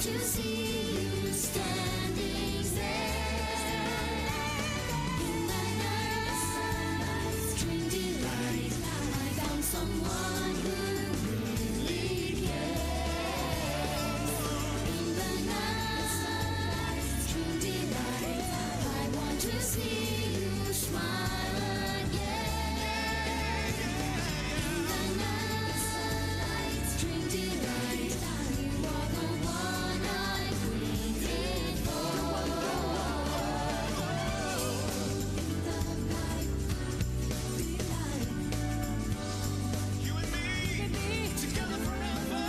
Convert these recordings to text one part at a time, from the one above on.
to see you standing there in the night, string delight. I found someone who really cares. In the night, string delight. I want to see you smile again. In the night, string delight. You are the one I've waited for. In the night, delight. You and me, together forever.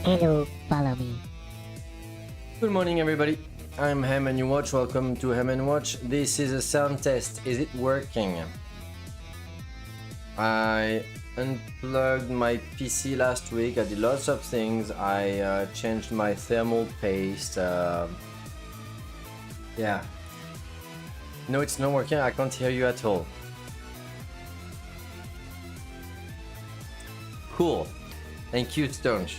Hello, follow me. Good morning, everybody. I'm Ham and you watch. Welcome to Ham and Watch. This is a sound test. Is it working? I unplugged my PC last week. I did lots of things. I changed my thermal paste. Yeah. No, it's not working. I can't hear you at all. Cool. Thank you, Stonch.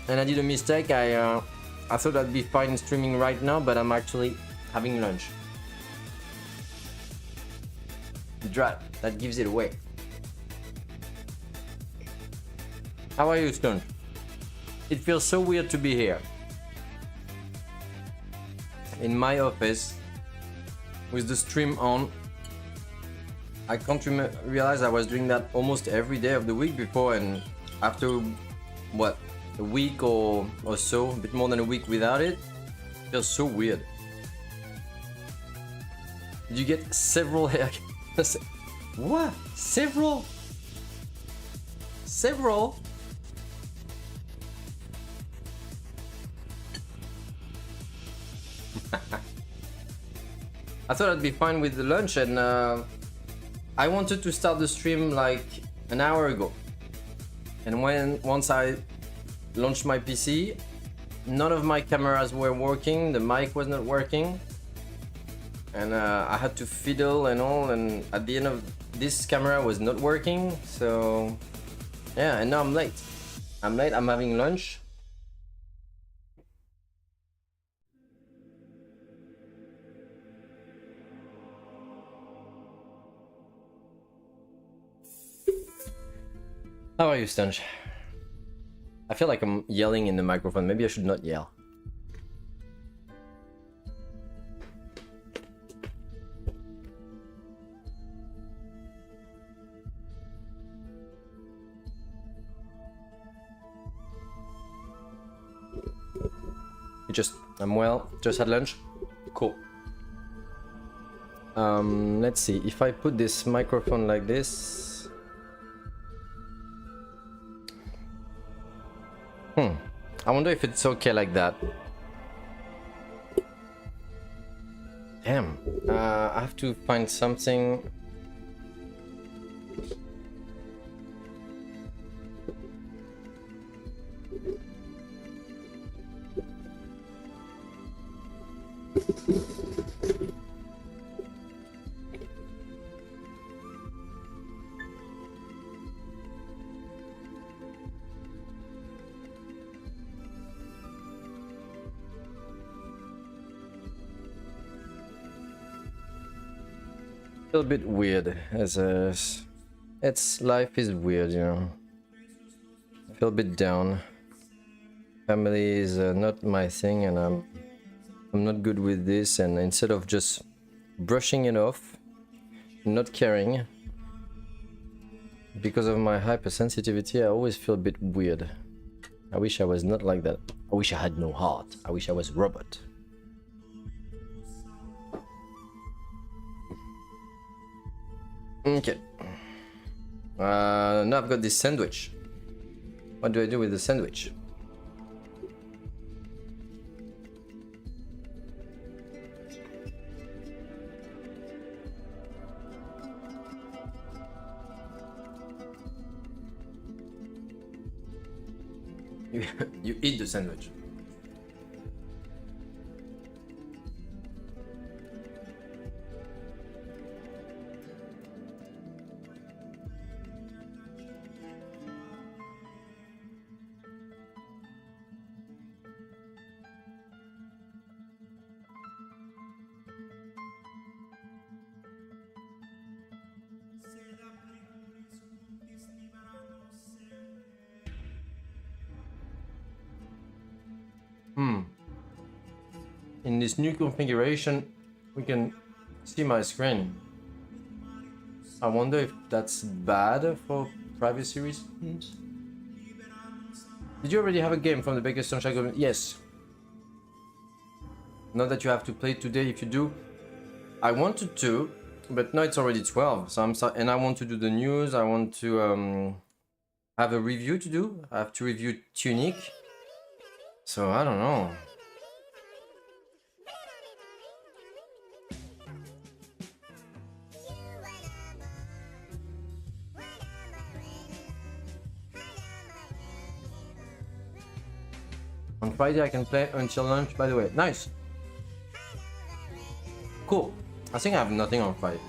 And I did a mistake. I thought I'd be fine streaming right now, but I'm actually having lunch. Drat, that gives it away. How are you, Stone? It feels so weird to be here. In my office, with the stream on. I can't realize I was doing that almost every day of the week before, and after, what, a week or so, a bit more than a week without it, it feels so weird. Did you get several haircuts? What? Several? Several? I thought I'd be fine with the lunch, and I wanted to start the stream like an hour ago. And once I launched my PC, none of my cameras were working, the mic was not working, and I had to fiddle and all, and at the end of this camera was not working, so yeah, and now I'm late. I'm having lunch. How are you, Stange? I feel like I'm yelling in the microphone. Maybe I should not yell. I'm well, just had lunch. Cool. Let's see, if I put this microphone like this. I wonder if it's okay like that. Damn, I have to find something. A bit weird as it's life is weird, you know. I feel a bit down. Family is not my thing, and I'm not good with this. And instead of just brushing it off, not caring, because of my hypersensitivity, I always feel a bit weird. I wish I was not like that. I wish I had no heart. I wish I was a robot. Okay. Now I've got this sandwich. What do I do with the sandwich? You eat the sandwich. In this new configuration, we can see my screen. I wonder if that's bad for privacy reasons. Did you already have a game from the Baker's Sunshine Government? Yes. Not that you have to play today. If you do, I wanted to, but now it's already 12. So and I want to do the news. I want to have a review to do. I have to review Tunic. So I don't know. On Friday I can play until lunch, by the way. Nice. Cool. I think I have nothing on Friday.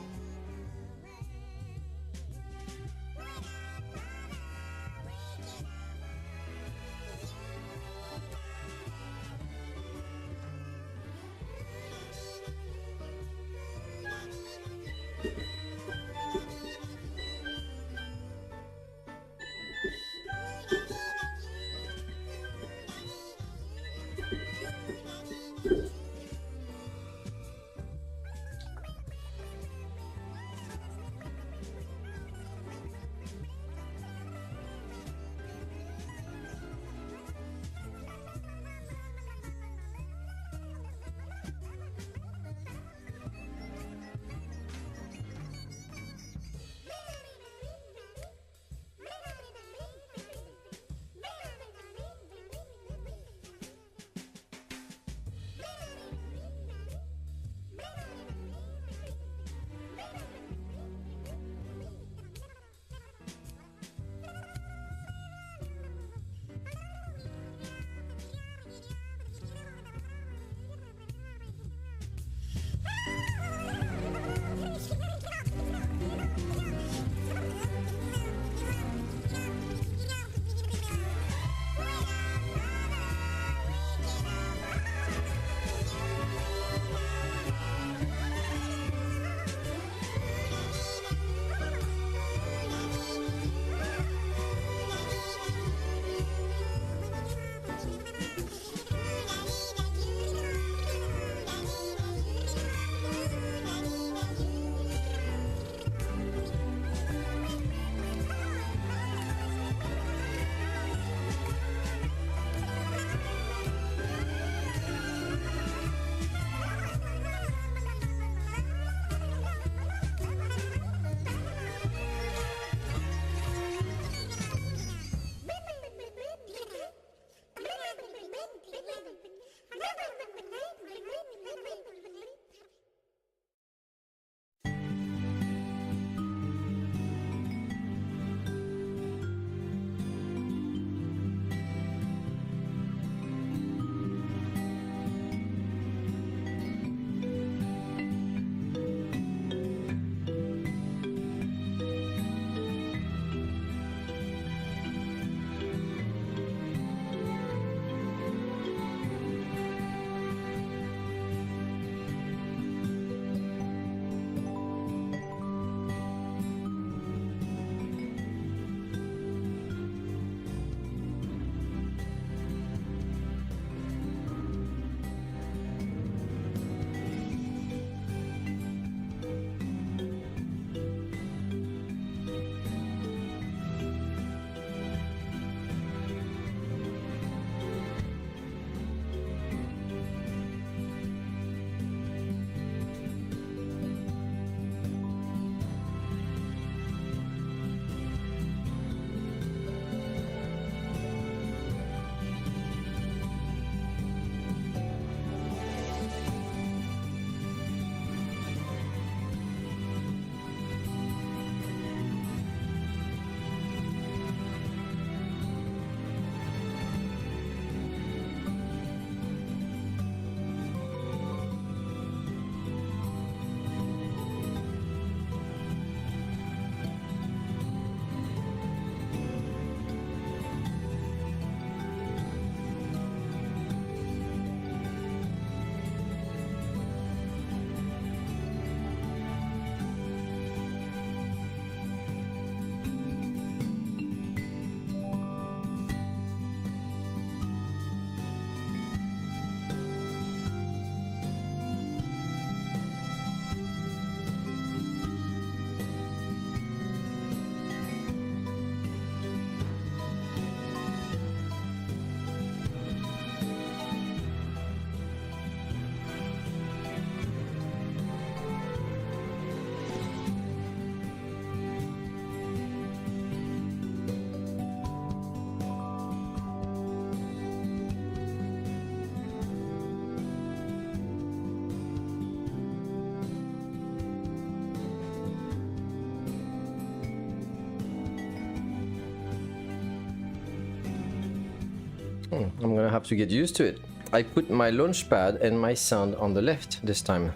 I'm gonna have to get used to it. I put my launch pad and my sound on the left this time.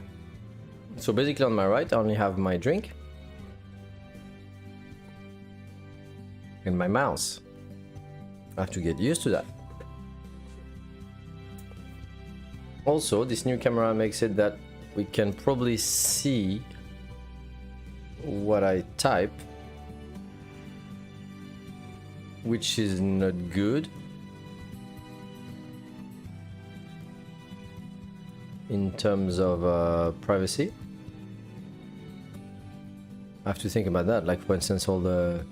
So basically on my right I only have my drink and my mouse. I have to get used to that. Also, this new camera makes it that we can probably see what I type, which is not good in terms of privacy. I have to think about that, like for instance all the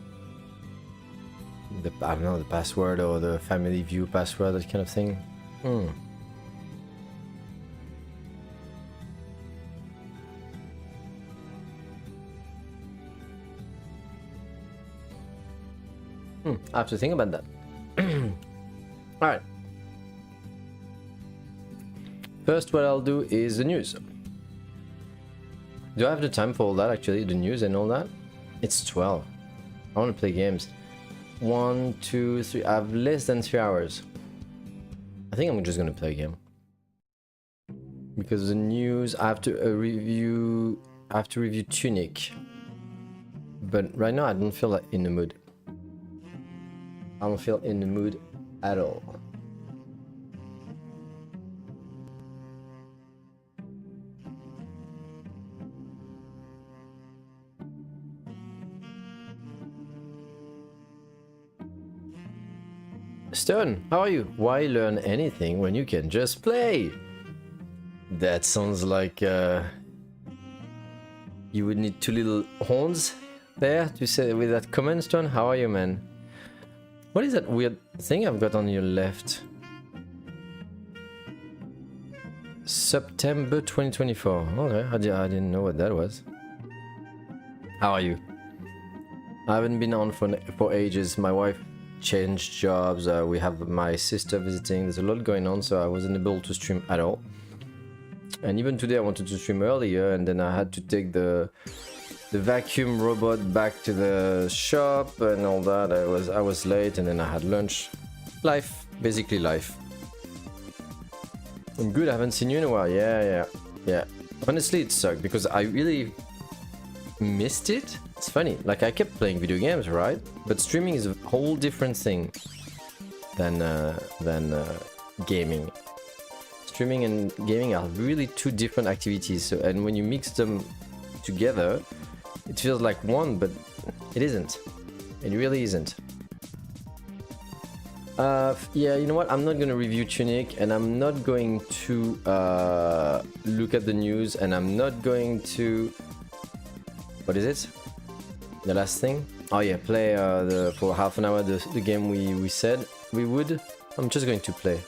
I don't know, the password or the family view password, that kind of thing. I have to think about that. Alright. First, what I'll do is the news. Do I have the time for all that, actually? The news and all that? It's 12. I want to play games. 1, 2, 3. I have less than 3 hours. I think I'm just gonna play a game. Because the news, I have to review. I have to review Tunic. But right now, I don't feel like in the mood. I don't feel in the mood at all. Stone, how are you? Why learn anything when you can just play? That sounds like you would need 2 little horns there to say with that comment, Stone. How are you, man? What is that weird thing I've got on your left? September 2024. Okay, I didn't know what that was. How are you? I haven't been on for ages. My wife changed jobs. We have my sister visiting. There's a lot going on, so I wasn't able to stream at all. And even today I wanted to stream earlier, and then I had to take the vacuum robot back to the shop and all that. I was late, and then I had lunch. Life, basically life. I'm good. I haven't seen you in a while. Yeah. Honestly, it sucked because I really missed it. It's funny. Like, I kept playing video games, right? But streaming is a whole different thing than gaming. Streaming and gaming are really 2 different activities. So, and when you mix them together, it feels like one, but it isn't. It really isn't. Yeah, you know what? I'm not gonna review Tunic, and I'm not going to look at the news, and I'm not going to... What is it? The last thing? Oh yeah, play for half an hour the game we said we would. I'm just going to play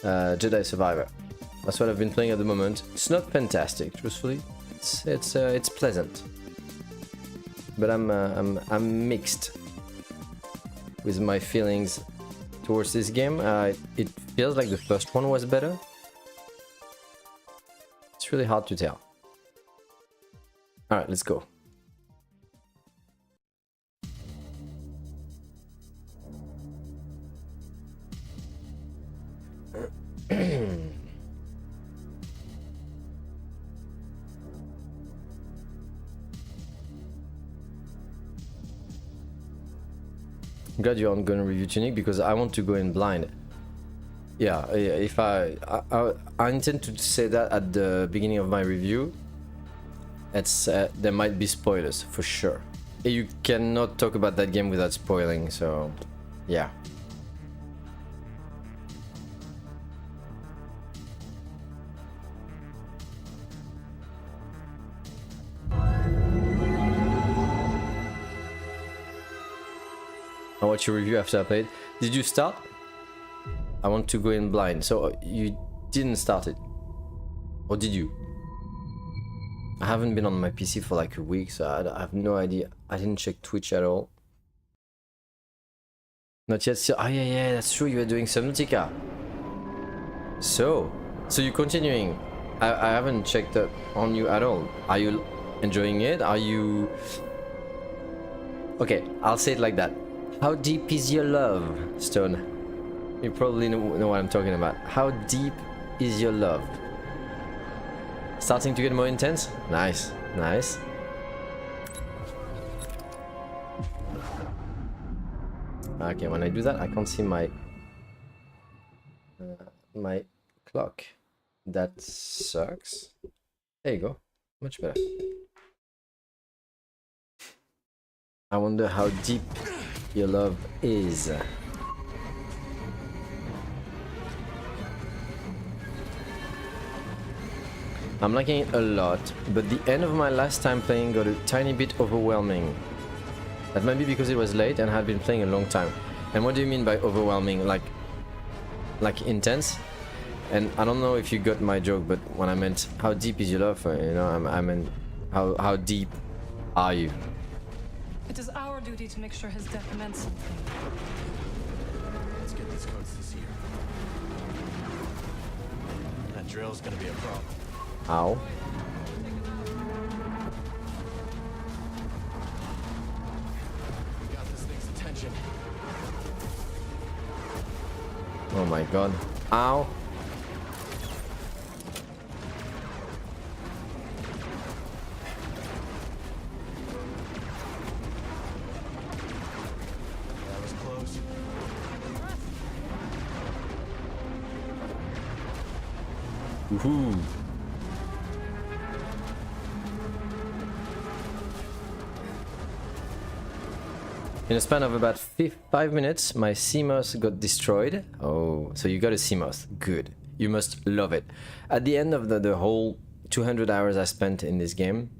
Jedi Survivor. That's what I've been playing at the moment. It's not fantastic, truthfully. It's pleasant, but I'm mixed with my feelings towards this game. It feels like the first one was better. It's really hard to tell. All right, let's go. I'm glad you're gonna review Tunic because I want to go in blind. Yeah, if I intend to say that at the beginning of my review. It's there might be spoilers for sure. You cannot talk about that game without spoiling, so yeah. I watched your review after I played. Did you start? I want to go in blind. So you didn't start it, or did you? I haven't been on my PC for like a week, so I have no idea. I didn't check Twitch at all. Not yet. Oh yeah, that's true. You are doing Subnautica. So you're continuing. I haven't checked up on you at all. Are you enjoying it? Are you? Okay, I'll say it like that. How deep is your love, Stone? You probably know what I'm talking about. How deep is your love? Starting to get more intense? Nice, nice. Okay, when I do that, I can't see my my clock. That sucks. There you go. Much better. I wonder how deep your love is. I'm liking it a lot, but the end of my last time playing got a tiny bit overwhelming. That might be because it was late and I had been playing a long time. And what do you mean by overwhelming? Like intense? And I don't know if you got my joke, but when I meant how deep is your love, you know, I meant how deep are you? It is our duty to make sure his death meant something. Let's get these codes this year. That drill's gonna be a problem. Ow. We got this thing's attention. Oh my god. Ow. That was close. Woohoo. In a span of about 5 minutes, my CMOS got destroyed. Oh, so you got a CMOS. Good. You must love it. At the end of the whole 200 hours I spent in this game,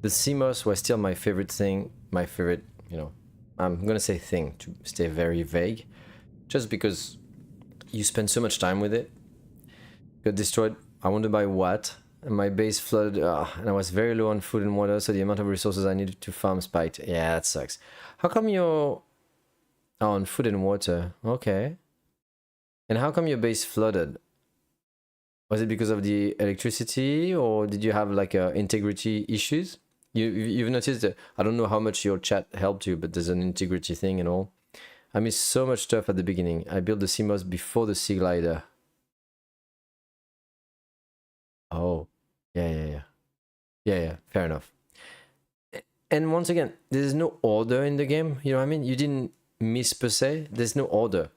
the CMOS was still my favorite thing. My favorite, you know, I'm gonna say thing to stay very vague. Just because you spend so much time with it. Got destroyed. I wonder by what. And my base flooded, and I was very low on food and water, so the amount of resources I needed to farm spiked. Yeah, that sucks. How come you're on food and water? Okay. And how come your base flooded? Was it because of the electricity, or did you have like integrity issues? You've noticed that, I don't know how much your chat helped you, but there's an integrity thing and all. I missed so much stuff at the beginning. I built the CMOS before the Sea Glider. Oh, yeah, fair enough. And once again, there's no order in the game, you know what I mean? You didn't miss per se, there's no order.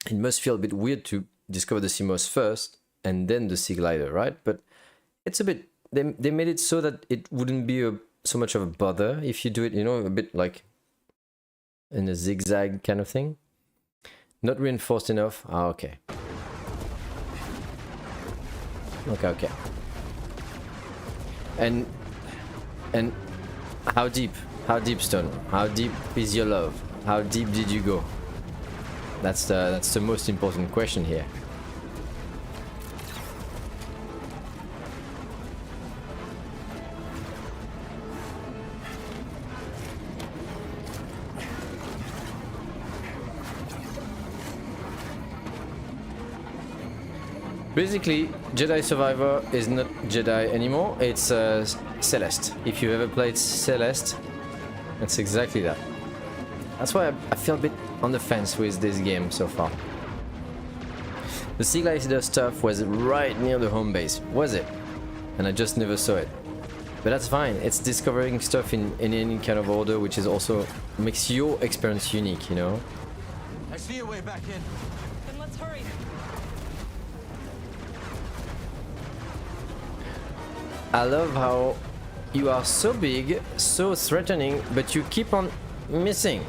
It must feel a bit weird to discover the CMOS first and then the Sea Glider, right? But it's a bit, they made it so that it wouldn't be so much of a bother if you do it, you know, a bit like in a zigzag kind of thing. Not reinforced enough. Ah, okay. Okay. And how deep, Stone? How deep is your love? How deep did you go? That's the most important question here. Basically, Jedi Survivor is not Jedi anymore, it's Celeste. If you've ever played Celeste, it's exactly that. That's why I feel a bit on the fence with this game so far. The Sea Glider stuff was right near the home base, was it? And I just never saw it. But that's fine, it's discovering stuff in any kind of order, which is also makes your experience unique, you know? I see a way back in. Then let's hurry. I love how you are so big, so threatening, but you keep on missing.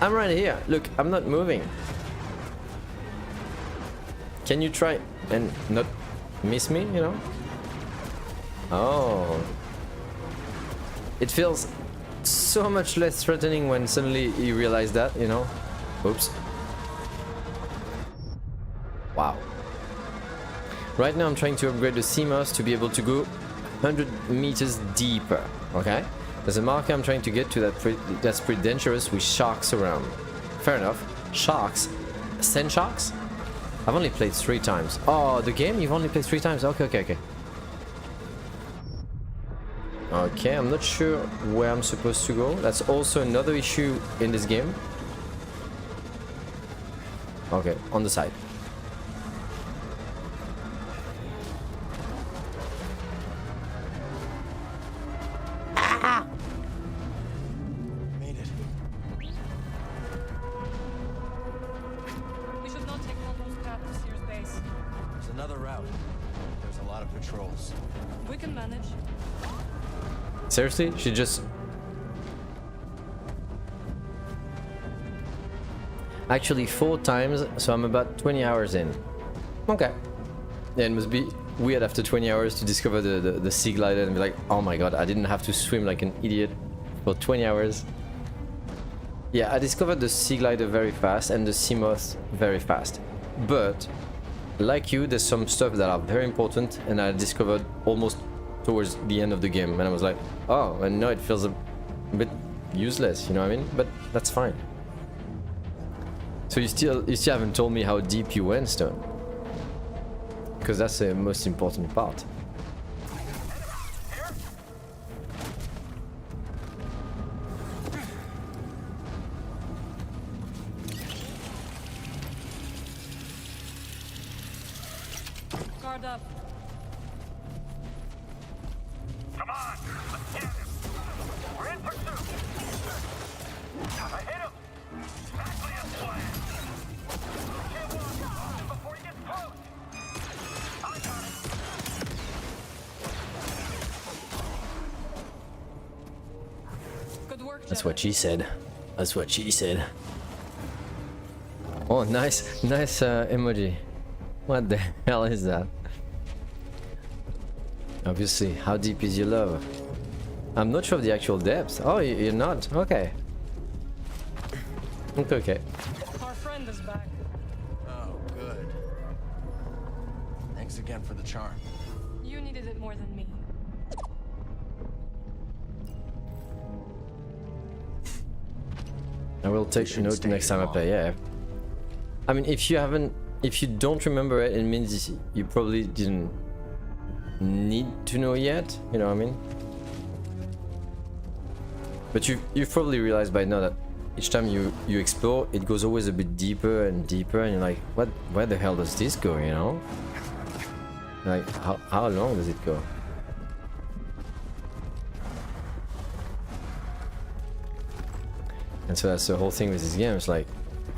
I'm right here. Look, I'm not moving. Can you try and not miss me, you know? Oh. It feels so much less threatening when suddenly you realize that, you know? Oops. Wow. Right now I'm trying to upgrade the CMOS to be able to go 100 meters deeper, okay? There's a marker I'm trying to get to that's pretty dangerous with sharks around. Fair enough. Sharks? Sand sharks? I've only played 3 times. Oh, the game? You've only played 3 times? Okay. Okay, I'm not sure where I'm supposed to go. That's also another issue in this game. Okay, on the side. Made it. We should not take London's path to Sears base. There's another route. There's a lot of patrols. We can manage. Seriously? She just... Actually 4 times, so I'm about 20 hours in. Okay. Yeah, it must be weird after 20 hours to discover the sea glider and be like, oh my god, I didn't have to swim like an idiot for 20 hours. Yeah, I discovered the sea glider very fast and the sea moth very fast. But, like you, there's some stuff that are very important and I discovered almost towards the end of the game. And I was like, oh, and now it feels a bit useless, you know what I mean? But that's fine. So you still haven't told me how deep you went, Stone. Because that's the most important part. Guard up. Come on, let's get him. We're in pursuit. I hit him. Exactly as planned. Can't walk off before he gets close. I got him. Good work, That's Jedi. what she said. That's what she said. Oh, nice emoji. What the hell is that? Obviously, how deep is your love? I'm not sure of the actual depth. Oh, you're not? Okay. Okay. Our friend is back. Oh, good. Thanks again for the charm. You needed it more than me. I will take shouldn't note stay next time I long. play, yeah. I mean, if you don't remember it, it means you probably didn't need to know yet, you know what I mean? But you've probably realized by now that each time you explore, it goes always a bit deeper and deeper, and you're like, where the hell does this go, you know? Like, how long does it go? And so that's the whole thing with this game. It's like,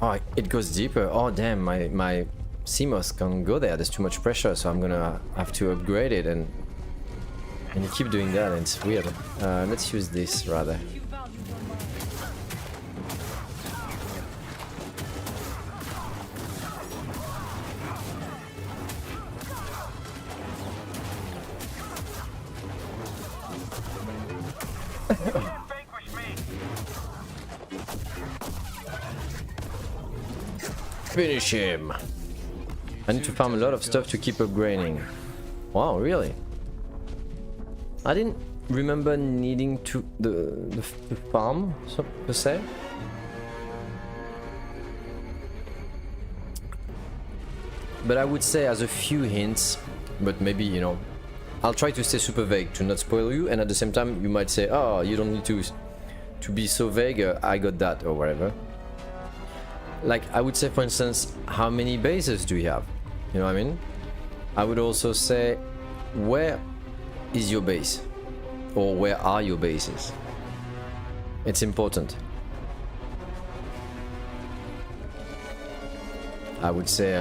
oh, it goes deeper. Oh, damn, my CMOS can't go there. There's too much pressure, so I'm gonna have to upgrade it. And you keep doing that, and it's weird. Let's use this rather. You value your life. Vanquish me. Finish him. I need to farm a lot of stuff to keep upgrading. Wow, really? I didn't remember needing to the farm, so per se. But I would say as a few hints, but maybe, you know, I'll try to stay super vague to not spoil you, and at the same time you might say, oh, you don't need to be so vague, I got that, or whatever. Like, I would say, for instance, how many bases do you have? You know what I mean? I would also say, where is your base? Or where are your bases? It's important. I would say,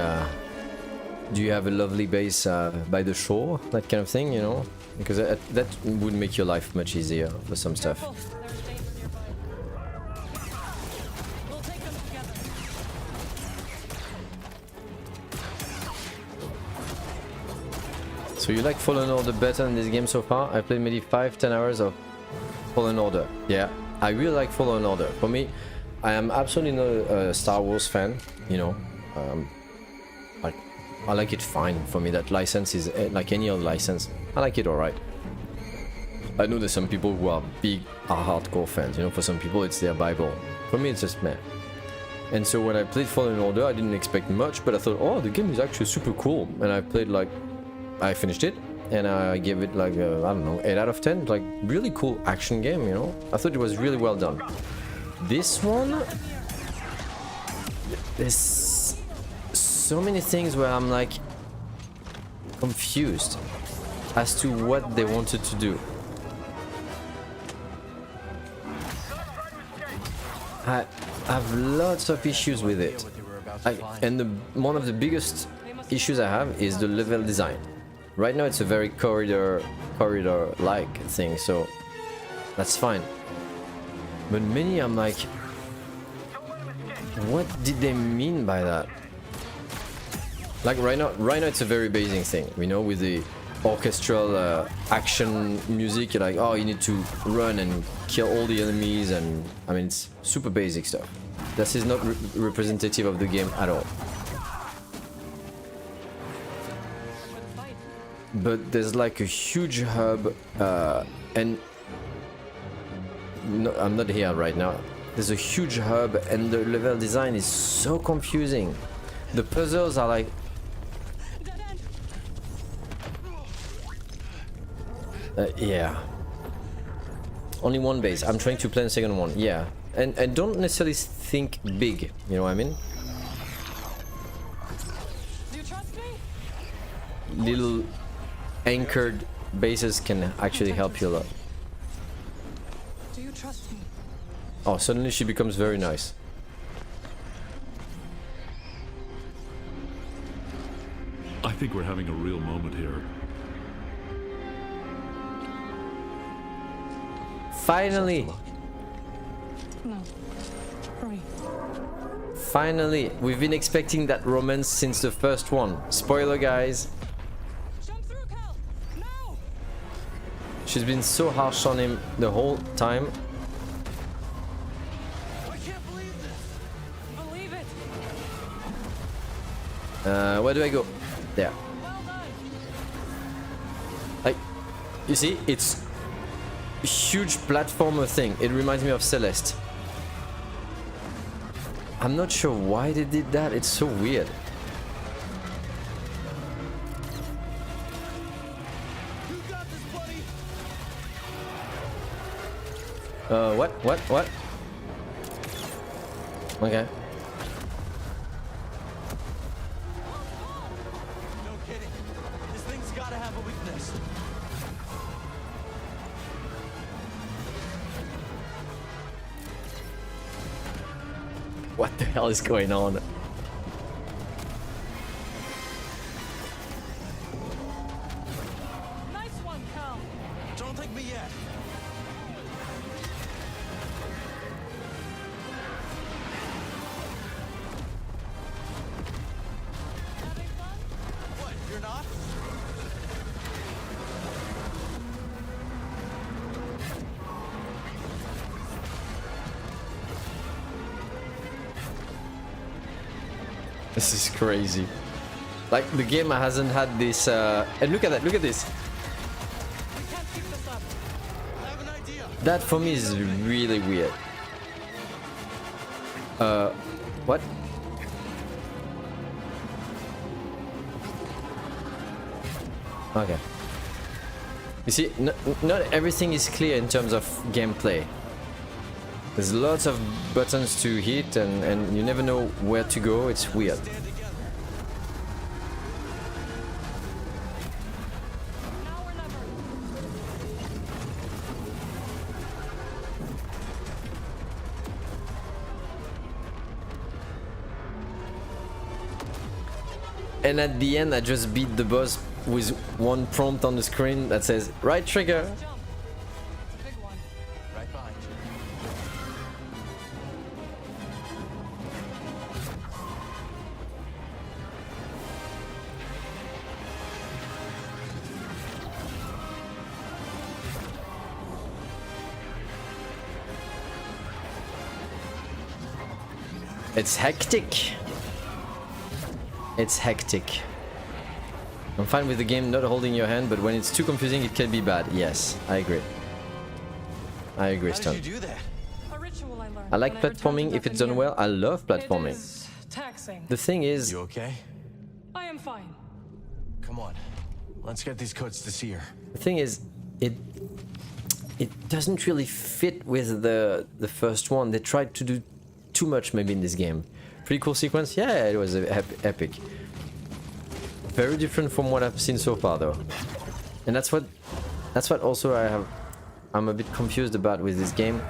do you have a lovely base by the shore? That kind of thing, you know? Because that would make your life much easier for some stuff. Careful, there's danger nearby. We'll take them together. So you like Fallen Order better in this game so far? I played maybe 5-10 hours of Fallen Order. Yeah, I really like Fallen Order. For me, I am absolutely not a Star Wars fan, you know. I like it fine. For me, that license is like any other license. I like it alright. I know there's some people who are hardcore fans, you know. For some people, it's their Bible. For me, it's just meh. And so when I played Fallen Order, I didn't expect much, but I thought, oh, the game is actually super cool. And I played like, I finished it, and I gave it like, I don't know, 8 out of 10. Like, really cool action game, you know. I thought it was really well done. This one, so many things where I'm like confused as to what they wanted to do. I have lots of issues with it. What they were about to find. And one of the biggest issues I have is the level design. Right now it's a very corridor-like thing, so that's fine. But many I'm like, what did they mean by that? Like right now it's a very basic thing, you know, with the orchestral action music. You're like, oh, you need to run and kill all the enemies, and I mean, it's super basic stuff. This is not representative of the game at all. But there's like a huge hub, and no, I'm not here right now. There's a huge hub, and the level design is so confusing. The puzzles are like, yeah. Only one base. I'm trying to plan the second one. Yeah, and I don't necessarily think big. You know what I mean? Do you trust me? Little anchored bases can actually help you a lot. Do you trust me? Oh, suddenly she becomes very nice. I think we're having a real moment here. Finally! No. Hurry. Finally! We've been expecting that romance since the first one. Spoiler, guys. Jump through, Cal! Now! She's been so harsh on him the whole time. I can't believe this. Believe it! Where do I go? There. Well done! Like, you see, it's a huge platformer thing. It reminds me of Celeste. I'm not sure why they did that. It's so weird. You got this, buddy. What? Okay. No kidding. This thing's gotta have a weakness. What the hell is going on? Nice one, Cal! Don't take me yet. Having fun? What? You're not? This is crazy. Like, the game hasn't had this, and look at that, look at this. We can't keep this up. I have an idea. That for me is really weird. What? Okay. You see, not everything is clear in terms of gameplay. There's lots of buttons to hit, and you never know where to go. It's weird. Stand together. Now or never. And at the end, I just beat the boss with one prompt on the screen that says right trigger. Jump. It's a big one. Right behind you. It's hectic. It's hectic. I'm fine with the game not holding your hand, but when it's too confusing, it can be bad. Yes, I agree. I agree, How Stone. did you do that? A ritual I learned. I like when returned to platforming if it's done Duffin well. I love It platforming. is taxing. The thing is, You okay? I am fine. Come on. Let's get these codes to Seer. it doesn't really fit with the first one. They tried to do too much maybe in this game. Pretty cool sequence. Yeah, it was epic. Very different from what I've seen so far, though. And that's what also I'm a bit confused about with this game.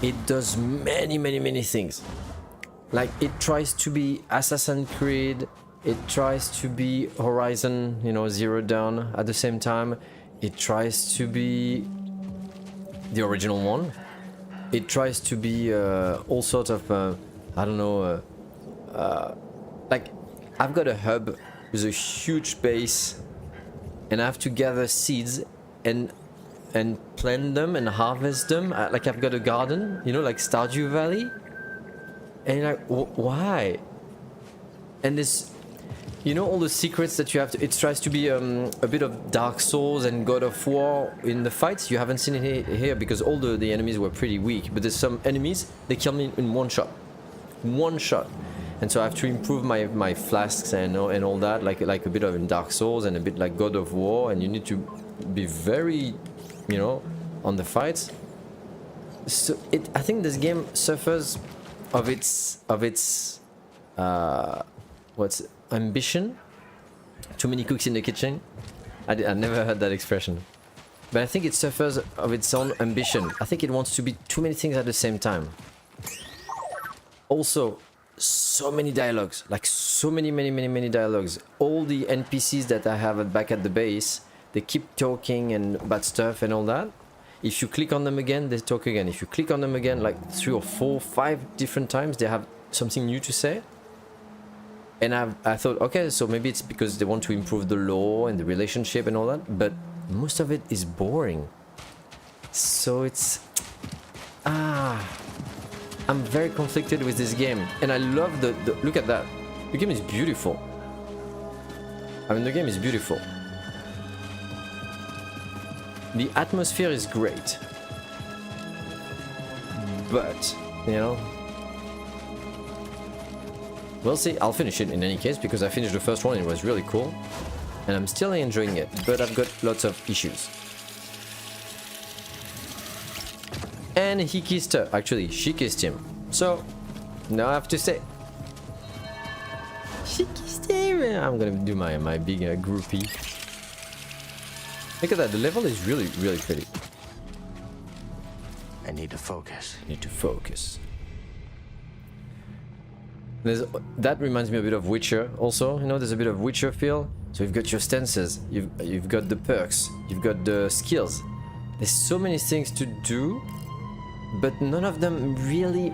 It does many things. Like, it tries to be Assassin's Creed, it tries to be Horizon, you know, Zero Dawn at the same time. It tries to be the original one. It tries to be all sorts of, I don't know, like, I've got a hub with a huge base, and I have to gather seeds and plant them and harvest them. Like, I've got a garden, you know, like Stardew Valley. And you're like, why? And this, you know, all the secrets that you have to, it tries to be a bit of Dark Souls and God of War in the fights. You haven't seen it here because all the enemies were pretty weak, but there's some enemies, they kill me in one shot. And so I have to improve my flasks and all that, like a bit of in Dark Souls and a bit like God of War, and you need to be very, you know, on the fights. So I think this game suffers of its ambition. Too many cooks in the kitchen. I never heard that expression, but I think it suffers of its own ambition. I think it wants to be too many things at the same time. Also, so many dialogues, like so many dialogues. All the NPCs that I have back at the base, they keep talking and about stuff and all that. If you click on them again, they talk again. If you click on them again, like 3 or 4, 5 different times, they have something new to say. And I thought, okay, so maybe it's because they want to improve the lore and the relationship and all that, but most of it is boring. So it's... I'm very conflicted with this game, and I love the look at that. The game is beautiful. I mean, the game is beautiful. The atmosphere is great, but you know, we'll see. I'll finish it in any case because I finished the first one. It was really cool, and I'm still enjoying it. But I've got lots of issues. And he kissed her. Actually, she kissed him. So, now I have to say... She kissed him! I'm gonna do my big groupie. Look at that, the level is really pretty. I need to focus. That reminds me a bit of Witcher also, you know, there's a bit of Witcher feel. So you've got your stances, you've got the perks, you've got the skills. There's so many things to do, but none of them really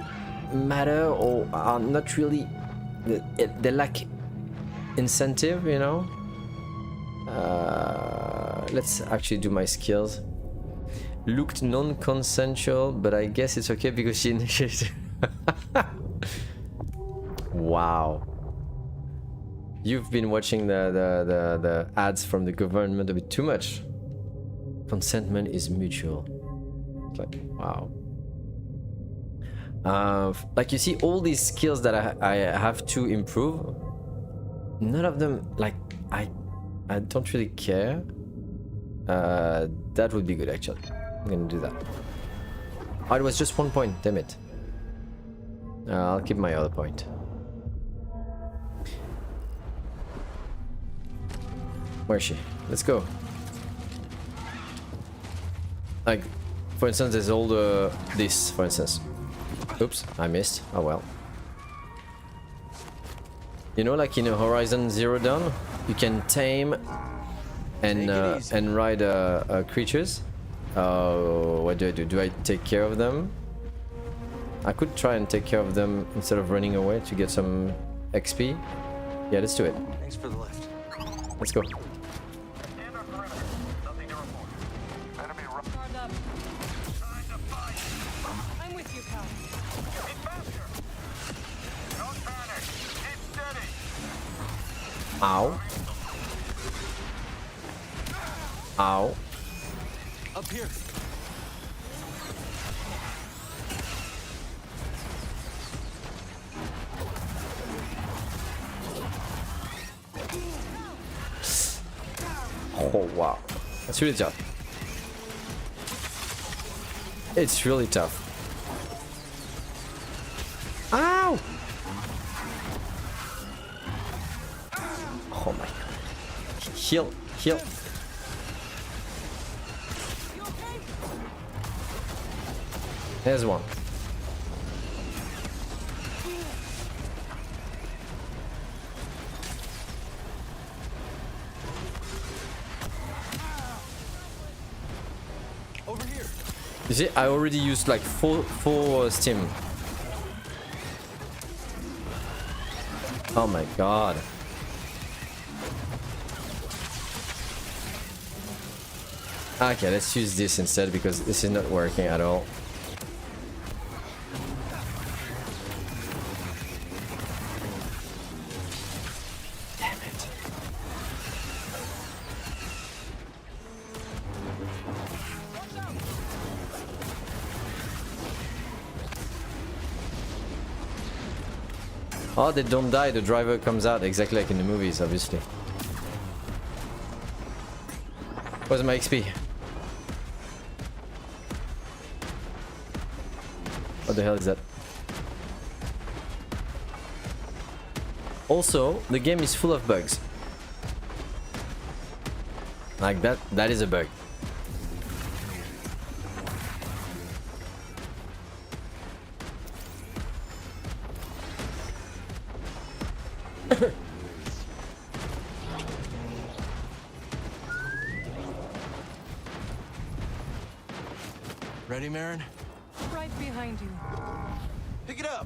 matter or are not really... They lack incentive, you know? Let's actually do my skills. Looked non-consensual, but I guess it's okay because she initiated... Wow. You've been watching the ads from the government a bit too much. Consentment is mutual. It's like, wow. Like, you see all these skills that I have to improve, none of them, like, I don't really care. That would be good, actually. I'm gonna do that. Oh, it was just 1 point, damn it. I'll keep my other point. Where is she? Let's go. Like, for instance, there's all this, for instance. Oops, I missed. Oh well. You know, like in a Horizon Zero Dawn, you can tame and ride creatures. What do I do? Do I take care of them? I could try and take care of them instead of running away to get some XP. Yeah, let's do it. Thanks for the lift. Let's go. Stand our perimeter. Nothing to report. Enemy run. Guard up. Time to fight. I'm with you, pal. Be faster. Don't panic. Keep steady. Ow. Ow. Up here. Oh wow, that's really tough. It's really tough. Ow! heal, heal. There's one. Over here. You see, I already used like four stim. Oh my god. Okay, let's use this instead because this is not working at all. Damn it. Oh, they don't die, the driver comes out exactly like in the movies, obviously. Where's my XP? What the hell is that? Also, the game is full of bugs. Like that is a bug. Ready, Marin? Right behind you. Pick it up.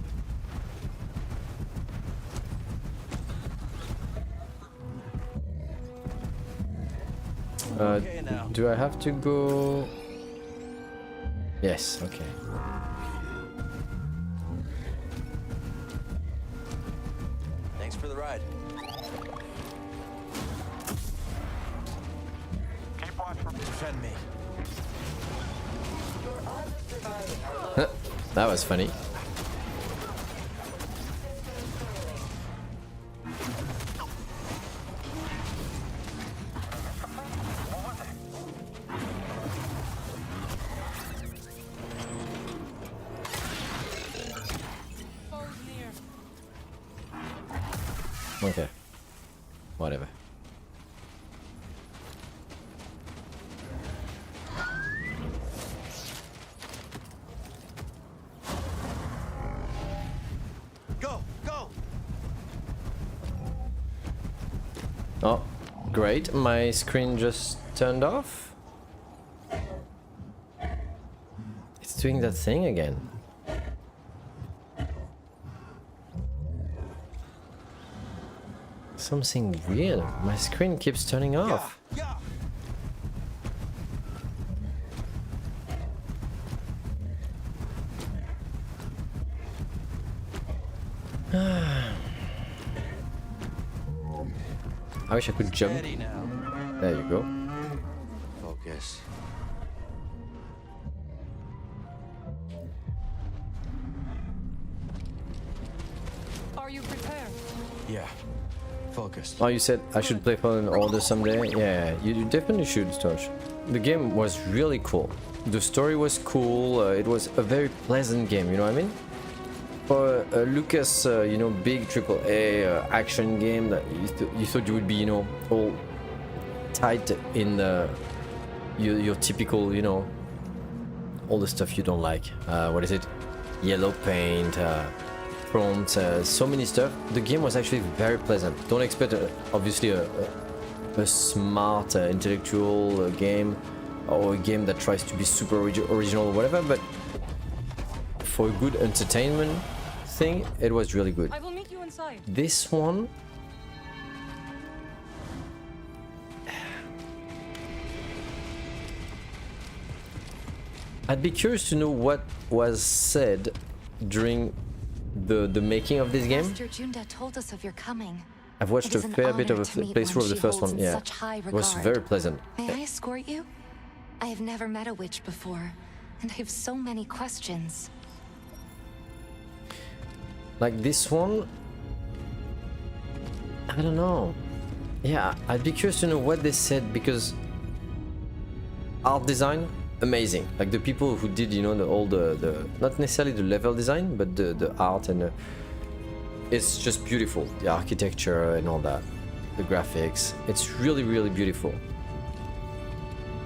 Okay, now. Do I have to go? Yes, okay. Thanks for the ride. Keep watch for Defend me. That was funny. Foes near. Okay. Whatever. Go, go. Oh, great. My screen just turned off. It's doing that thing again. Something weird. My screen keeps turning off. Yeah. I wish I could jump. Ready now. There you go. Focus. Are you prepared? Yeah. Focused. Oh, you said I should play Fallen Order someday? Yeah, you definitely should, Storch. The game was really cool. The story was cool. It was a very pleasant game, you know what I mean? For Lucas, you know, big AAA action game that you thought you would be, you know, all tight in your typical, you know, all the stuff you don't like. What is it? Yellow paint, prompt, so many stuff. The game was actually very pleasant. Don't expect, obviously, a smart, intellectual game or a game that tries to be super original or whatever, but for a good entertainment thing, it was really good. I will meet you inside. This one, I'd be curious to know what was said during the making of this game. Master Junda told us of your coming. I've watched It a is an fair bit of honor a to meet playthrough one of the she first holds one. in Yeah, such high it was regard. very pleasant. May I escort you? I have never met a witch before, and I have so many questions. Like this one, I don't know. Yeah, I'd be curious to know what they said because art design, amazing. Like the people who did, you know, all the not necessarily the level design, but the art and it's just beautiful. The architecture and all that. the graphics. It's really, really beautiful.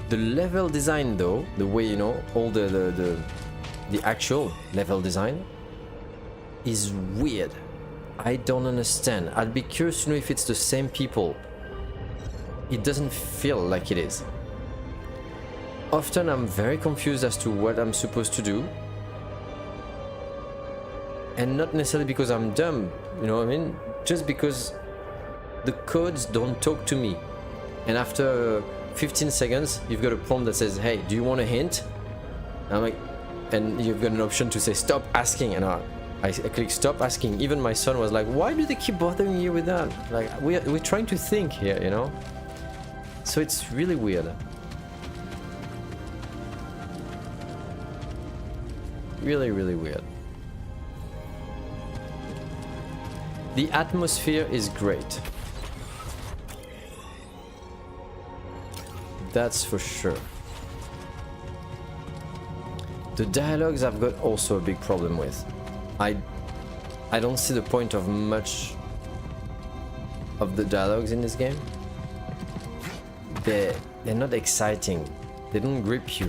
The level design though, the way, you know, all the actual level design is weird. I don't understand. I'd be curious to know if it's the same people. It doesn't feel like it is. Often I'm very confused as to what I'm supposed to do. And not necessarily because I'm dumb, you know what I mean? Just because the codes don't talk to me. And after 15 seconds, you've got a prompt that says, hey, do you want a hint? And I'm like, and you've got an option to say, stop asking. And I click stop asking. Even my son was like, why do they keep bothering you with that? Like, we're trying to think here, you know? So it's really weird. Really, really weird. The atmosphere is great. That's for sure. The dialogues I've got also a big problem with. I don't see the point of much of the dialogues in this game. They're not exciting. They don't grip you.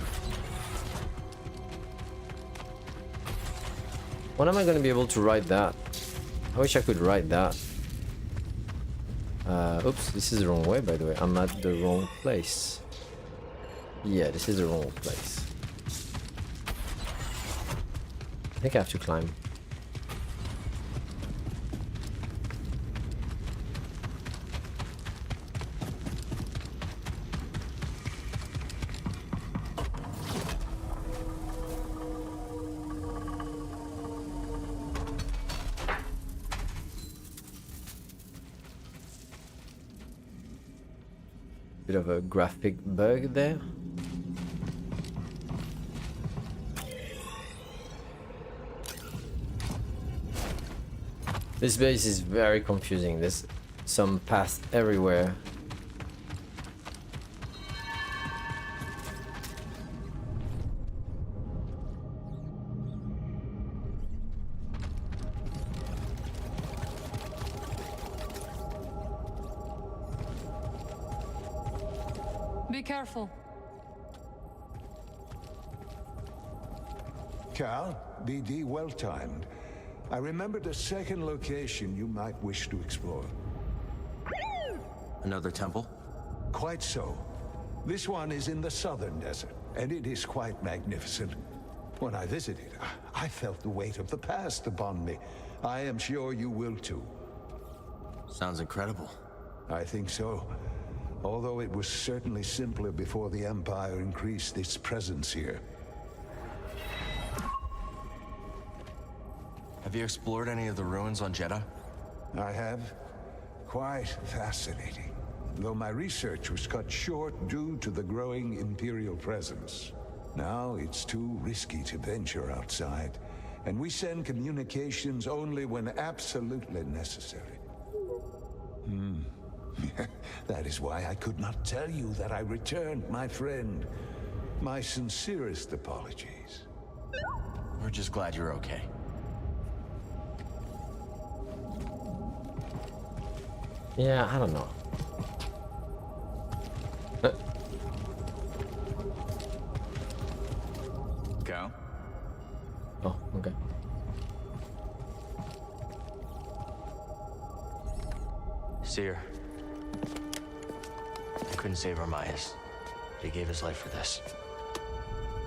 When am I going to be able to write that? I wish I could write that. Oops, this is the wrong way, by the way. I'm at the wrong place. Yeah, this is the wrong place. I think I have to climb. Bit of a graphic bug there. This base is very confusing. There's some paths everywhere. Be careful. Cal, BD, well timed. I remembered a second location you might wish to explore. Another temple? Quite so. This one is in the southern desert, and it is quite magnificent. When I visited, I felt the weight of the past upon me. I am sure you will too. Sounds incredible. I think so. Although it was certainly simpler before the Empire increased its presence here. Have you explored any of the ruins on Jeddah? I have. Quite fascinating. Though my research was cut short due to the growing Imperial presence. Now it's too risky to venture outside, and we send communications only when absolutely necessary. That is why I could not tell you that I returned, my friend. My sincerest apologies. We're just glad you're okay. Yeah, I don't know. Cal? Oh, okay. Seer. I couldn't save Armias. He gave his life for this.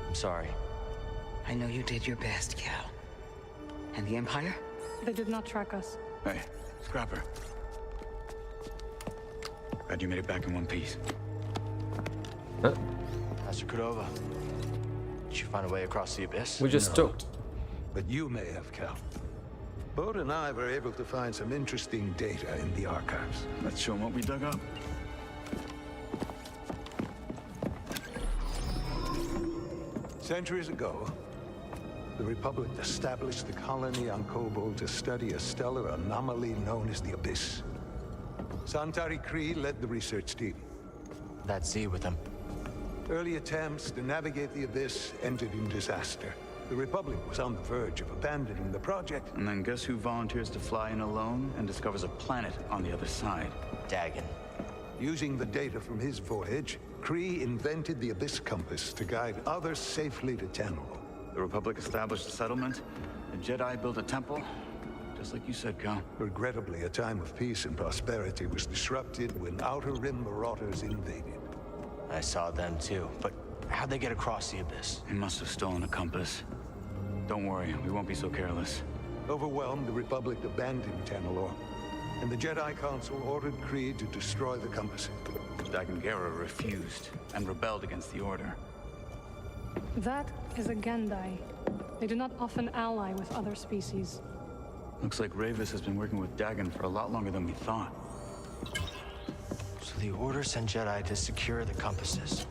I'm sorry. I know you did your best, Cal. And the Empire? They did not track us. Hey, Scrapper. Glad you made it back in one piece. Master Cordova. Did you find a way across the abyss? We just talked. But you may have, Cal. Bode and I were able to find some interesting data in the archives. Let's show them what we dug up. Centuries ago, the Republic established a colony on Kobol to study a stellar anomaly known as the Abyss. Santari Khri led the research team. That Z with him. Early attempts to navigate the Abyss ended in disaster. The Republic was on the verge of abandoning the project. And then guess who volunteers to fly in alone and discovers a planet on the other side? Dagon. Using the data from his voyage, Kree invented the Abyss Compass to guide others safely to Tanalorr. The Republic established a settlement. The Jedi built a temple. Just like you said, Cal. Regrettably, a time of peace and prosperity was disrupted when Outer Rim marauders invaded. I saw them too, but how'd they get across the Abyss? He must have stolen a compass. Don't worry, we won't be so careless. Overwhelmed, the Republic abandoned Tanalorr, and the Jedi Council ordered Kree to destroy the compass. Dagon Gera refused and rebelled against the Order. That is a Gendai. They do not often ally with other species. Looks like Ravis has been working with Dagon for a lot longer than we thought. So the Order sent Jedi to secure the compasses.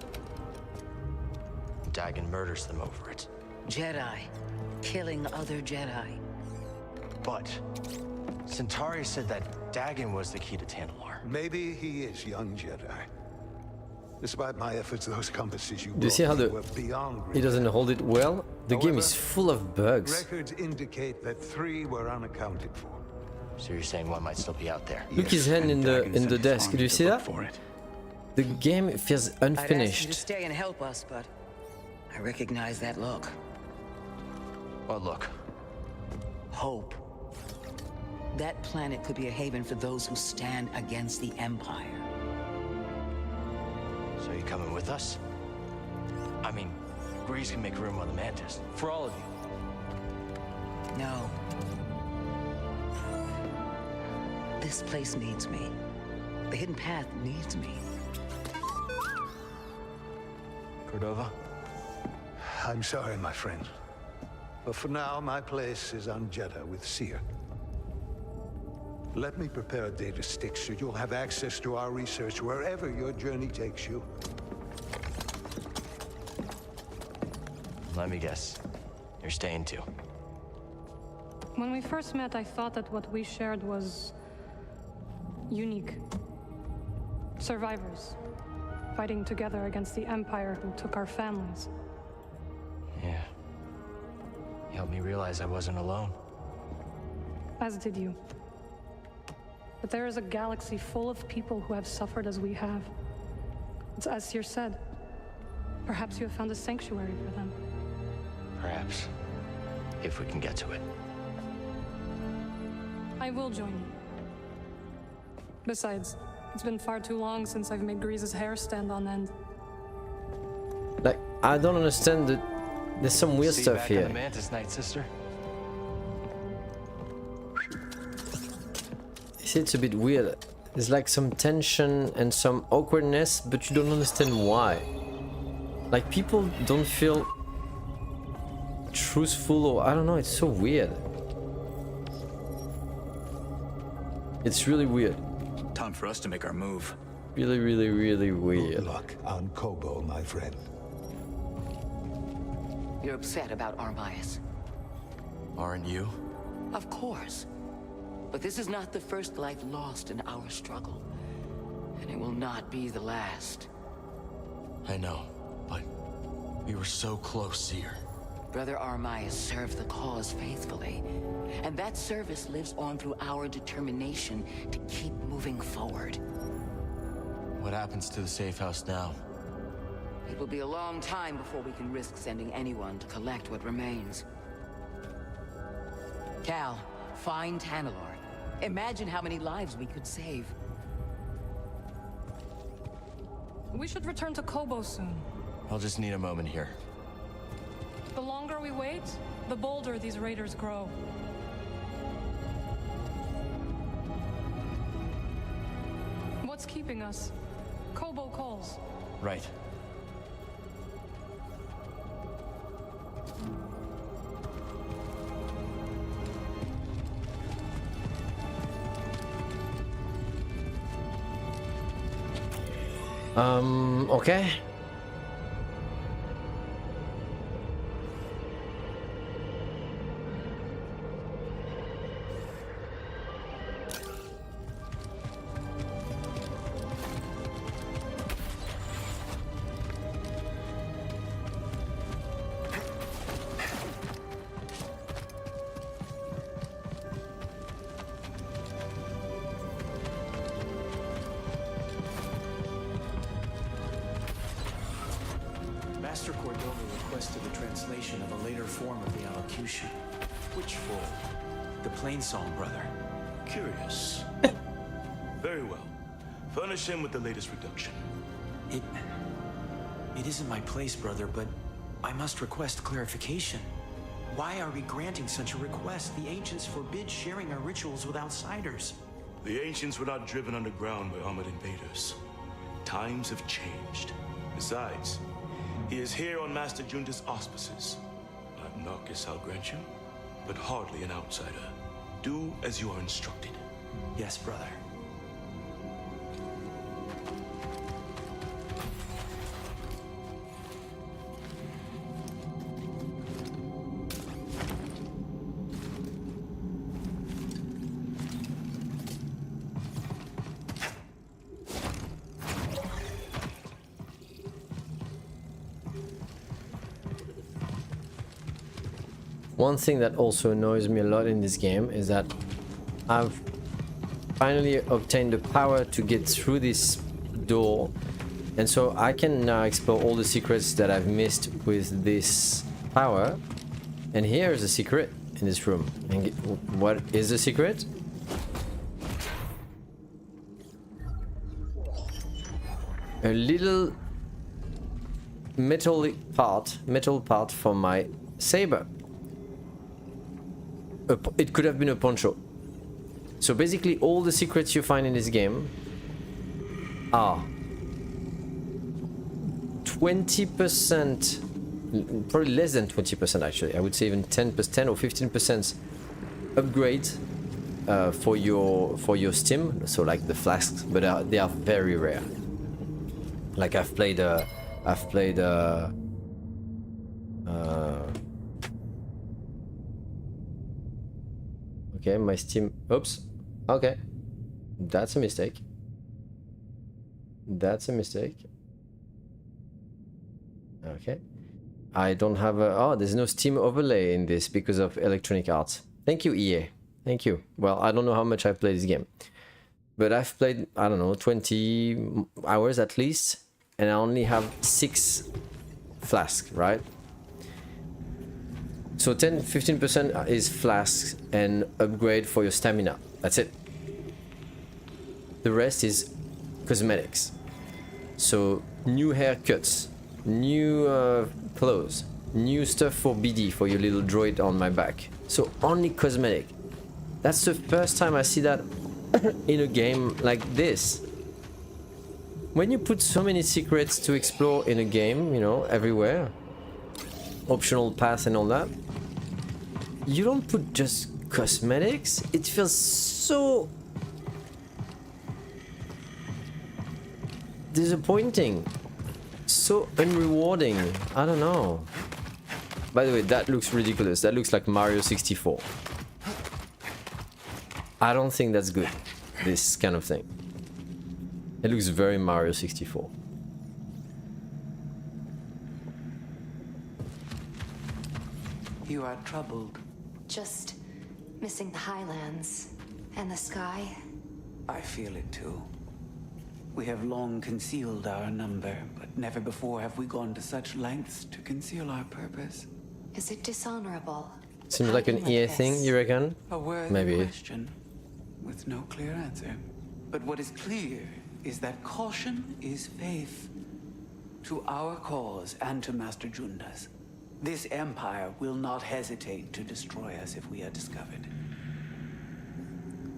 Dagon murders them over it. Jedi. Killing other Jedi. But Centauri said that Dagon was the key to Tanalorr. Maybe he is, young Jedi. Despite my efforts, those compasses you Do you see how brought me were beyond he doesn't hold it well? The game is However, full of bugs. Records indicate that 3 were unaccounted for. So you're saying one might still be out there? Look his hand in the desk. Do you see that? The game feels I'd ask you to unfinished. stay and help us, but I recognize that look. Well, look. Hope. That planet could be a haven for those who stand against the Empire. So you coming with us? I mean, Grease can make room on the Mantis. For all of you. No. This place needs me. The Hidden Path needs me. Cordova? I'm sorry, my friend. But for now, my place is on Jeddah with Seer. Let me prepare a data stick so you'll have access to our research wherever your journey takes you. Let me guess. You're staying too. When we first met, I thought that what we shared was unique. Survivors, fighting together against the Empire who took our families. Yeah. You helped me realize I wasn't alone. As did you. But there is a galaxy full of people who have suffered as we have. It's as Seer said. Perhaps you have found a sanctuary for them. Perhaps. If we can get to it. I will join you. Besides, it's been far too long since I've made Grease's hair stand on end. Like, I don't understand that there's some weird See you stuff back here. on the Mantis, Night Sister. It's a bit weird. There's like some tension and some awkwardness, but you don't understand why. Like, people don't feel truthful, or I don't know, it's so weird. It's really weird. Time for us to make our move. Really, really, really Good weird. luck on Kobo, my friend. You're upset about Armias. Aren't you? Of course. But this is not the first life lost in our struggle. And it will not be the last. I know, but we were so close, Seer. Brother Armias served the cause faithfully. And that service lives on through our determination to keep moving forward. What happens to the safe house now? It will be a long time before we can risk sending anyone to collect what remains. Cal, find Tanalorr. Imagine how many lives we could save. We should return to Kobo soon. I'll just need a moment here. The longer we wait, the bolder these raiders grow. What's keeping us? Kobo calls. Right. Okay. requested a translation of a later form of the allocution. Which form? The Plainsong, brother. Curious. Very well. Furnish him with the latest reduction. It isn't my place, brother, but I must request clarification. Why are we granting such a request? The ancients forbid sharing our rituals with outsiders. The ancients were not driven underground by armored invaders. Times have changed. Besides, he is here on Master Junta's auspices. Not Narcus, I'll grant you, but hardly an outsider. Do as you are instructed. Yes, brother. One thing that also annoys me a lot in this game is that I've finally obtained the power to get through this door, and so I can now explore all the secrets that I've missed with this power. And here is a secret in this room. And what is the secret? A little metal part for my saber. It could have been a poncho. So basically all the secrets you find in this game are 20%, probably less than 20% actually. I would say even 10% or 15% upgrade for your Steam. So like the flasks, but they are very rare. Like I've played okay, my Steam. Oops. Okay. That's a mistake. That's a mistake. Okay. I don't have a... Oh, there's no Steam overlay in this because of Electronic Arts. Thank you, EA. Thank you. Well, I don't know how much I've played this game. But I've played, I don't know, 20 hours at least. And I only have 6 flasks, right? So 10-15% is flasks and upgrade for your stamina. That's it. The rest is cosmetics. So new haircuts, new clothes, new stuff for BD, for your little droid on my back. So only cosmetic. That's the first time I see that in a game like this. When you put so many secrets to explore in a game, you know, everywhere, optional path and all that, you don't put just cosmetics. It feels so disappointing, so unrewarding. I don't know. By the way, that looks ridiculous. That looks like Mario 64. I don't think that's good, this kind of thing. It looks very Mario 64. You are troubled. Just missing the highlands and the sky. I feel it too. We have long concealed our number, but never before have we gone to such lengths to conceal our purpose. Is it dishonorable? Seems like an EA thing, you reckon? A worthy Maybe. question with no clear answer. But what is clear is that caution is faith to our cause and to Master Junta's. This empire will not hesitate to destroy us if we are discovered.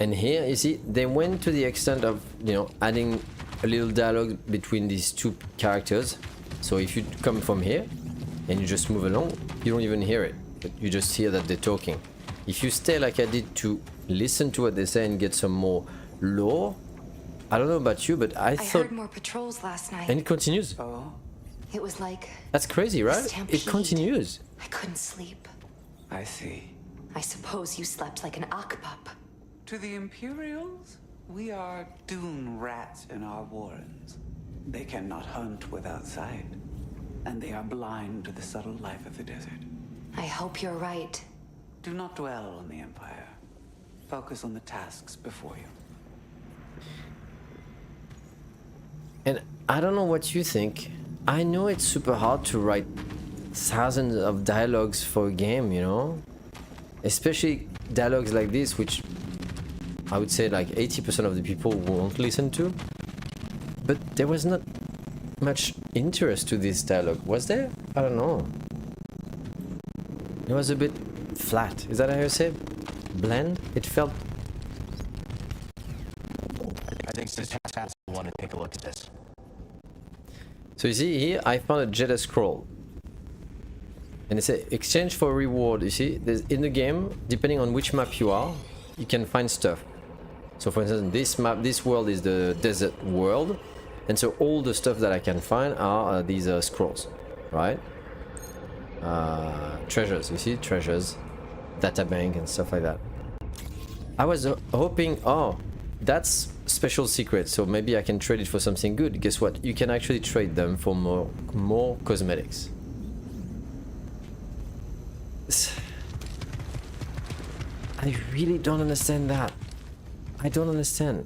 And here, you see, they went to the extent of, you know, adding a little dialogue between these two characters. So if you come from here and you just move along, you don't even hear it, but you just hear that they're talking. If you stay like I did to listen to what they say and get some more lore, I don't know about you, but I thought... heard more patrols last night. And it continues. Oh? It was like... That's crazy, right? stampede. It continues. I couldn't sleep. I see. I suppose you slept like an Akpup. To the Imperials, we are dune rats in our warrens. They cannot hunt without sight, and they are blind to the subtle life of the desert. I hope you're right. Do not dwell on the Empire. Focus on the tasks before you. And I don't know what you think. I know it's super hard to write thousands of dialogues for a game, you know? Especially dialogues like this, which I would say like 80% of the people won't listen to. But there was not much interest to this dialogue, was there? I don't know. It was a bit flat. Is that how you say? Bland? It felt... I think this has to want to take a look at this. So you see here, I found a Jedi scroll. And it says exchange for reward. You see, there's in the game, depending on which map you are, you can find stuff. So for instance, this map, this world is the desert world. And so all the stuff that I can find are these scrolls, right? Treasures, you see, treasures, data bank and stuff like that. I was hoping, oh, that's special secret, so maybe I can trade it for something good. Guess what? You can actually trade them for more cosmetics. I really don't understand that. I don't understand.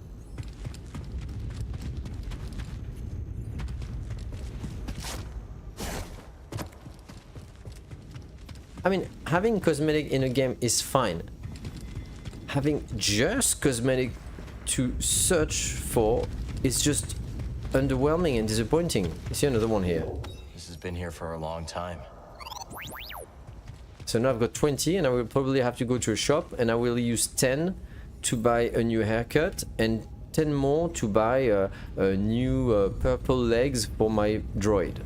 I mean, having cosmetic in a game is fine. Having just cosmetic to search for is just underwhelming and disappointing. You see another one here. This has been here for a long time. So now I've got 20 and I will probably have to go to a shop and I will use 10 to buy a new haircut and 10 more to buy a new purple legs for my droid.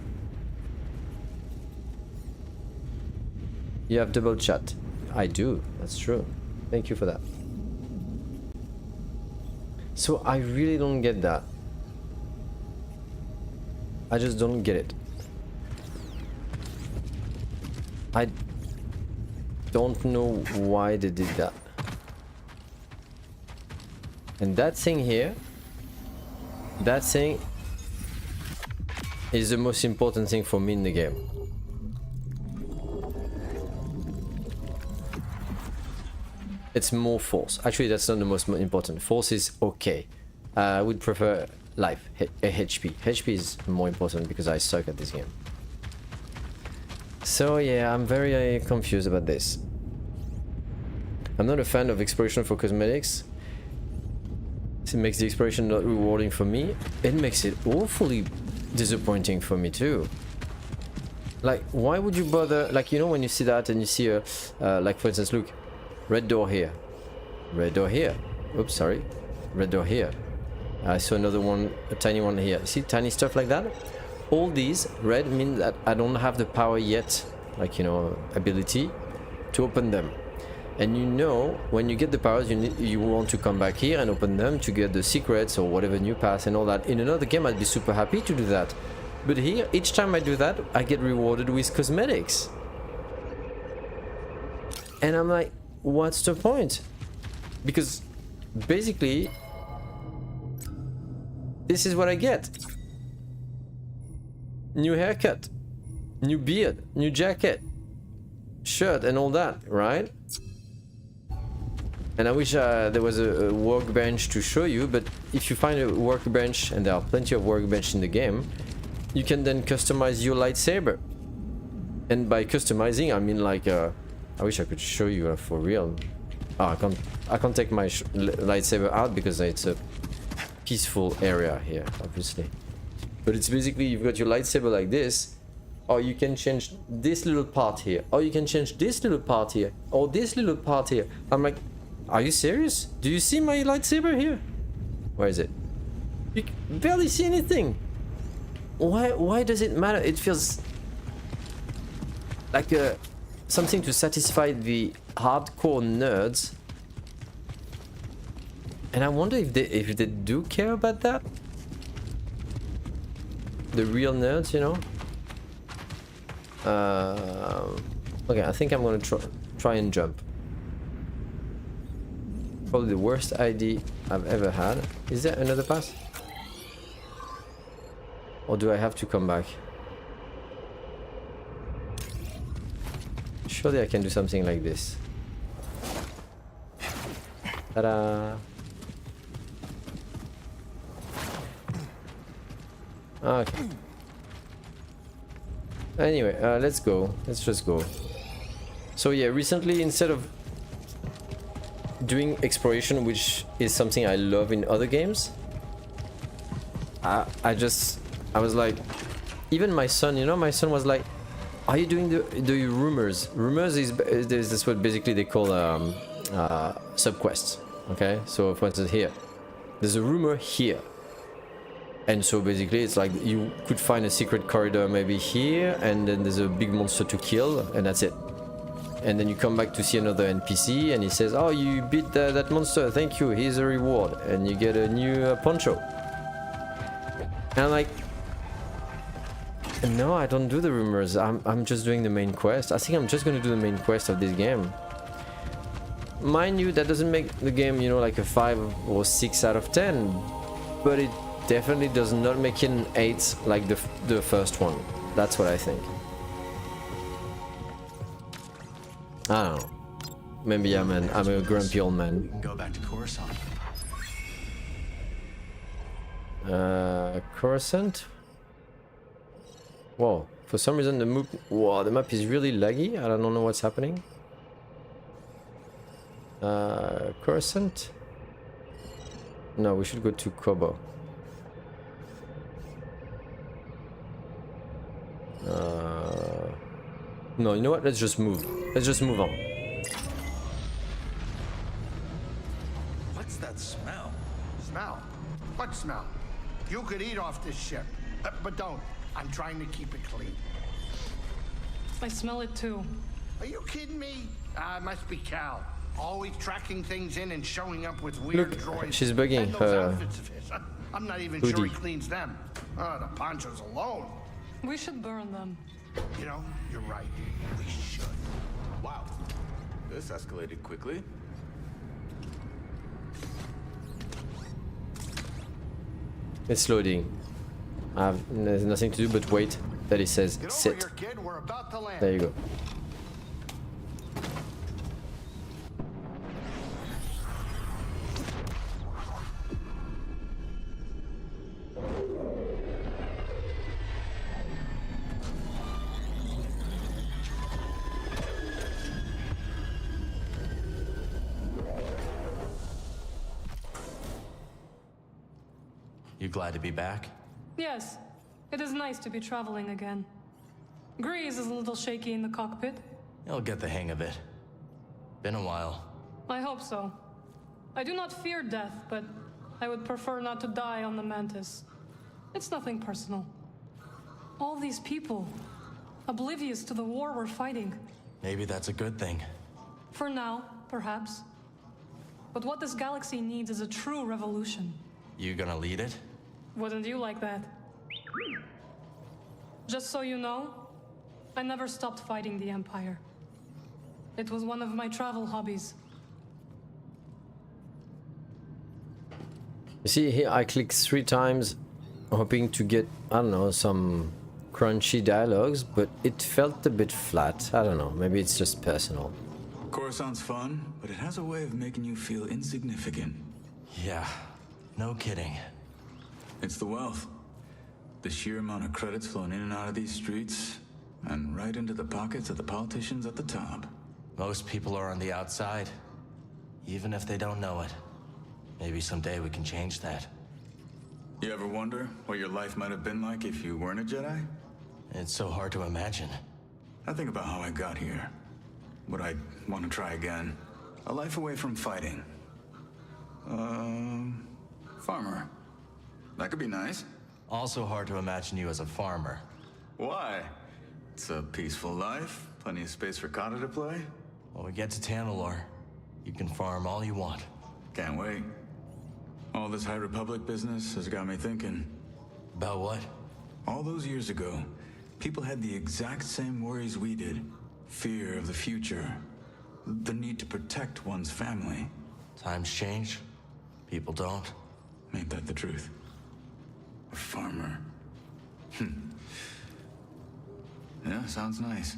You have double chat. I do, that's true. Thank you for that. So I really don't get that. I just don't get it. I don't know why they did that. And that thing here, that thing is the most important thing for me in the game. It's more force. Actually, that's not the most important. Force is okay. I would prefer life, HP. HP is more important because I suck at this game. So yeah, I'm very confused about this. I'm not a fan of exploration for cosmetics. It makes the exploration not rewarding for me. It makes it awfully disappointing for me too. Like, why would you bother? Like, you know, when you see that and you see a, like for instance, look, red door here, red door here. Oops, sorry, red door here. I saw another one, a tiny one here. See, tiny stuff like that. All these red mean that I don't have the power yet, like, you know, ability to open them. And you know, when you get the powers, you want to come back here and open them to get the secrets or whatever new pass and all that. In another game, I'd be super happy to do that. But here, each time I do that, I get rewarded with cosmetics. And I'm like, what's the point? Because basically, this is what I get. New haircut, new beard, new jacket, shirt and all that, right? And I wish there was a workbench to show you, but if you find a workbench, and there are plenty of workbench in the game, you can then customize your lightsaber. And by customizing, I mean like, I wish I could show you for real. Oh, I can't take my lightsaber out because it's a peaceful area here, obviously. But it's basically, you've got your lightsaber like this, or you can change this little part here, or you can change this little part here, or this little part here. I'm like, are you serious? Do you see my lightsaber here? Where is it? You can barely see anything. Why does it matter? It feels like something to satisfy the hardcore nerds. And I wonder if they do care about that. The real nerds, you know. Okay, I think I'm gonna try and jump. Probably the worst idea I've ever had. Is there another pass? Or do I have to come back? Surely I can do something like this. Ta-da! Okay. Anyway, let's go. Let's just go. So yeah, recently instead of doing exploration, which is something I love in other games, I was like, even my son, you know, my son was like, are you doing the rumors? Rumors is that's what basically they call subquests. Okay, so for instance here, there's a rumor here. And so basically it's like you could find a secret corridor maybe here, and then there's a big monster to kill, and that's it. And then you come back to see another NPC and he says, oh, you beat that monster, thank you, here's a reward. And you get a new poncho. And I'm like, no, I don't do the rumors, I'm just doing the main quest. I think I'm just gonna do the main quest of this game. Mind you, that doesn't make the game, you know, like a 5 or 6 out of 10, but it definitely does not make it an 8 like the first one. That's what I think. I don't know. Maybe I'm a grumpy old man. We can go back to Coruscant. Coruscant? Whoa, for some reason the map is really laggy. I don't know what's happening. Coruscant? No, we should go to Kobo. No, you know what? Let's just move. Let's just move on. What's that smell? Smell? What smell? You could eat off this ship, but don't. I'm trying to keep it clean. I smell it too. Are you kidding me? It must be Cal. Always tracking things in and showing up with weird droids. She's bugging And those her outfits of his. I'm not even hoodie. sure he cleans them. The ponchos alone. We should burn them. You know, you're right. We should. Wow. This escalated quickly. It's loading. There's nothing to do but wait that it says Get over sit. here, kid. We're about to land. There you go. You glad to be back? Yes, it is nice to be traveling again. Grease is a little shaky in the cockpit. You'll get the hang of it. Been a while. I hope so. I do not fear death, but I would prefer not to die on the Mantis. It's nothing personal. All these people, oblivious to the war we're fighting. Maybe that's a good thing. For now, perhaps. But what this galaxy needs is a true revolution. You gonna lead it? Wouldn't you like that? Just so you know, I never stopped fighting the Empire. It was one of my travel hobbies. You see here I clicked 3 times hoping to get, I don't know, some crunchy dialogues, but it felt a bit flat. I don't know, maybe it's just personal. Coruscant's fun, but it has a way of making you feel insignificant. Yeah, no kidding. It's the wealth. The sheer amount of credits flowing in and out of these streets, and right into the pockets of the politicians at the top. Most people are on the outside, even if they don't know it. Maybe someday we can change that. You ever wonder what your life might have been like if you weren't a Jedi? It's so hard to imagine. I think about how I got here. What I'd want to try again. A life away from fighting. Farmer. That could be nice. Also hard to imagine you as a farmer. Why? It's a peaceful life. Plenty of space for Kata to play. When we get to Tanalorr, you can farm all you want. Can't wait. All this High Republic business has got me thinking. About what? All those years ago, people had the exact same worries we did. Fear of the future. The need to protect one's family. Times change. People don't. Ain't that the truth? A farmer. Yeah, sounds nice.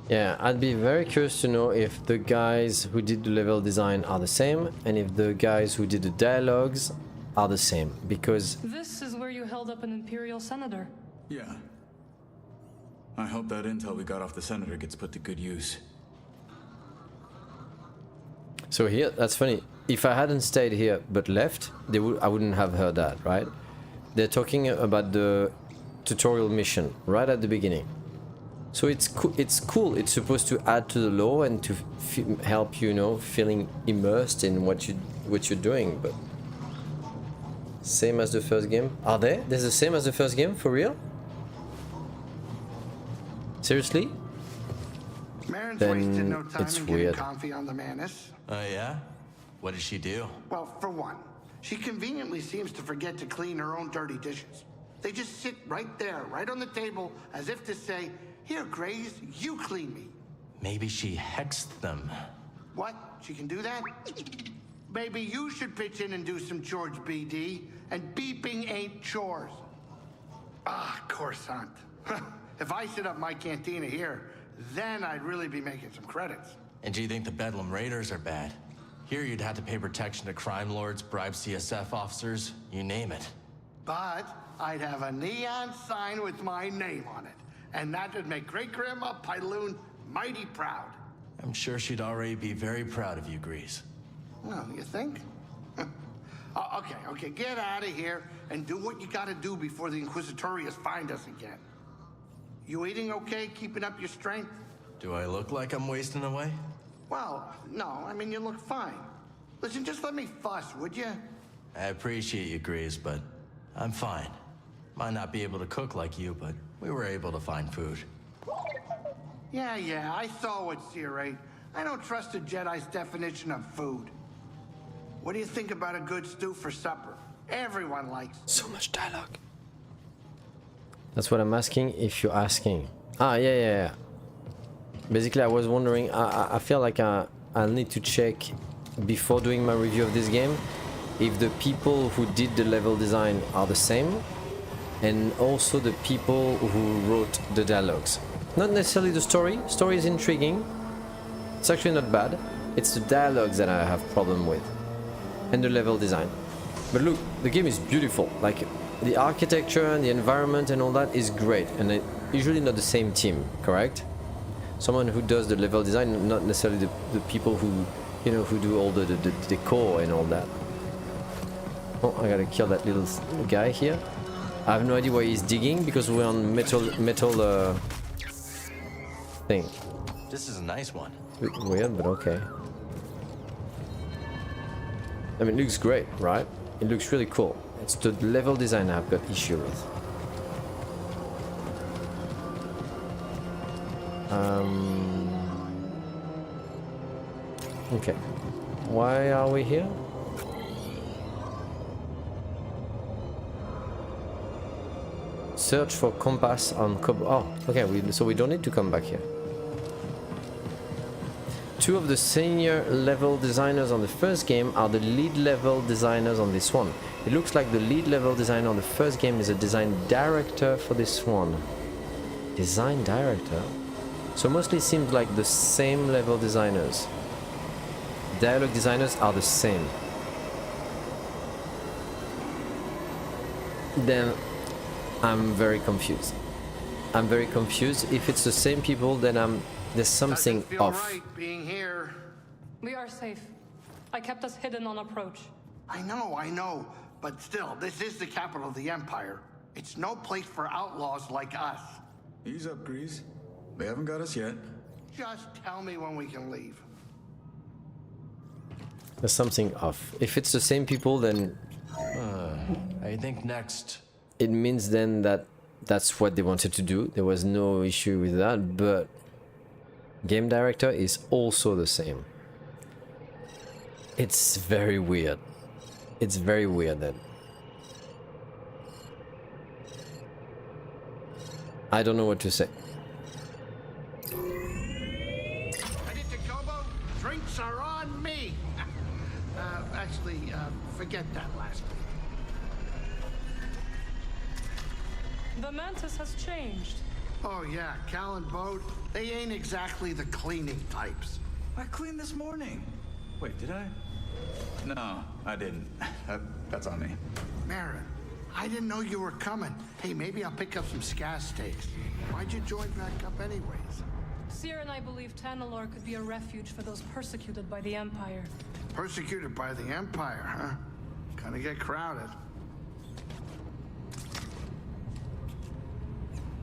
Yeah, I'd be very curious to know if the guys who did the level design are the same, and if the guys who did the dialogues are the same, because... This is where you held up an Imperial Senator. Yeah. I hope that intel we got off the Senator gets put to good use. So here, that's funny. If I hadn't stayed here but left, I wouldn't have heard that, right? They're talking about the tutorial mission right at the beginning. So it's cool. It's supposed to add to the lore and to help you, feeling immersed in what you're doing. But same as the first game. Are they? They're the same as the first game, for real? Seriously? Marin's Then wasted no time it's in getting weird. comfy on the Manus. Oh, yeah? What did she do? Well, for one, she conveniently seems to forget to clean her own dirty dishes. They just sit right there, right on the table, as if to say, "Here, Grace, you clean me." Maybe she hexed them. What? She can do that? Maybe you should pitch in and do some chores, BD. And beeping ain't chores. Ah, Coruscant. If I set up my cantina here, then I'd really be making some credits. And do you think the Bedlam Raiders are bad? Here you'd have to pay protection to crime lords, bribe CSF officers, you name it. But I'd have a neon sign with my name on it. And that would make Great-Grandma Pyloon mighty proud. I'm sure she'd already be very proud of you, Grease. Well, you think? Okay, get out of here and do what you gotta do before the Inquisitorius find us again. You eating okay, keeping up your strength? Do I look like I'm wasting away? Well, no, I mean, you look fine. Listen, just let me fuss, would you? I appreciate you, Grease, but I'm fine. Might not be able to cook like you, but we were able to find food. Yeah, I saw what Seer ate. I don't trust a Jedi's definition of food. What do you think about a good stew for supper? Everyone likes it. So much dialogue. That's what I'm asking, if you're asking. Ah, yeah. Basically, I was wondering, I feel like I'll need to check before doing my review of this game if the people who did the level design are the same, and also the people who wrote the dialogues. Not necessarily the story. Story is intriguing. It's actually not bad. It's the dialogues that I have problem with, and the level design. But look, the game is beautiful. Like, the architecture and the environment and all that is great, and usually not the same team, correct? Someone who does the level design, not necessarily the people who, who do all the decor and all that. Oh, I gotta kill that little guy here. I have no idea why he's digging, because we're on metal thing. This is a nice one. Weird, but okay. I mean, it looks great, right? It looks really cool. It's the level design I've got issue with. Okay. Why are we here? Search for compass on Oh, okay. So we don't need to come back here. Two of the senior level designers on the first game are the lead level designers on this one. It looks like the lead level designer on the first game is a design director for this one. Design director? So mostly seems like the same level designers. Dialogue designers are the same. Then I'm very confused. I'm very confused. If it's the same people, then there's something Doesn't feel off. right being here. We are safe. I kept us hidden on approach. I know. But still, this is the capital of the Empire. It's no place for outlaws like us. Ease up, Grease. They haven't got us yet. Just tell me when we can leave. There's something off. If it's the same people, then I think next. it means then that that's what they wanted to do. There was no issue with that, but game director is also the same. It's very weird. It's very weird then. I don't know what to say. Ready to go, Bo? Drinks are on me. Actually, forget that last week. The Mantis has changed. Oh yeah, Cal and Bode, they ain't exactly the cleaning types. I cleaned this morning. Wait, did I? No, I didn't. That's on me. Marin, I didn't know you were coming. Hey, maybe I'll pick up some scat steaks. Why'd you join back up anyways? Seer and I believe Tanalor could be a refuge for those persecuted by the Empire. Persecuted by the Empire, huh? Gonna get crowded.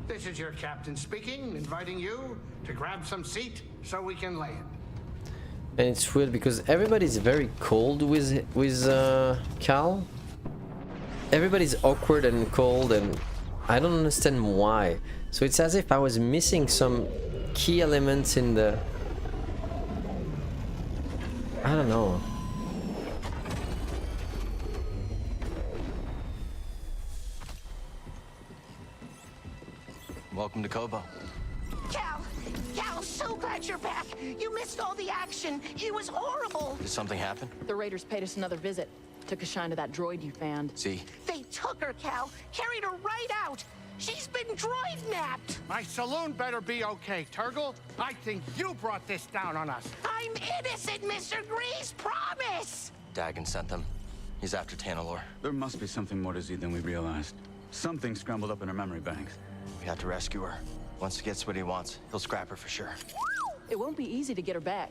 This is your captain speaking, inviting you to grab some seat so we can land. And it's weird because everybody's very cold with Cal. Everybody's awkward and cold, and I don't understand why. So it's as if I was missing some key elements in the... I don't know. Welcome to Kobo. Cal, so glad you're back. You missed all the action. It was horrible. Did something happen? The Raiders paid us another visit. Took a shine to that droid you found. See? They took her, Cal. Carried her right out. She's been droid-napped. My saloon better be okay, Turgle. I think you brought this down on us. I'm innocent, Mr. Grease. Promise. Dagon sent them. He's after Tanalor. There must be something more to Z than we realized. Something scrambled up in her memory banks. We have to rescue her. Once he gets what he wants, he'll scrap her for sure. It won't be easy to get her back.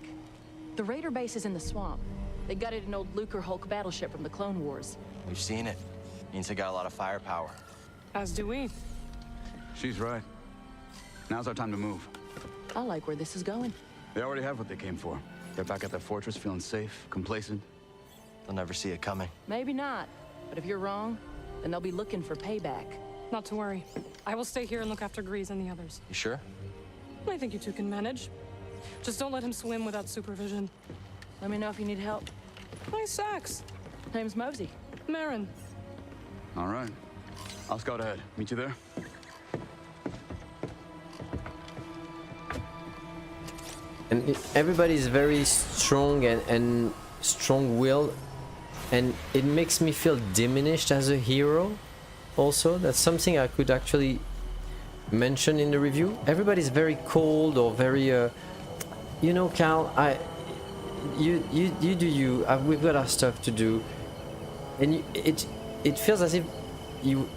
The Raider base is in the swamp. They gutted an old Lucre Hulk battleship from the Clone Wars. We've seen it. Means they got a lot of firepower. As do we. She's right. Now's our time to move. I like where this is going. They already have what they came for. They're back at their fortress feeling safe, complacent. They'll never see it coming. Maybe not. But if you're wrong, then they'll be looking for payback. Not to worry. I will stay here and look after Grease and the others. You sure? I think you two can manage. Just don't let him swim without supervision. Let me know if you need help. Nice sax. Name's Mosey. Marin. All right. I'll scout ahead. Meet you there? And everybody's very strong and strong-willed, and it makes me feel diminished as a hero. Also, that's something I could actually mention in the review. Everybody's very cold or very, you know, Cal. You do you. We've got our stuff to do, and it feels as if you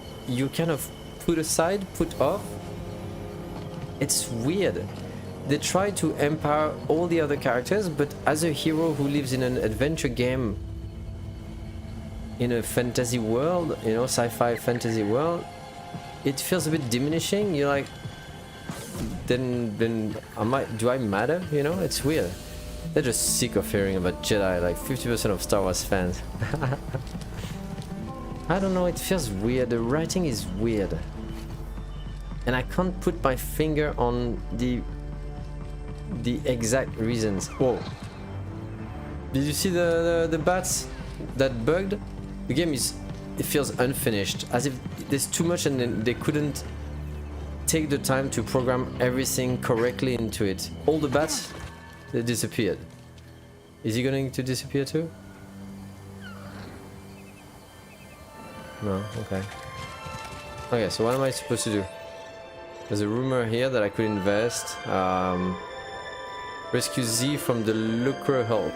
kind of put aside, put off. It's weird. They try to empower all the other characters, but as a hero who lives in an adventure game, in a fantasy world, you know, sci-fi fantasy world, it feels a bit diminishing. You're like, then do I matter? You know, it's weird. They're just sick of hearing about Jedi, like 50% of Star Wars fans. I don't know, it feels weird. The writing is weird. And I can't put my finger on the exact reasons. Whoa. Did you see the bats that bugged? The game it feels unfinished, as if there's too much and then they couldn't take the time to program everything correctly into it. All the bats, they disappeared. Is he going to disappear too? No, okay. Okay, so what am I supposed to do? There's a rumor here that I could invest. Rescue Z from the Lucre Hulk.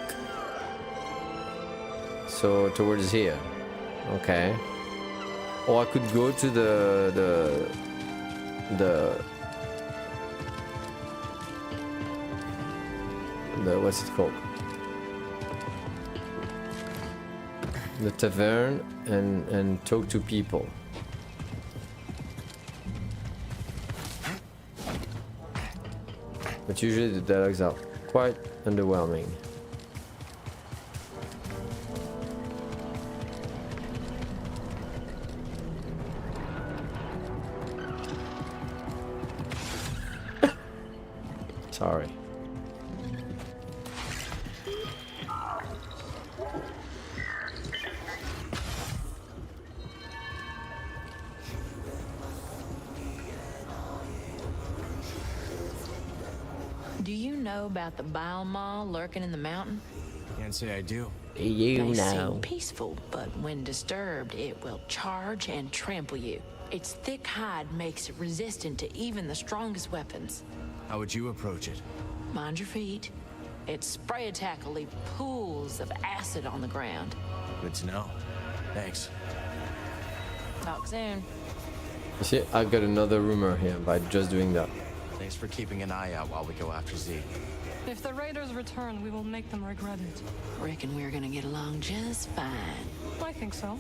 So towards here. Okay. Or I could go to the what's it called? The tavern and talk to people. But usually the dialogues are quite underwhelming. Sorry. Do you know about the Bile Maw lurking in the mountain? Can't say I do. You They know. seem peaceful, but when disturbed, it will charge and trample you. Its thick hide makes it resistant to even the strongest weapons. How would you approach it? Mind your feet. Its spray attack will leave pools of acid on the ground. Good to know. Thanks. Talk soon. You see, I got another rumor here by just doing that. Thanks for keeping an eye out while we go after Zeke. If the raiders return, we will make them regret it. Reckon we're gonna get along just fine. I think so.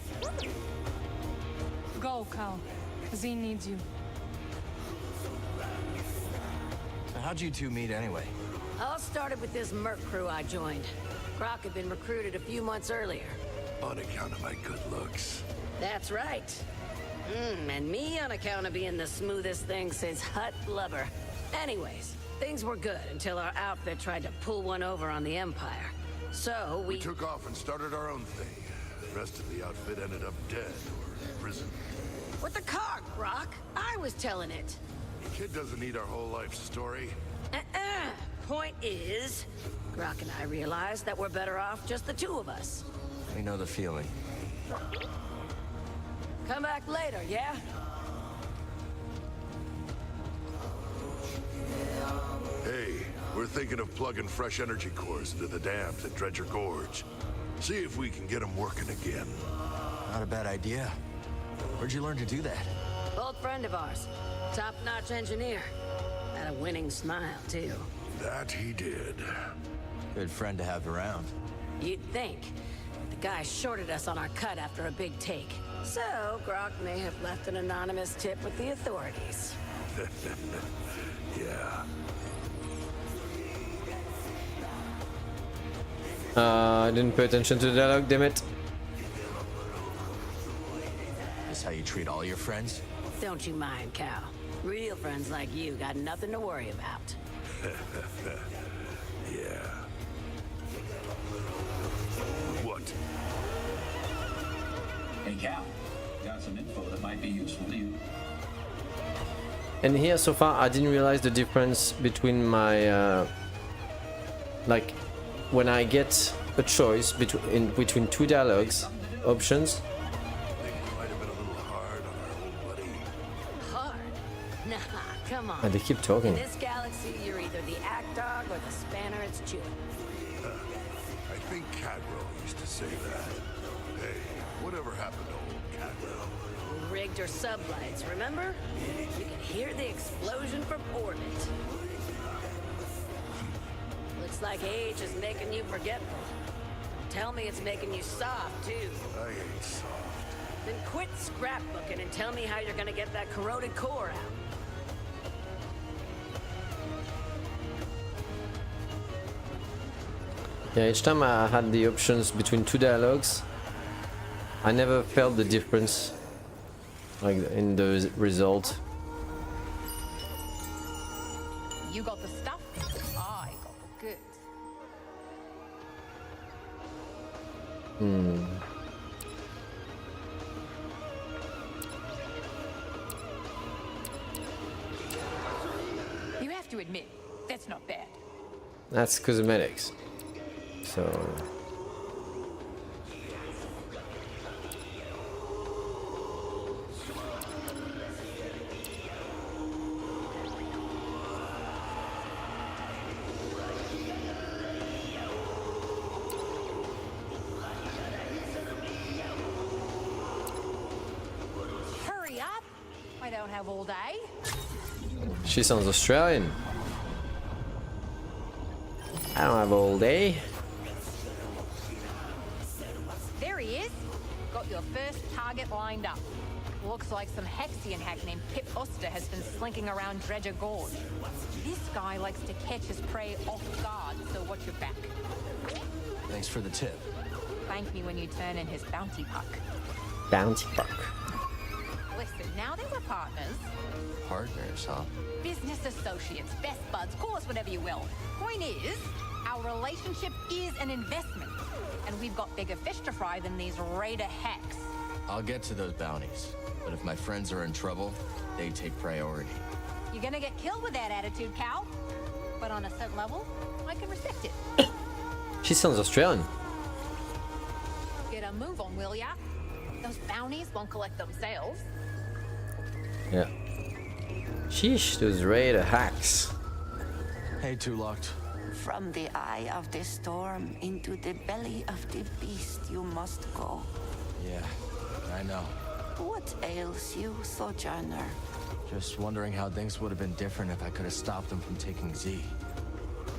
Go, Cal. Z needs you. So how'd you two meet anyway? All started with this merc crew I joined. Croc had been recruited a few months earlier. On account of my good looks. That's right. And me on account of being the smoothest thing since Hut Blubber. Anyways, things were good until our outfit tried to pull one over on the Empire. So We took off and started our own thing. The rest of the outfit ended up dead or in prison. With the car, Croc. I was telling it. Kid doesn't need our whole life story. Point is, Croc and I realized that we're better off just the two of us. We know the feeling. Come back later, yeah? Hey, we're thinking of plugging fresh energy cores into the dams at Dredger Gorge. See if we can get them working again. Not a bad idea. Where'd you learn to do that? Old friend of ours. Top-notch engineer. Had a winning smile, too. That he did. Good friend to have around. You'd think. The guy shorted us on our cut after a big take. So, Grok may have left an anonymous tip with the authorities. Yeah. I didn't pay attention to the dialogue, damn it. This how you treat all your friends? Don't you mind, Cal. Real friends like you got nothing to worry about. Yeah. What? Hey, Cal. Got some info that might be useful to you. And here so far I didn't realize the difference between my like when I get a choice between two dialogues options. Hard? Nah, come on. And they keep talking. In this galaxy, you're either the act dog or the spanner it's chewing. I think Cadwell used to say that. Hey, whatever happened to old Cadwell? We rigged her sublights, remember? You can hear the explosion from orbit. Looks like age is making you forgetful. Tell me it's making you soft, too. I ain't soft. Then quit scrapbooking and tell me how you're gonna get that corroded core out. Yeah, each time I had the options between two dialogues, I never felt the difference, like in the result. You got the stuff, I got the goods. You have to admit, that's not bad. That's cosmetics. So Hurry up! I don't have all day. she sounds Australian. I don't have all day. There he is. Got your first target lined up. Looks like some Hexian hack named Pip Oster has been slinking around Dredger Gorge. This guy likes to catch his prey off guard, so watch your back. Thanks for the tip. Thank me when you turn in his bounty puck. Bounty puck. Listen, now that we're partners, Partners, huh? business associates, best buds, call us whatever you will. Point is, our relationship is an investment, and we've got bigger fish to fry than these raider hacks. I'll get to those bounties, but if my friends are in trouble, they take priority. You're gonna get killed with that attitude, Cal. But on a certain level, I can respect it. She sounds Australian. Get a move on, will ya? Those bounties won't collect themselves. Yeah. Sheesh, those raider hacks. Hey, Two-Locked. From the eye of the storm into the belly of the beast you must go. Yeah, I know. What ails you, Sojourner? Just wondering how things would have been different if I could have stopped them from taking Z.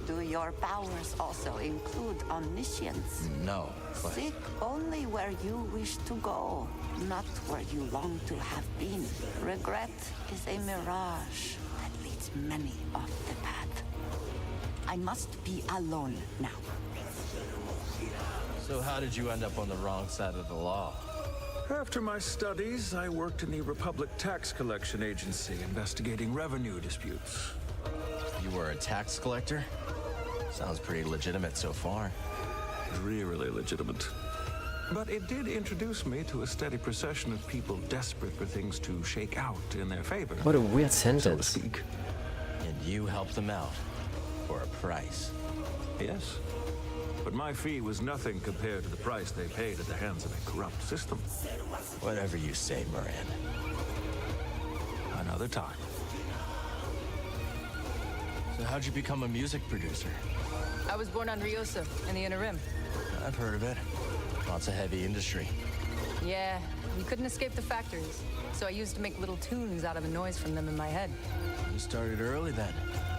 Do your powers also include omniscience? No, but... Seek only where you wish to go, not where you long to have been. Regret is a mirage that leads many off the path. I must be alone now. So how did you end up on the wrong side of the law? After my studies, I worked in the Republic Tax Collection Agency, investigating revenue disputes. You were a tax collector? Sounds pretty legitimate so far. Really legitimate. But it did introduce me to a steady procession of people desperate for things to shake out in their favor. What a weird sentence. So to speak. And you helped them out for a price. Yes. But my fee was nothing compared to the price they paid at the hands of a corrupt system. Whatever you say, Moran. Another time. So how'd you become a music producer? I was born on Riosa, in the Inner Rim. I've heard of it. Lots of heavy industry. Yeah, you couldn't escape the factories. So I used to make little tunes out of the noise from them in my head. You started early then.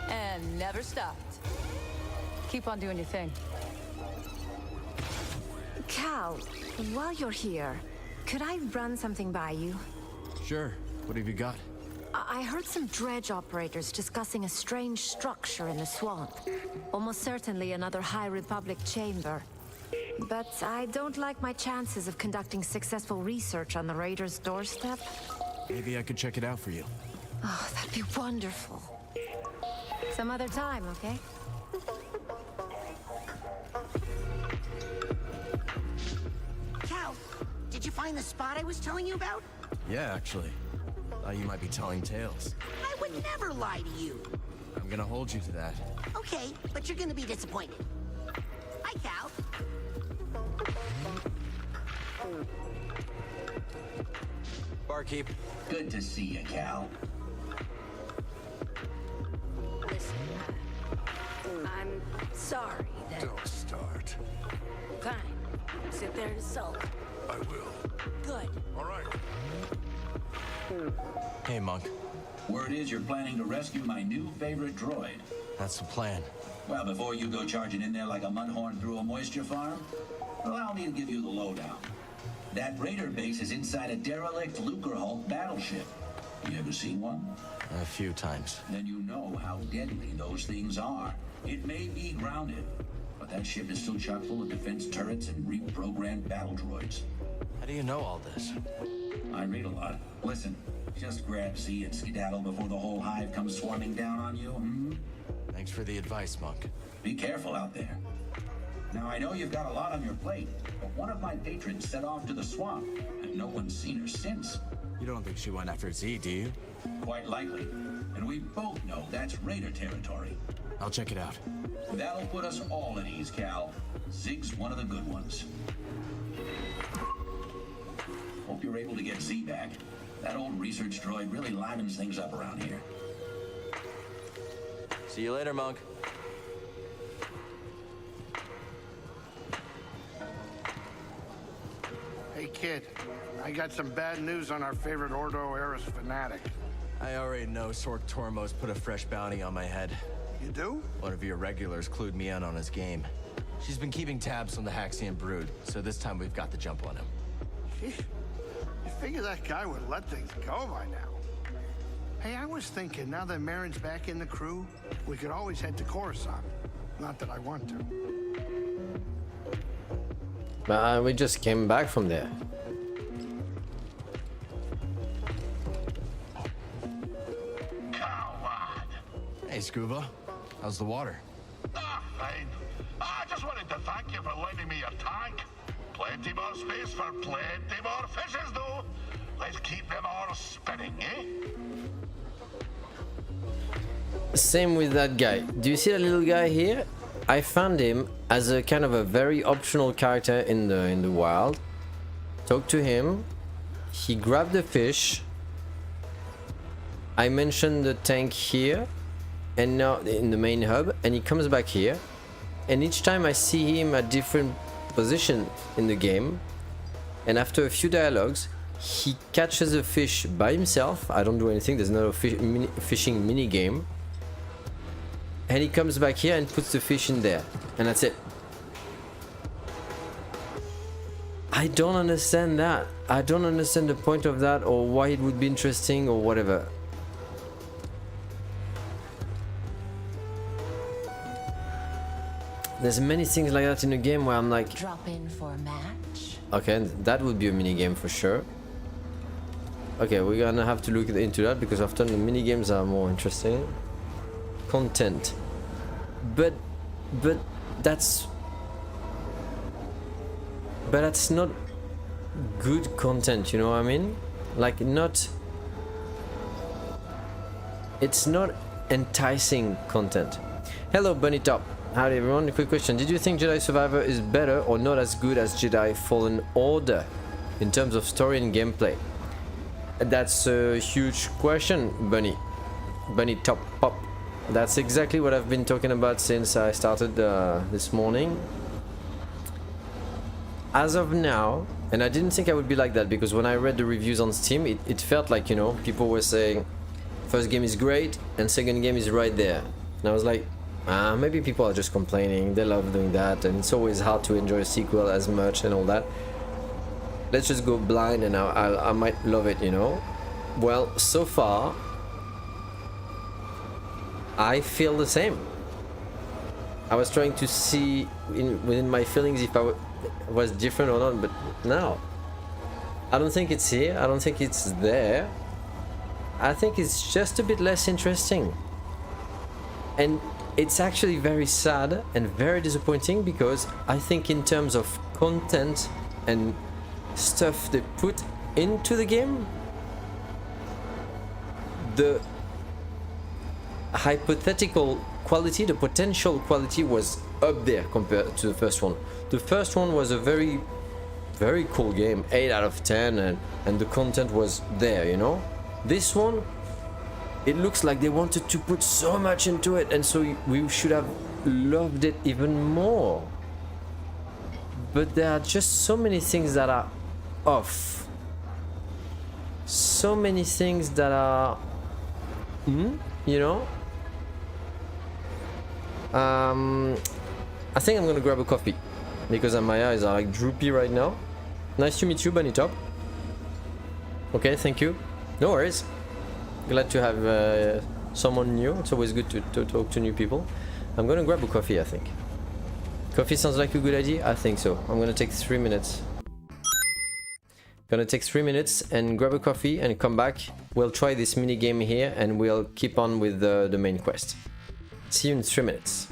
And never stopped. Keep on doing your thing. Cal, while you're here, could I run something by you? Sure. What have you got? I heard some dredge operators discussing a strange structure in the swamp. Almost certainly another High Republic chamber. But I don't like my chances of conducting successful research on the Raiders' doorstep. Maybe I could check it out for you. Oh, that'd be wonderful. Some other time, okay? Cal, did you find the spot I was telling you about? Yeah, actually. Thought you might be telling tales. I would never lie to you. I'm gonna hold you to that. Okay, but you're gonna be disappointed. Hi, Cal. Barkeep. Good to see you, Cal. Listen, I'm sorry that... Don't start. Fine. Sit there and sulk. I will. Good. All right. Hey, Monk. Word is you're planning to rescue my new favorite droid. That's the plan. Well, before you go charging in there like a mudhorn through a moisture farm, allow me to give you the lowdown. That Raider base is inside a derelict Lucrehulk battleship. You ever seen one? A few times. Then you know how deadly those things are. It may be grounded, but that ship is still chock full of defense turrets and reprogrammed battle droids. How do you know all this? I read a lot. Listen, just grab Z and skedaddle before the whole hive comes swarming down on you, hmm? Thanks for the advice, Monk. Be careful out there. Now, I know you've got a lot on your plate, but one of my patrons set off to the swamp, and no one's seen her since. You don't think she went after Z, do you? Quite likely. And we both know that's Raider territory. I'll check it out. That'll put us all at ease, Cal. Zig's one of the good ones. Hope you're able to get Z back. That old research droid really livens things up around here. See you later, Monk. Hey, kid. I got some bad news on our favorite Ordo Eris fanatic. I already know Sork Tormos put a fresh bounty on my head. You do? One of your regulars clued me in on his game. She's been keeping tabs on the Haxian brood, so this time we've got the jump on him. Sheesh. You figure that guy would let things go by now. Hey, I was thinking, now that Marin's back in the crew, we could always head to Coruscant. Not that I want to. But we just came back from there. Coward! Hey, Scuba. How's the water? Ah, fine. I just wanted to thank you for lending me your tank. Plenty more space for plenty more fishes, though. Let's keep them all spinning, eh? Same with that guy. Do you see that little guy here? I found him as a kind of a very optional character in the wild. Talked to him. He grabbed the fish. I mentioned the tank here, and now in the main hub, and he comes back here. And each time I see him at different position in the game, and after a few dialogues, he catches a fish by himself. I don't do anything. There's not a fishing mini game. And he comes back here and puts the fish in there. And that's it. I don't understand that. I don't understand the point of that or why it would be interesting or whatever. There's many things like that in the game where I'm like... Drop in for a match? Okay, that would be a mini game for sure. Okay, we're gonna have to look into that because often the mini games are more interesting. Content. But that's not good content, you know what I mean? Like it's not enticing content. Hello Bunny Top. Howdy everyone, a quick question. Did you think Jedi Survivor is better or not as good as Jedi Fallen Order in terms of story and gameplay? That's a huge question, Bunny. Bunny Top Pop. That's exactly what I've been talking about since I started this morning. As of now, and I didn't think I would be like that because when I read the reviews on Steam, it felt like, you know, people were saying first game is great and second game is right there. And I was like, maybe people are just complaining, they love doing that and it's always hard to enjoy a sequel as much and all that. Let's just go blind and I might love it, you know. Well, so far I feel the same. I was trying to see within my feelings if I was different or not, but no. I don't think it's here, I don't think it's there. I think it's just a bit less interesting. And it's actually very sad and very disappointing because I think in terms of content and stuff they put into the game, the hypothetical quality, the potential quality was up there compared to the first one. The first one was a very, very cool game, 8 out of 10, and the content was there, you know. This one, it looks like they wanted to put so much into it, and so we should have loved it even more. But there are just so many things that are off. So many things that are, you know. I think I'm gonna grab a coffee because my eyes are like droopy right now. Nice to meet you, Bunny Top. Okay, thank you. No worries. Glad to have someone new. It's always good to talk to new people. I'm gonna grab a coffee, I think. Coffee sounds like a good idea? I think so. I'm gonna take 3 minutes. Gonna take 3 minutes and grab a coffee and come back. We'll try this mini game here and we'll keep on with the main quest. See you in 3 minutes.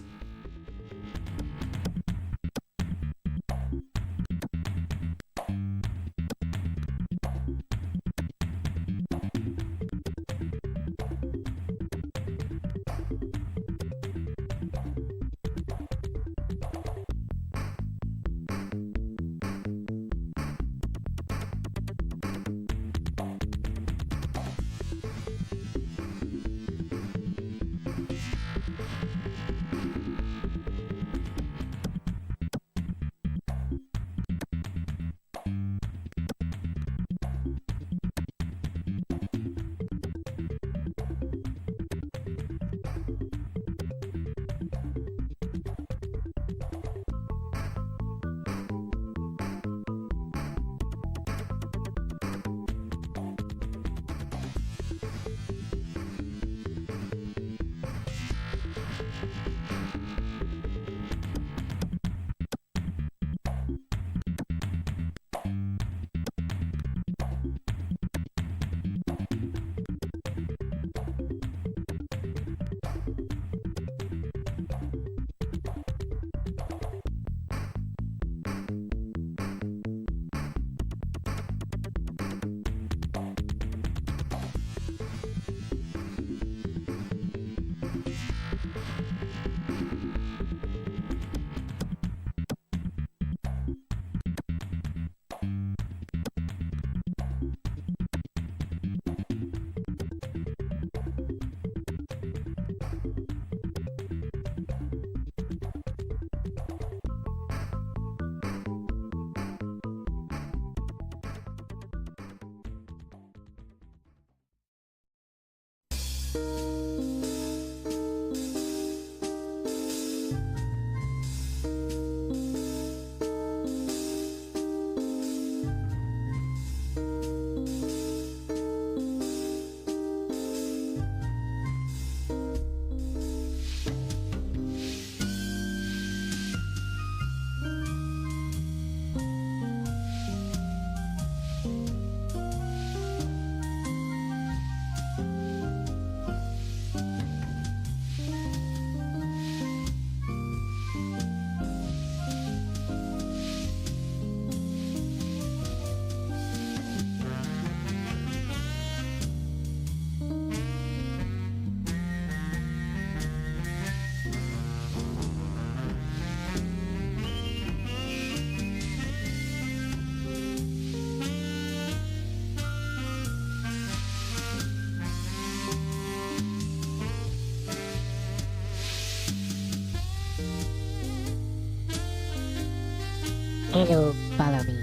Hello, follow me.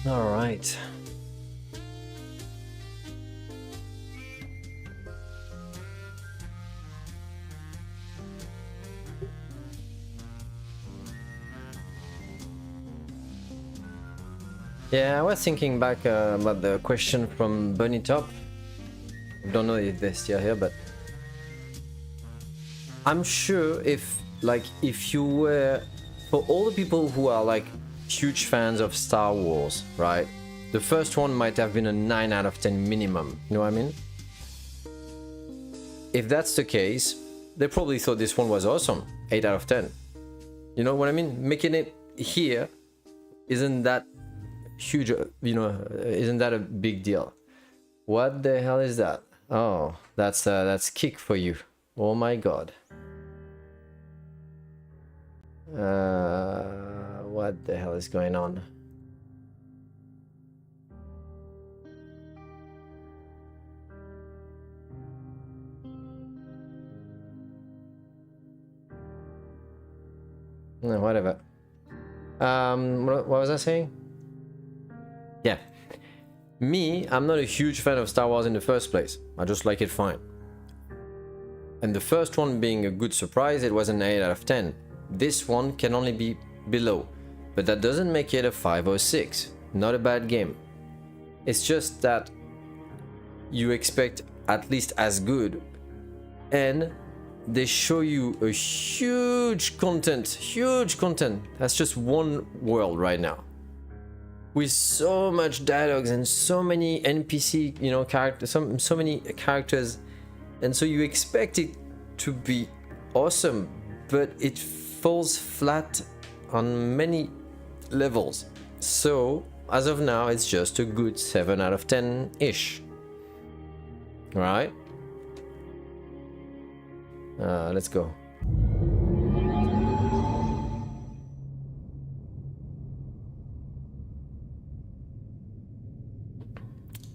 All right. Yeah, I was thinking back about the question from Bunny Top. I don't know if they're still here, but I'm sure if you were, for all the people who are like huge fans of Star Wars, right? The first one might have been a 9 out of 10 minimum, you know what I mean? If that's the case, they probably thought this one was awesome, 8 out of 10. You know what I mean? Making it here isn't that huge, you know, isn't that a big deal? What the hell is that? Oh, that's Kick for you. Oh my god. What the hell is going on? No, whatever. What was I saying? Yeah. Me, I'm not a huge fan of Star Wars in the first place. I just like it fine. And the first one being a good surprise, it was an 8 out of 10. This one can only be below, but that doesn't make it a 5 or 6. Not a bad game. It's just that you expect at least as good, and they show you a huge content. That's just one world right now, with so much dialogues and so many NPC, you know, characters, so many characters, and so you expect it to be awesome, but it falls flat on many levels. So as of now, it's just a good 7 out of 10 ish. Right? Let's go.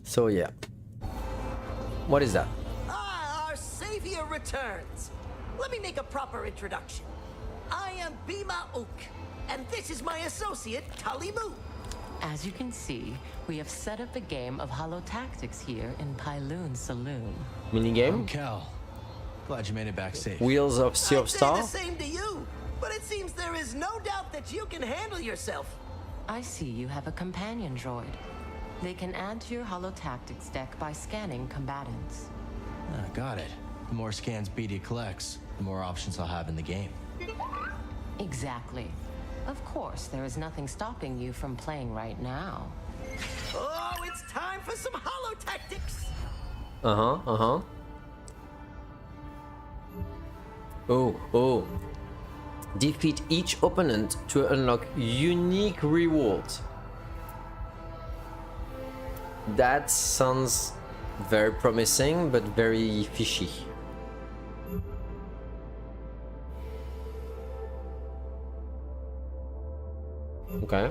So yeah, what is that? Ah, our savior returns. Let me make a proper introduction. I am Bima Ook, and this is my associate, Tully Moo. As you can see, we have set up a game of Hollow Tactics here in Pyloon Saloon. Minigame? I'm Cal. Glad you made it back safe. Wheels of Sea of Star? I'd say the same to you, but it seems there is no doubt that you can handle yourself. I see you have a companion droid. They can add to your Hollow Tactics deck by scanning combatants. Ah, got it. The more scans BD collects, the more options I'll have in the game. Exactly. Of course, there is nothing stopping you from playing right now. Oh, it's time for some Hollow Tactics. Oh. Defeat each opponent to unlock unique rewards. That sounds very promising, but very fishy. Okay.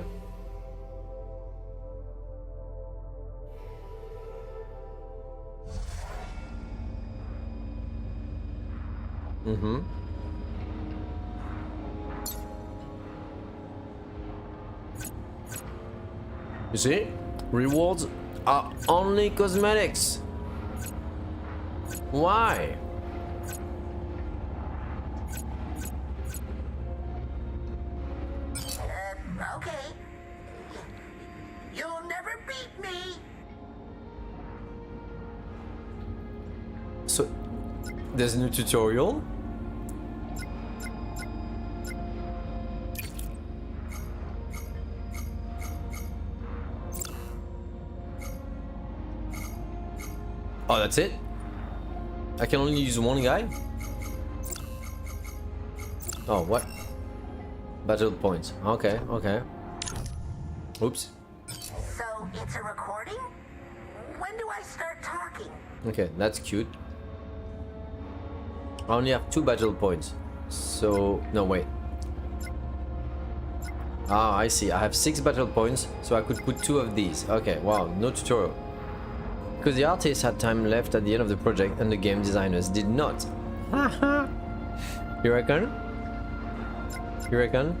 You see? Rewards are only cosmetics. Why? Okay. You'll never beat me. So, there's a new tutorial? Oh, that's it? I can only use one guy? Oh, what? Battle points. Okay, okay. Oops. So it's a recording? When do I start talking? Okay, that's cute. I only have 2 battle points. So, no, wait. Ah, I see. I have 6 battle points, so I could put 2 of these. Okay, wow, no tutorial. Because the artists had time left at the end of the project and the game designers did not. Haha. You reckon? You reckon?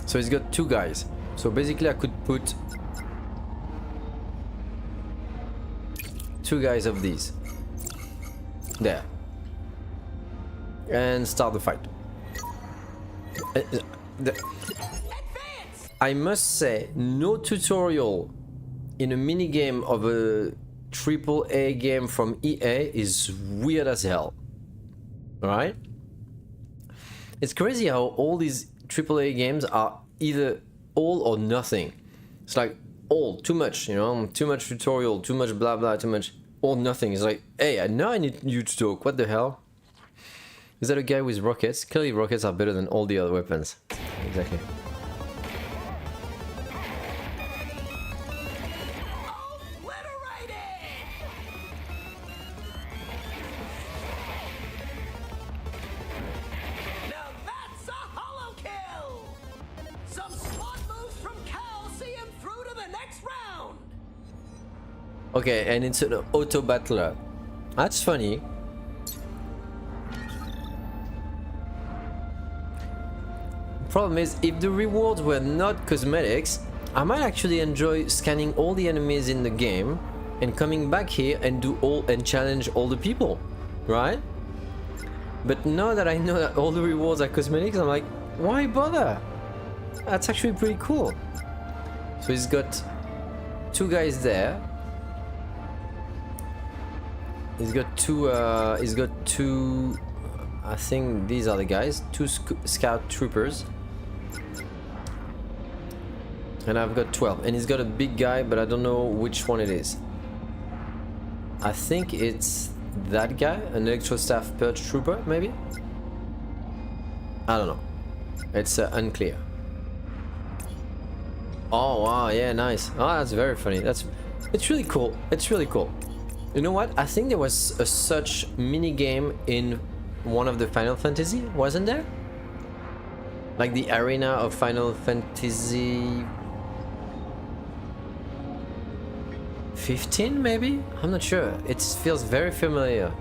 So he's got 2 guys. So basically I could put 2 guys of these. There. And start the fight. I must say, no tutorial in a minigame of a AAA game from EA is weird as hell. Alright? It's crazy how all these AAA games are either all or nothing. It's like all, too much, you know? Too much tutorial, too much blah blah, too much or nothing. It's like, hey, now I need you to talk. What the hell? Is that a guy with rockets? Clearly rockets are better than all the other weapons. Exactly. Okay, and it's an auto battler. That's funny. Problem is, if the rewards were not cosmetics, I might actually enjoy scanning all the enemies in the game and coming back here and do all and challenge all the people, right? But now that I know that all the rewards are cosmetics, I'm like, why bother? That's actually pretty cool. So he's got 2 guys there. He's got two, I think these are the guys, 2 scout troopers. And I've got 12. And he's got a big guy, but I don't know which one it is. I think it's that guy, an electro staff purge trooper, maybe? I don't know. It's unclear. Oh, wow, yeah, nice. Oh, that's very funny. It's really cool. It's really cool. You know what? I think there was a such mini game in one of the Final Fantasy, wasn't there? Like the arena of Final Fantasy 15, maybe? I'm not sure. It feels very familiar.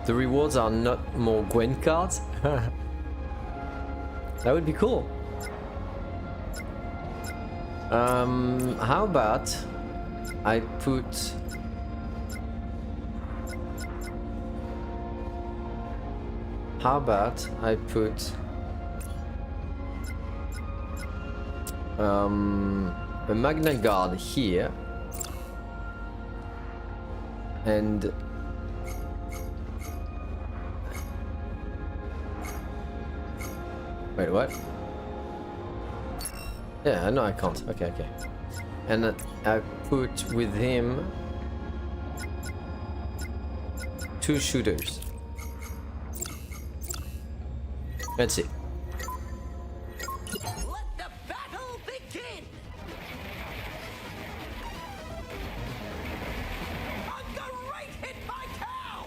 The rewards are not more Gwen cards. That would be cool. How about I put a Magna Guard here and wait, what? Yeah, no, I can't. Okay. And I put with him 2 shooters. Let's see. Let the battle begin! A great hit by Cal!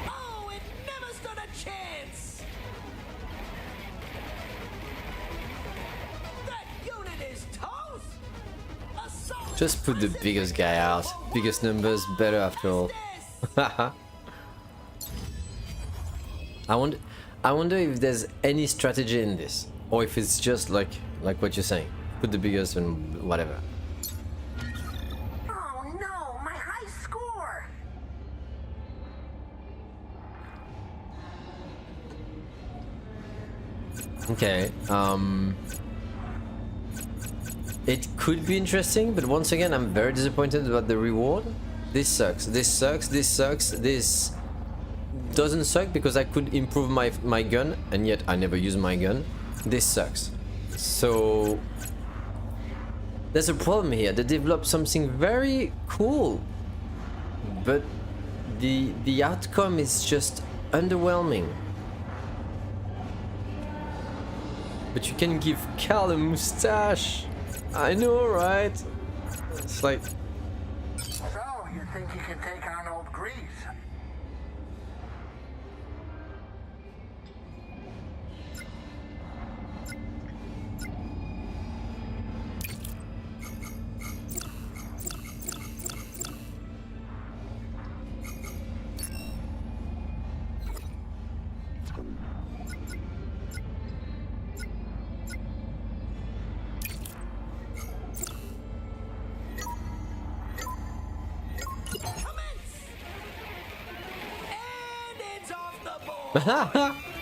Oh, it never stood a chance! That unit is toast! A solid Just put the biggest guy out. Biggest numbers, better after all. I wonder if there's any strategy in this, or if it's just like what you're saying. Put the biggest and whatever. Oh no, my high score! Okay, it could be interesting, but once again, I'm very disappointed about the reward. This sucks, this sucks, this sucks, this doesn't suck because I could improve my gun, and yet I never use my gun. This sucks. So there's a problem here. They developed something very cool, but the outcome is just underwhelming. But you can give Cal a mustache. I know, right? It's like... So, you think you can take on old Grease?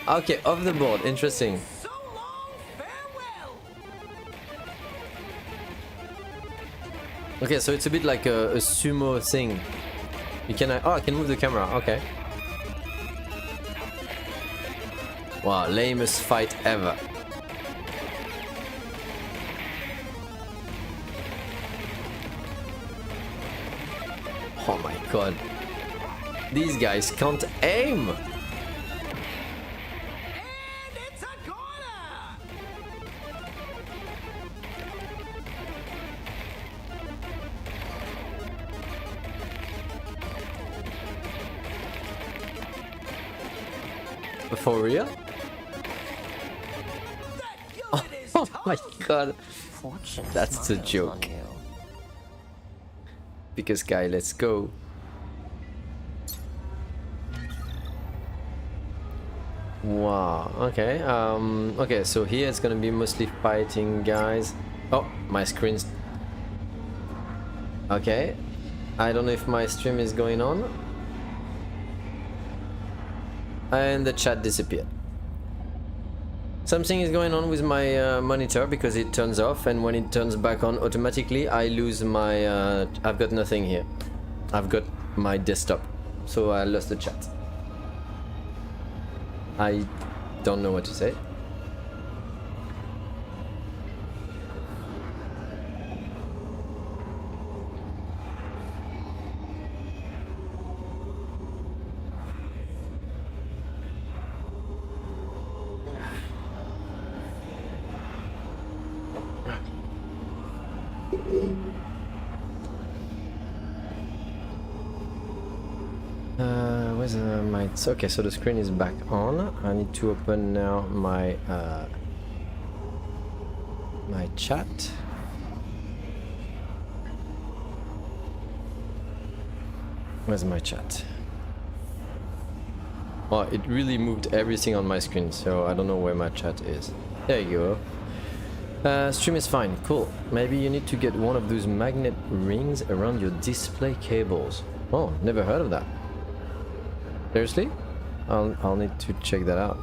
Okay, off the board. Interesting. Okay, so it's a bit like a sumo thing. You can... oh, I can move the camera. Okay. Wow, lamest fight ever. Oh my god. These guys can't aim! For real? Oh my god. That's a joke. Because guy, let's go. Wow, okay. Okay, so here it's gonna be mostly fighting guys. Oh, my screen's... Okay. I don't know if my stream is going on. And the chat disappeared. Something is going on with my monitor because it turns off, and when it turns back on automatically I lose my... I've got nothing here. I've got my desktop, so I lost the chat. I don't know what to say. Where's my... Okay, so the screen is back on. I need to open now my my chat. Where's my chat? Oh, it really moved everything on my screen, so I don't know where my chat is. There you go. Stream is fine, cool. Maybe you need to get one of those magnet rings around your display cables. Oh, never heard of that. Seriously? I'll need to check that out.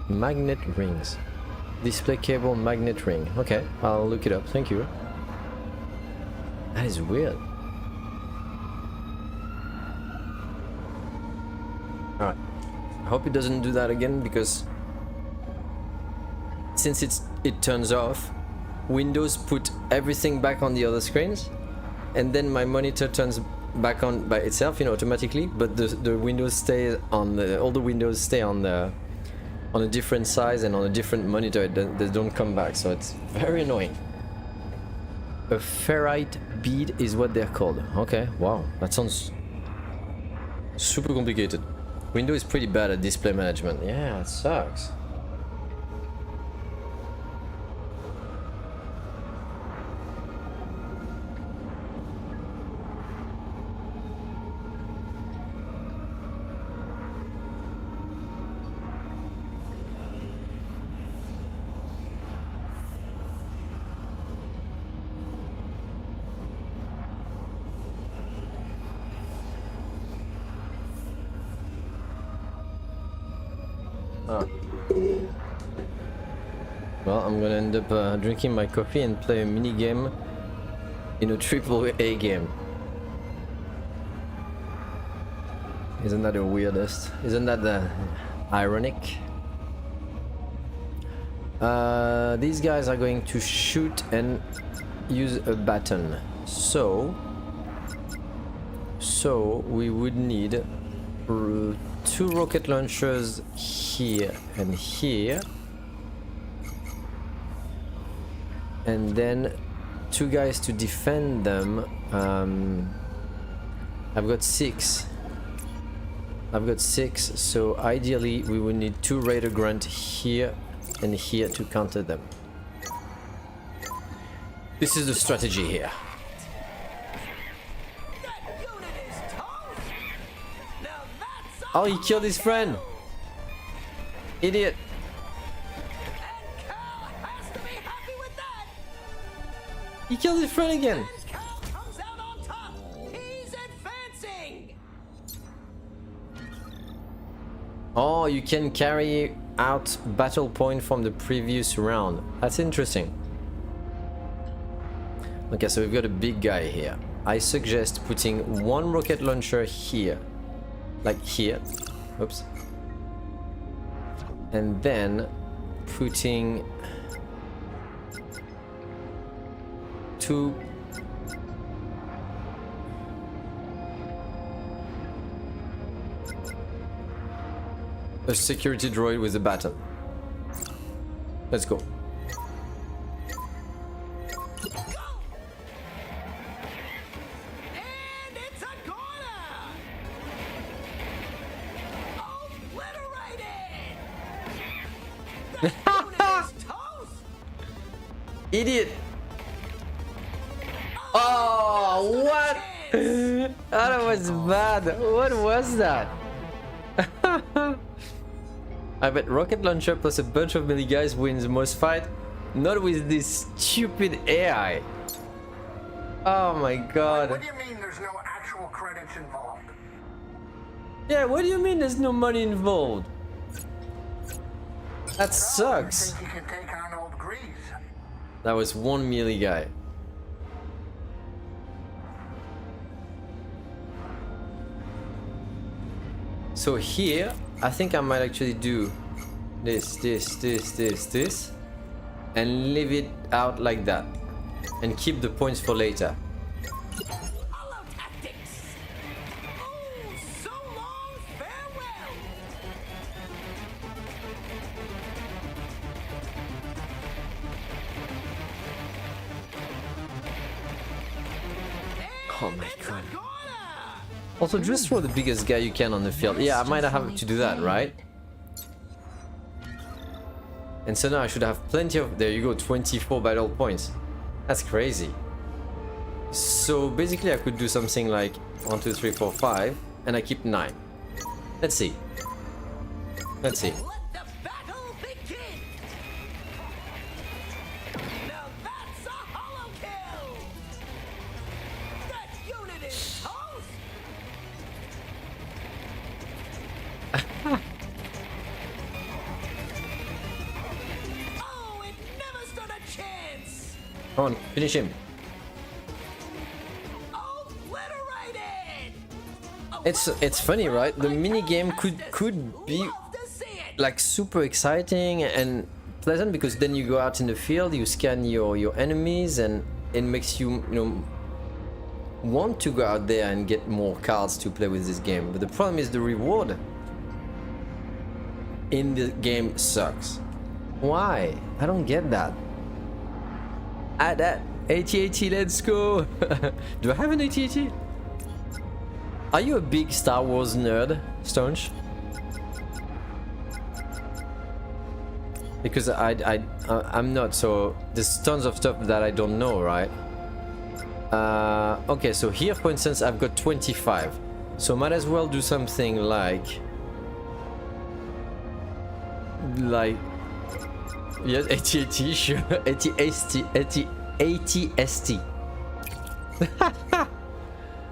Magnet rings. Display cable magnet ring. Okay, I'll look it up, thank you. That is weird. Alright. I hope it doesn't do that again, because since it turns off, Windows put everything back on the other screens, and then my monitor turns back on by itself, you know, automatically, but the windows stay on the... all the windows stay on the... on a different size and on a different monitor. They don't come back, so it's very annoying. A ferrite bead is what they're called. Okay, wow, that sounds super complicated. Windows is pretty bad at display management. Yeah, it sucks. Ah. Well, I'm gonna end up drinking my coffee and play a mini game in a AAA game. Isn't that the weirdest? Isn't that ironic? These guys are going to shoot and use a baton. So we would need 2 rocket launchers here and here. And then 2 guys to defend them. I've got 6. So ideally we would need 2 Raider Grunt here and here to counter them. This is the strategy here. Oh, he killed his friend! Idiot! He killed his friend again! Oh, you can carry out battle point from the previous round. That's interesting. Okay, so we've got a big guy here. I suggest putting 1 rocket launcher here. Like here. Oops. And then putting 2 a security droid with a baton. Let's go. Idiot! Oh, what? That was bad. What was that? I bet rocket launcher plus a bunch of melee guys wins most fight. Not with this stupid AI. Oh my god. What do you mean there's no actual credits involved? Yeah, what do you mean there's no money involved? That sucks. You can take on old Grease. That was 1 melee guy. So here, I think I might actually do this, and leave it out like that, and keep the points for later. Oh my god. Also, just throw the biggest guy you can on the field. Yeah, I might have to do that, right? And so now I should have plenty of... There you go, 24 battle points. That's crazy. So basically I could do something like 1, 2, 3, 4, 5, and I keep 9. Let's see. Let's see. Come on, finish him. It's funny, right? The mini game could be like super exciting and pleasant, because then you go out in the field, you scan your enemies, and it makes you want to go out there and get more cards to play with this game. But the problem is the reward in the game sucks. Why? I don't get that. Add that. AT-AT, let's go. Do I have an AT-AT? Are you a big Star Wars nerd, Stonch? Because I'm not, so there's tons of stuff that I don't know, right? Okay, so here, for instance, I've got 25. So might as well do something like... Yes, AT-AT, sure. AT-ST.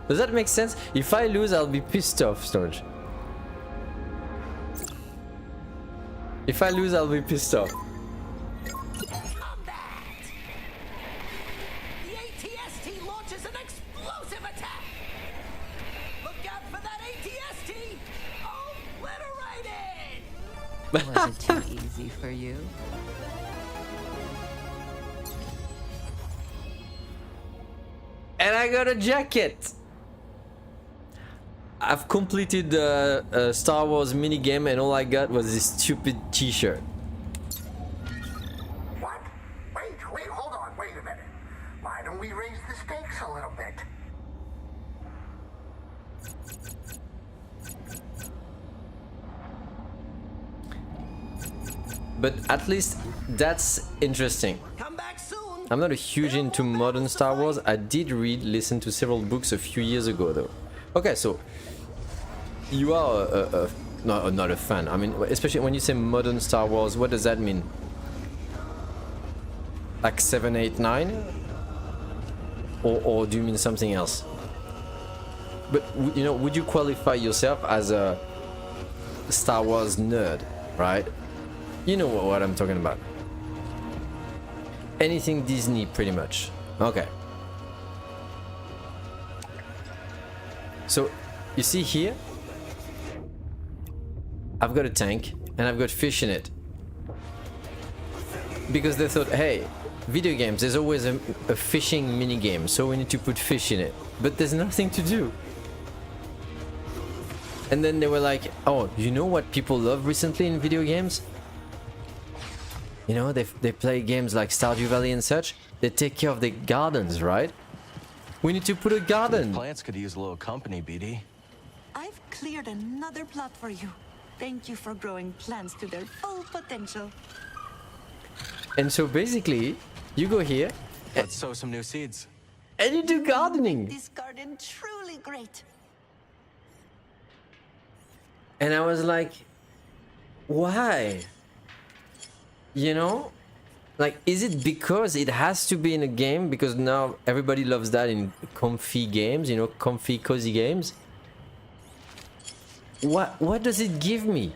Does that make sense? If I lose, I'll be pissed off, Storage. If I lose, I'll be pissed off. The ATST launches an explosive attack! Look out for that ATST! Obliterated! Was it too easy for you? And I got a jacket! I've completed the Star Wars minigame and all I got was this stupid t-shirt. What? Wait, hold on, wait a minute. Why don't we raise the stakes a little bit? But at least that's interesting. Come back soon! I'm not a huge into modern Star Wars. I did listen to several books a few years ago though. Okay, so you are not a fan. I mean, especially when you say modern Star Wars, what does that mean? Like 7, 8, 9? Or do you mean something else? But you know, would you qualify yourself as a Star Wars nerd, right? You know what I'm talking about. Anything Disney, pretty much. Okay. So, you see here, I've got a tank and I've got fish in it. Because they thought, hey, video games, there's always a fishing mini game, so we need to put fish in it. But there's nothing to do. And then they were like, oh, you know what people love recently in video games? You know, they play games like Stardew Valley and such. They take care of their gardens, right? We need to put a garden. Plants could use a little company, BD. I've cleared another plot for you. Thank you for growing plants to their full potential. And so basically, you go here. Let's sow some new seeds. And you do gardening. This garden truly great. And I was like, why? You know? Like, is it because it has to be in a game? Because now everybody loves that in comfy games, you know, comfy, cozy games. What does it give me?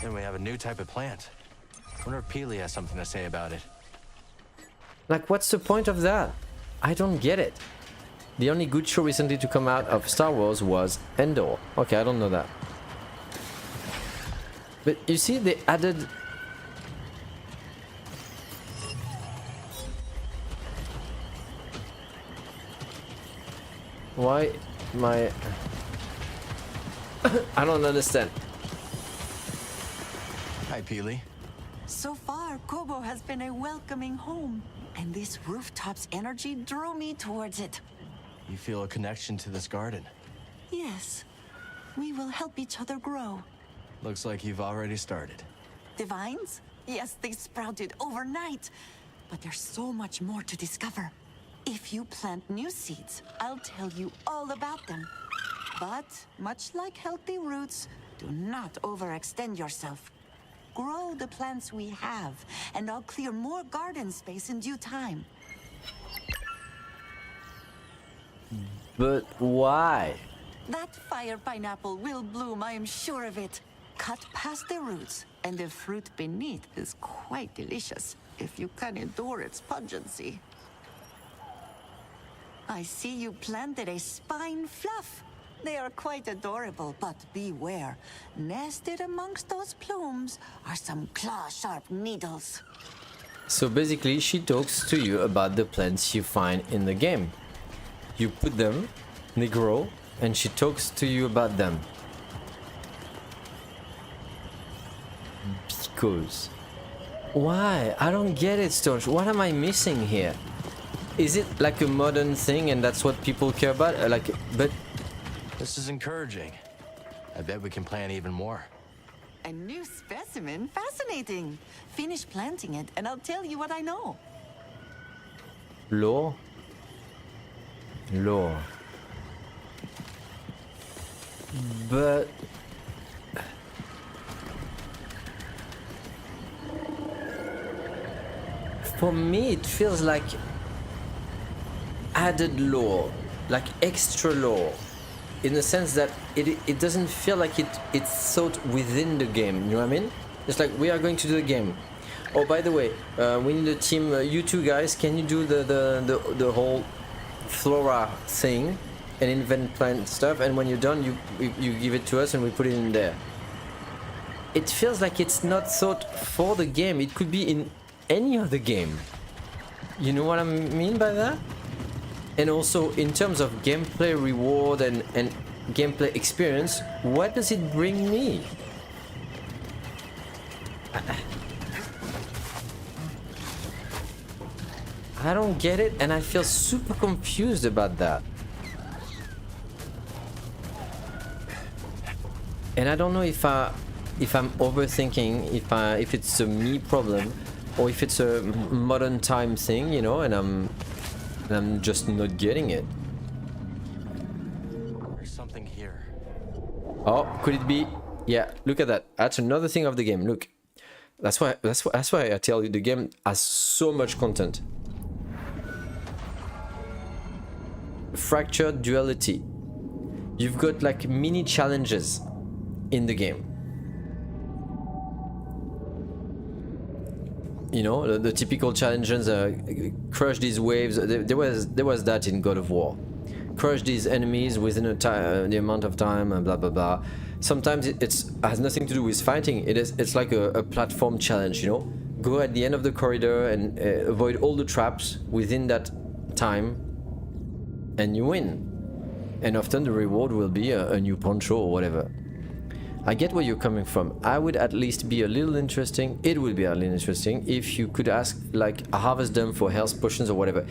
Then we have a new type of plant. Wonder if Peely has something to say about it. Like, what's the point of that? I don't get it. The only good show recently to come out of Star Wars was Endor. Okay, I don't know that. But you see, they added... Why my... I don't understand. Hi, Peely. So far, Kobo has been a welcoming home, and this rooftop's energy drew me towards it. You feel a connection to this garden. Yes, we will help each other grow. Looks like you've already started. The vines? Yes, they sprouted overnight, but there's so much more to discover. If you plant new seeds, I'll tell you all about them. But, much like healthy roots, do not overextend yourself. Grow the plants we have, and I'll clear more garden space in due time. But why? That fire pineapple will bloom, I am sure of it. Cut past the roots, and the fruit beneath is quite delicious, if you can endure its pungency. I see you planted a spine fluff. They are quite adorable, but beware. Nested amongst those plumes are some claw-sharp needles. So basically, she talks to you about the plants you find in the game. You put them, they grow, and she talks to you about them. Because... Why? I don't get it, Stone. What am I missing here? Is it like a modern thing and that's what people care about? But... This is encouraging. I bet we can plant even more. A new specimen? Fascinating. Finish planting it, and I'll tell you what I know. Lore? Lore. But... For me, it feels like added lore, like extra lore. in the sense that it doesn't feel like it's thought within the game. You know what I mean? It's like we are going to do the game. Oh, by the way, we need a team. You two guys, can you do the whole flora thing and invent plant stuff? And when you're done, you give it to us and we put it in there. It feels like it's not thought for the game. It could be in any other game. You know what I mean by that? And also in terms of gameplay reward and gameplay experience, what does it bring me? I don't get it, and I feel super confused about that. And I don't know if I'm overthinking, if it's a me problem, or if it's a modern time thing, you know, and I'm just not getting it. There's something here. Oh, could it be? Yeah, look at that. That's another thing of the game. Look, that's why I tell you the game has so much content. Fractured duality. You've got like mini challenges in the game. You know, the typical challenges, crush these waves. There was that in God of War. Crush these enemies within the amount of time and blah blah blah. Sometimes it has nothing to do with fighting. It's like a platform challenge, you know. Go at the end of the corridor and avoid all the traps within that time, and you win. And often the reward will be a new poncho or whatever. I get where you're coming from. I would at least be a little interesting. It would be a little interesting if you could ask, like, harvest them for health potions or whatever.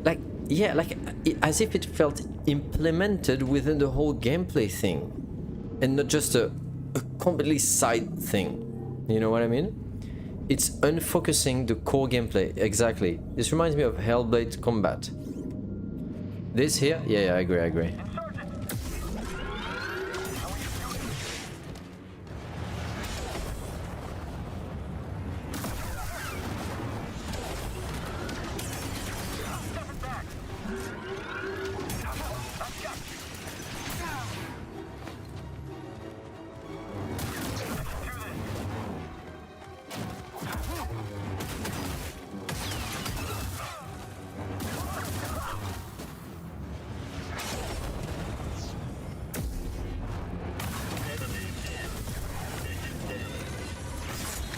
Like, yeah, like as if it felt implemented within the whole gameplay thing, and not just a completely side thing. You know what I mean? It's unfocusing the core gameplay. Exactly. This reminds me of Hellblade Combat. This here? Yeah, I agree.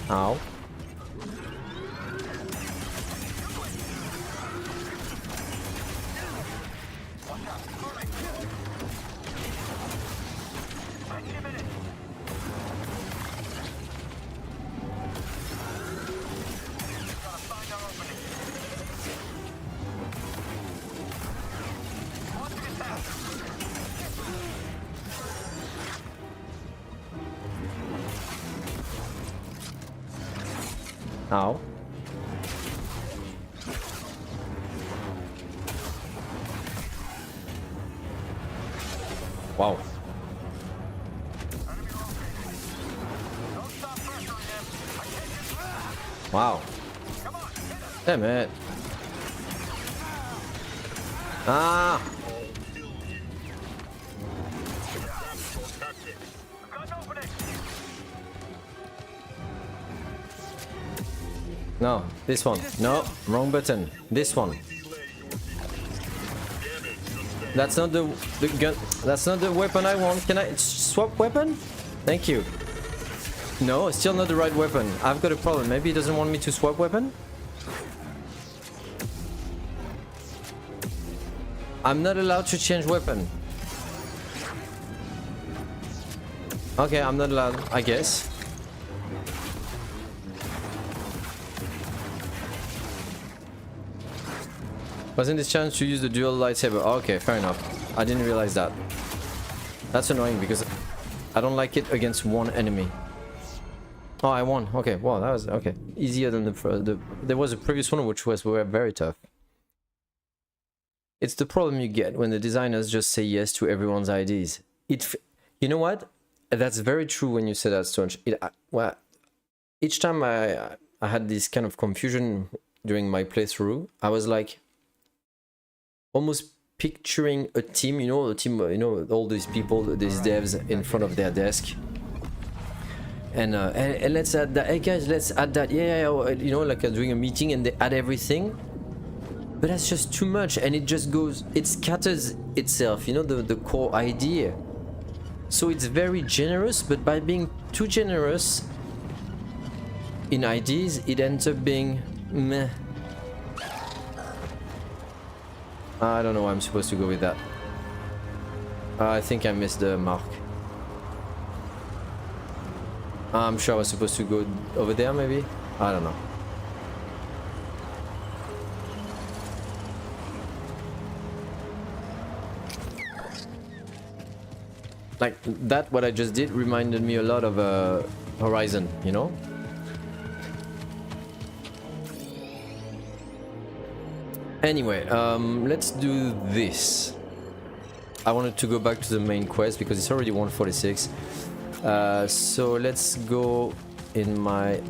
Ow. Ow. Wow. Wow. Damn it. Ah. No, this one. No, wrong button. This one. That's not the gun. That's not the weapon I want. Can I swap weapon? Thank you. No, it's still not the right weapon. I've got a problem. Maybe he doesn't want me to swap weapon? I'm not allowed to change weapon. Okay, I'm not allowed, I guess. Wasn't this chance to use the dual lightsaber? Okay, fair enough. I didn't realize that. That's annoying because I don't like it against one enemy. Oh, I won. Okay, well, that was okay. Easier than there was a previous one which were very tough. It's the problem you get when the designers just say yes to everyone's ideas. You know what? That's very true when you say that, Stonch. Well, each time I had this kind of confusion during my playthrough, I was like almost picturing a team, you know, all these people, these devs in front of their desk. And let's add that. Hey guys, let's add that. Yeah, you know, like doing a meeting and they add everything. But that's just too much, and it just goes. It scatters itself. You know, the core idea. So it's very generous, but by being too generous in ideas, it ends up being meh. I don't know where I'm supposed to go with that. I think I missed the mark. I'm sure I was supposed to go over there, maybe? I don't know. Like, that, what I just did, reminded me a lot of Horizon, you know? Anyway, let's do this. I wanted to go back to the main quest because it's already 1:46. So let's go in my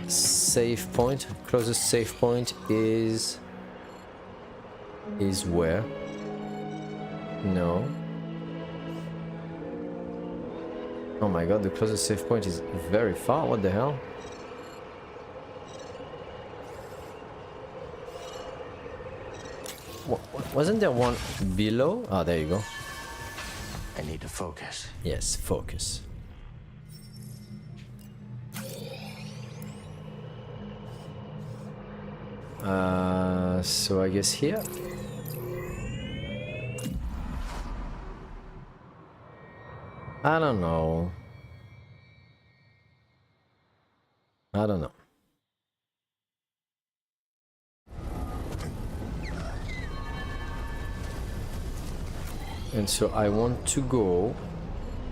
save point. Closest save point is where? No. Oh my god, the closest save point is very far. What the hell? Wasn't there one below? Ah, there you go. I need to focus. Yes, focus. So I guess here. I don't know. I don't know. And so I want to go.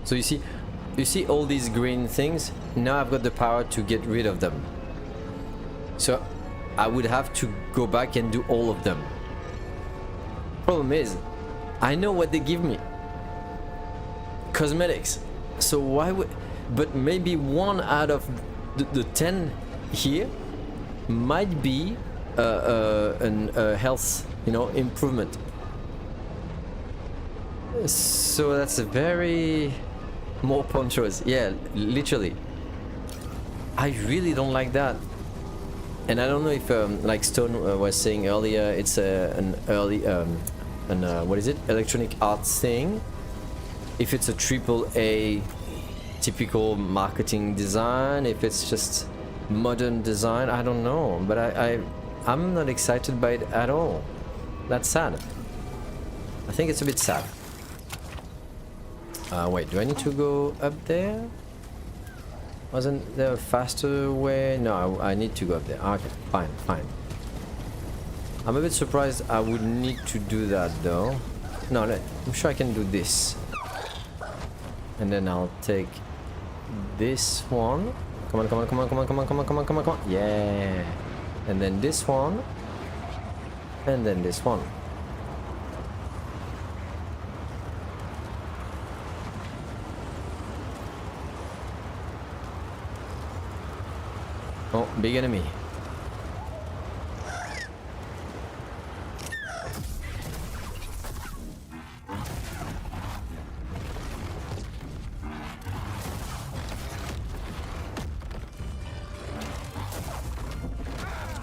So you see all these green things? Now I've got the power to get rid of them. So I would have to go back and do all of them. Problem is, I know what they give me. Cosmetics. So why would... But maybe one out of the 10 here might be a health, you know, improvement. So that's a very... More ponchos. Yeah, literally. I really don't like that. And I don't know if, like Stone was saying earlier, it's an early, what is it? Electronic Arts thing. If it's a AAA typical marketing design, if it's just modern design, I don't know. But I'm not excited by it at all. That's sad. I think it's a bit sad. Wait, do I need to go up there? Wasn't there a faster way? No, I need to go up there. Okay, fine. I'm a bit surprised I would need to do that though. No, I'm sure I can do this. And then I'll take this one. Come on. Yeah. And then this one. And then this one. Oh, big enemy.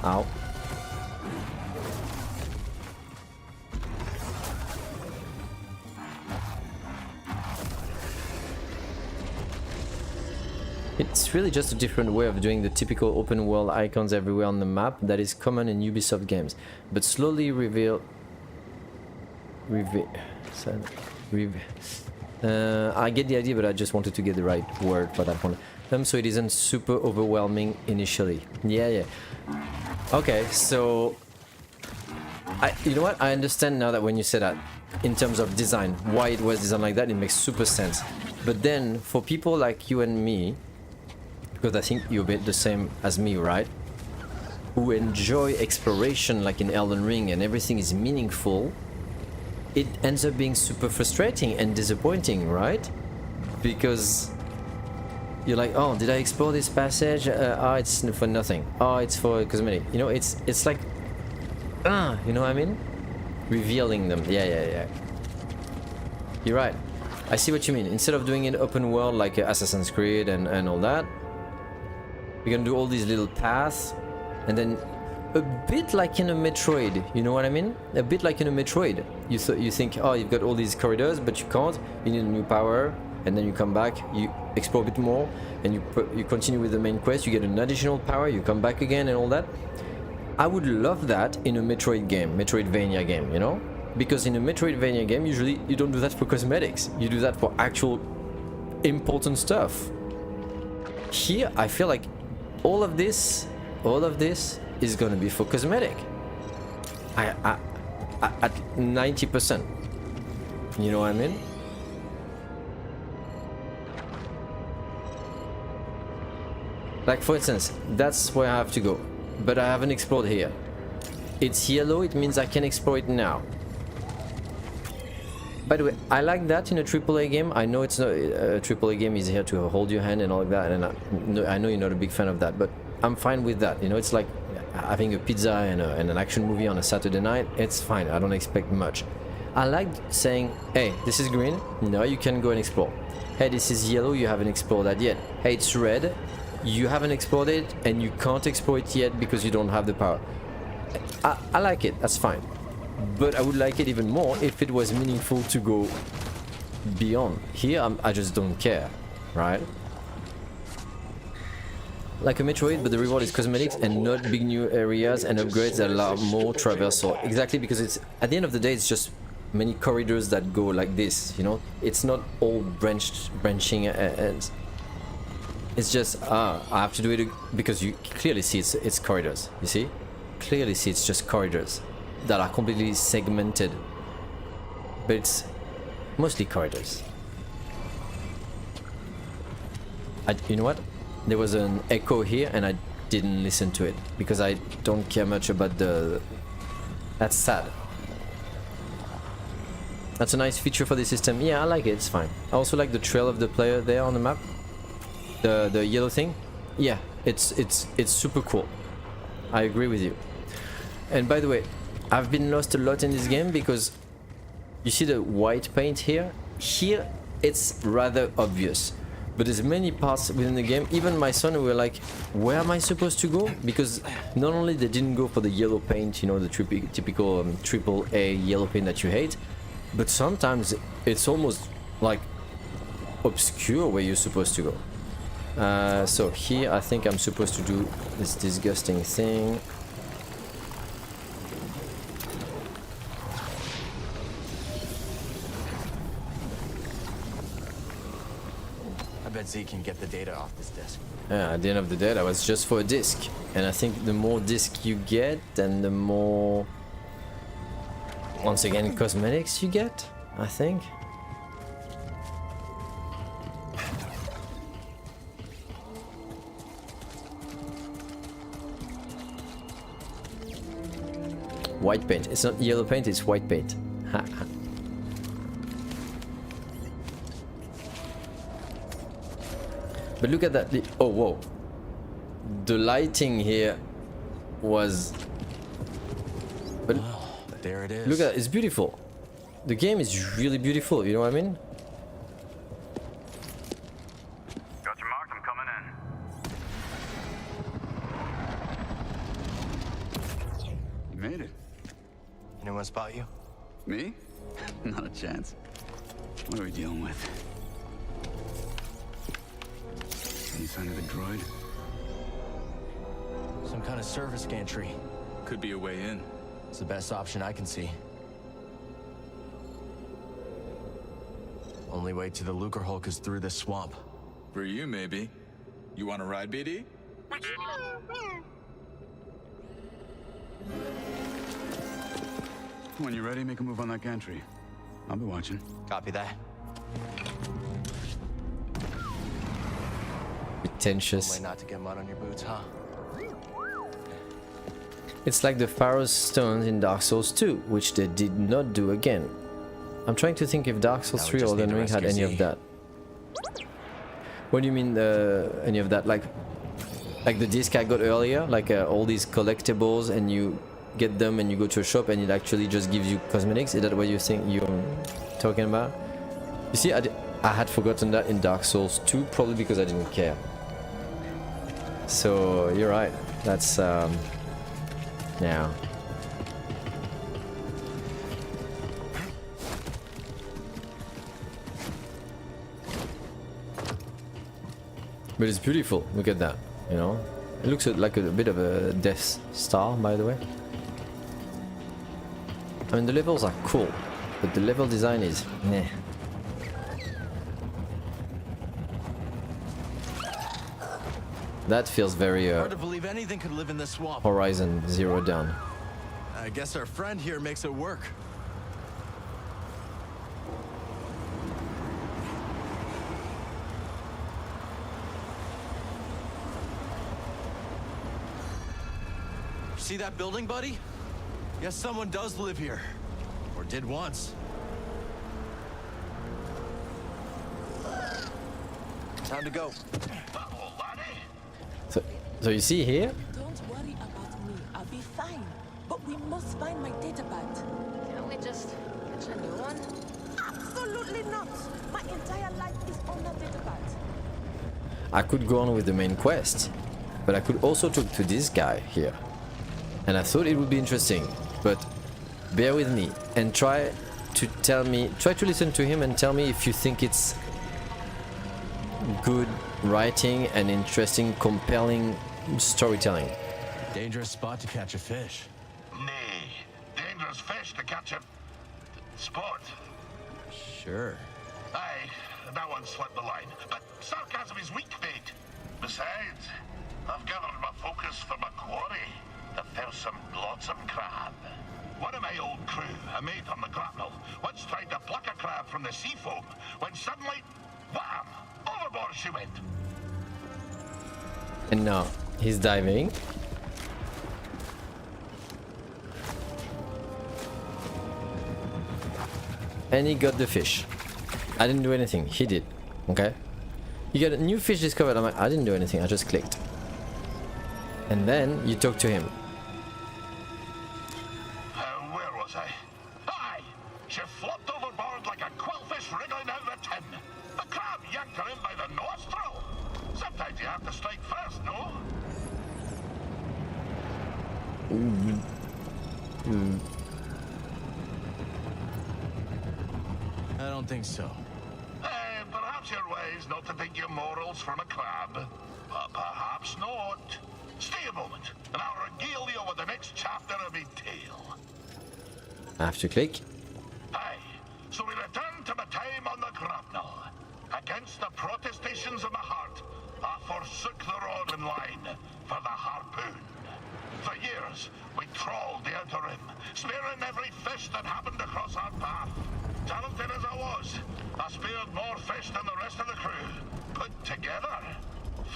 Ow. It's really just a different way of doing the typical open world icons everywhere on the map that is common in Ubisoft games, but slowly I get the idea, but I just wanted to get the right word for that one. So it isn't super overwhelming initially. Yeah. Okay, so you know what? I understand now that when you say that, in terms of design, why it was designed like that, it makes super sense. But then for people like you and me, because I think you're a bit the same as me, right? Who enjoy exploration like in Elden Ring and everything is meaningful, it ends up being super frustrating and disappointing, right? Because you're like, oh, did I explore this passage? Oh, it's for nothing. Oh, it's for cosmetic. You know, it's like, you know what I mean? Revealing them. Yeah. You're right. I see what you mean. Instead of doing it open world like Assassin's Creed and all that, we can do all these little paths, and then a bit like in a Metroid. You know what I mean? A bit like in a Metroid. You think, oh, you've got all these corridors, but you can't. You need a new power, and then you come back, you explore a bit more, and you continue with the main quest. You get an additional power, you come back again, and all that. I would love that in a Metroid game, Metroidvania game, you know? Because in a Metroidvania game, usually you don't do that for cosmetics. You do that for actual important stuff. Here, I feel like all of this is gonna be for cosmetic. At 90%. You know what I mean? Like for instance, that's where I have to go. But I haven't explored here. It's yellow, it means I can explore it now. By the way, I like that in a AAA game. I know it's not a AAA game is here to hold your hand and all of that, and I know you're not a big fan of that, but I'm fine with that. You know, it's like having a pizza and an action movie on a Saturday night. It's fine. I don't expect much. I like saying, hey, this is green. Now you can go and explore. Hey, this is yellow. You haven't explored that yet. Hey, it's red. You haven't explored it and you can't explore it yet because you don't have the power. I like it, that's fine. But I would like it even more if it was meaningful to go beyond. Here, I just don't care, right? Like a Metroid, but the reward is cosmetics and not big new areas and upgrades that allow more traversal. Exactly, because it's at the end of the day, it's just many corridors that go like this, you know? It's not all branching ends. It's just, I have to do it because you clearly see it's corridors, you see? Clearly see it's just corridors that are completely segmented. But it's mostly corridors. You know what? There was an echo here and I didn't listen to it because I don't care much about the... That's sad. That's a nice feature for the system. Yeah, I like it, it's fine. I also like the trail of the player there on the map. The yellow thing, yeah, it's super cool. I agree with you. And by the way, I've been lost a lot in this game because you see the white paint here. Here, it's rather obvious, but there's many parts within the game. Even my son were like, "Where am I supposed to go?" Because not only they didn't go for the yellow paint, you know, the typical AAA yellow paint that you hate, but sometimes it's almost like obscure where you're supposed to go. So here I think I'm supposed to do this disgusting thing. I bet Z can get the data off this disk. Yeah, at the end of the day that was just for a disk. And I think the more disk you get, then the more, once again, cosmetics you get, I think. White paint. It's not yellow paint, it's white paint. But look at that. Oh, whoa. The lighting here was... But well, there it is. Look at that. It's beautiful. The game is really beautiful, you know what I mean? Got your mark, I'm coming in. You made it. Anyone spot you? Me? Not a chance. What are we dealing with? Any sign of the droid? Some kind of service gantry. Could be a way in. It's the best option I can see. Only way to the Lucre Hulk is through this swamp. For you, maybe. You want to ride, BD? When you're ready, make a move on that gantry. I'll be watching. Copy that. Pretentious. Way not to get mud on your boots, huh? It's like the Pharaoh's stones in Dark Souls 2, which they did not do again. I'm trying to think if Dark Souls 3 or Elden Ring had any of that. What do you mean any of that? Like the disc I got earlier, like all these collectibles, and you get them and you go to a shop and it actually just gives you cosmetics. Is that what you think you're talking about? You see, I had forgotten that in Dark Souls 2, probably because I didn't care. So you're right. That's yeah. But it's beautiful. Look at that. You know, it looks like a bit of a Death Star, by the way. I mean, the levels are cool, but the level design is meh. That feels very Hard to believe anything could live in this swamp. Horizon Zero Dawn. I guess our friend here makes it work. See that building, buddy? Yes, someone does live here. Or did once. Time to go. So you see here? Don't worry about me. I'll be fine. But we must find my datapad. Can't we just catch a new one? Absolutely not. My entire life is on that datapad. I could go on with the main quest, but I could also talk to this guy here. And I thought it would be interesting, but bear with me and try to listen to him and tell me if you think it's good writing and interesting, compelling storytelling. Dangerous spot to catch a fish. Nay, dangerous fish to catch a spot. Sure. Aye, that one slipped the line, but sarcasm is weak bait. Besides, I've gathered my focus for my quarry. The fearsome, lotsome crab. One of my old crew, a mate on the grapnel, once tried to pluck a crab from the sea foam, when suddenly, wham! Overboard she went. And now he's diving. And he got the fish. I didn't do anything. He did. Okay? You got a new fish discovered. I'm like, I didn't do anything. I just clicked. And then you talk to him. Where was I? Aye! She flopped overboard like a quillfish wriggling out of a tin. The crab yanked her in by the nostril. Sometimes you have to strike first, no? I don't think so. Perhaps you're wise not to take your morals from a crab. But perhaps not. Stay a moment, and I'll regale you with the next chapter of my tale. I have to click. Aye, so we return to my time on the grapnel. Against the protestations of my heart, I forsook the rod and line for the harpoon. For years, we trawled the outer rim, spearing every fish that happened across our path. Talented as I was, I speared more fish than the rest of the crew, put together.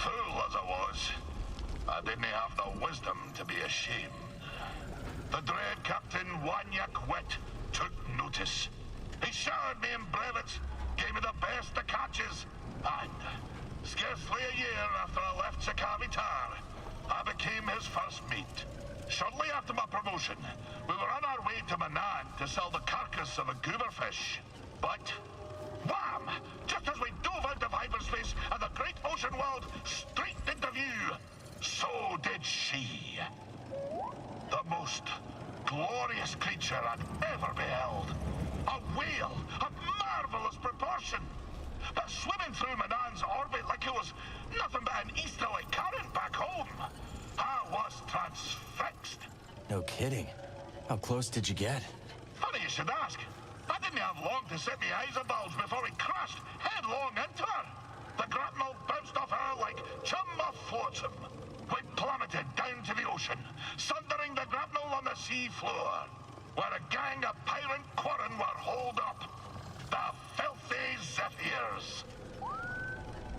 Fool as I was, I didn't have the wisdom to be ashamed. The dread Captain Wanyak Wet took notice. He showered me in brevets, gave me the best of catches, and scarcely a year after I left Sakavi Tar, I became his first mate. Shortly after my promotion, we were on our way to Manaan to sell the carcass of a gooberfish. But, wham! Just as we dove out of hyperspace and the great ocean world streaked into view, so did she. The most glorious creature I'd ever beheld. A whale of marvelous proportion. But swimming through Manaan's orbit like it was nothing but an easterly current back home. I was transfixed. No kidding. How close did you get? Funny you should ask. I didn't have long to set my eyes abulge before we crashed headlong into her. The grapnel bounced off her like chum off flotsam. We plummeted down to the ocean, sundering the grapnel on the sea floor, where a gang of pirate quarren were holed up. The filthy Zephyrs.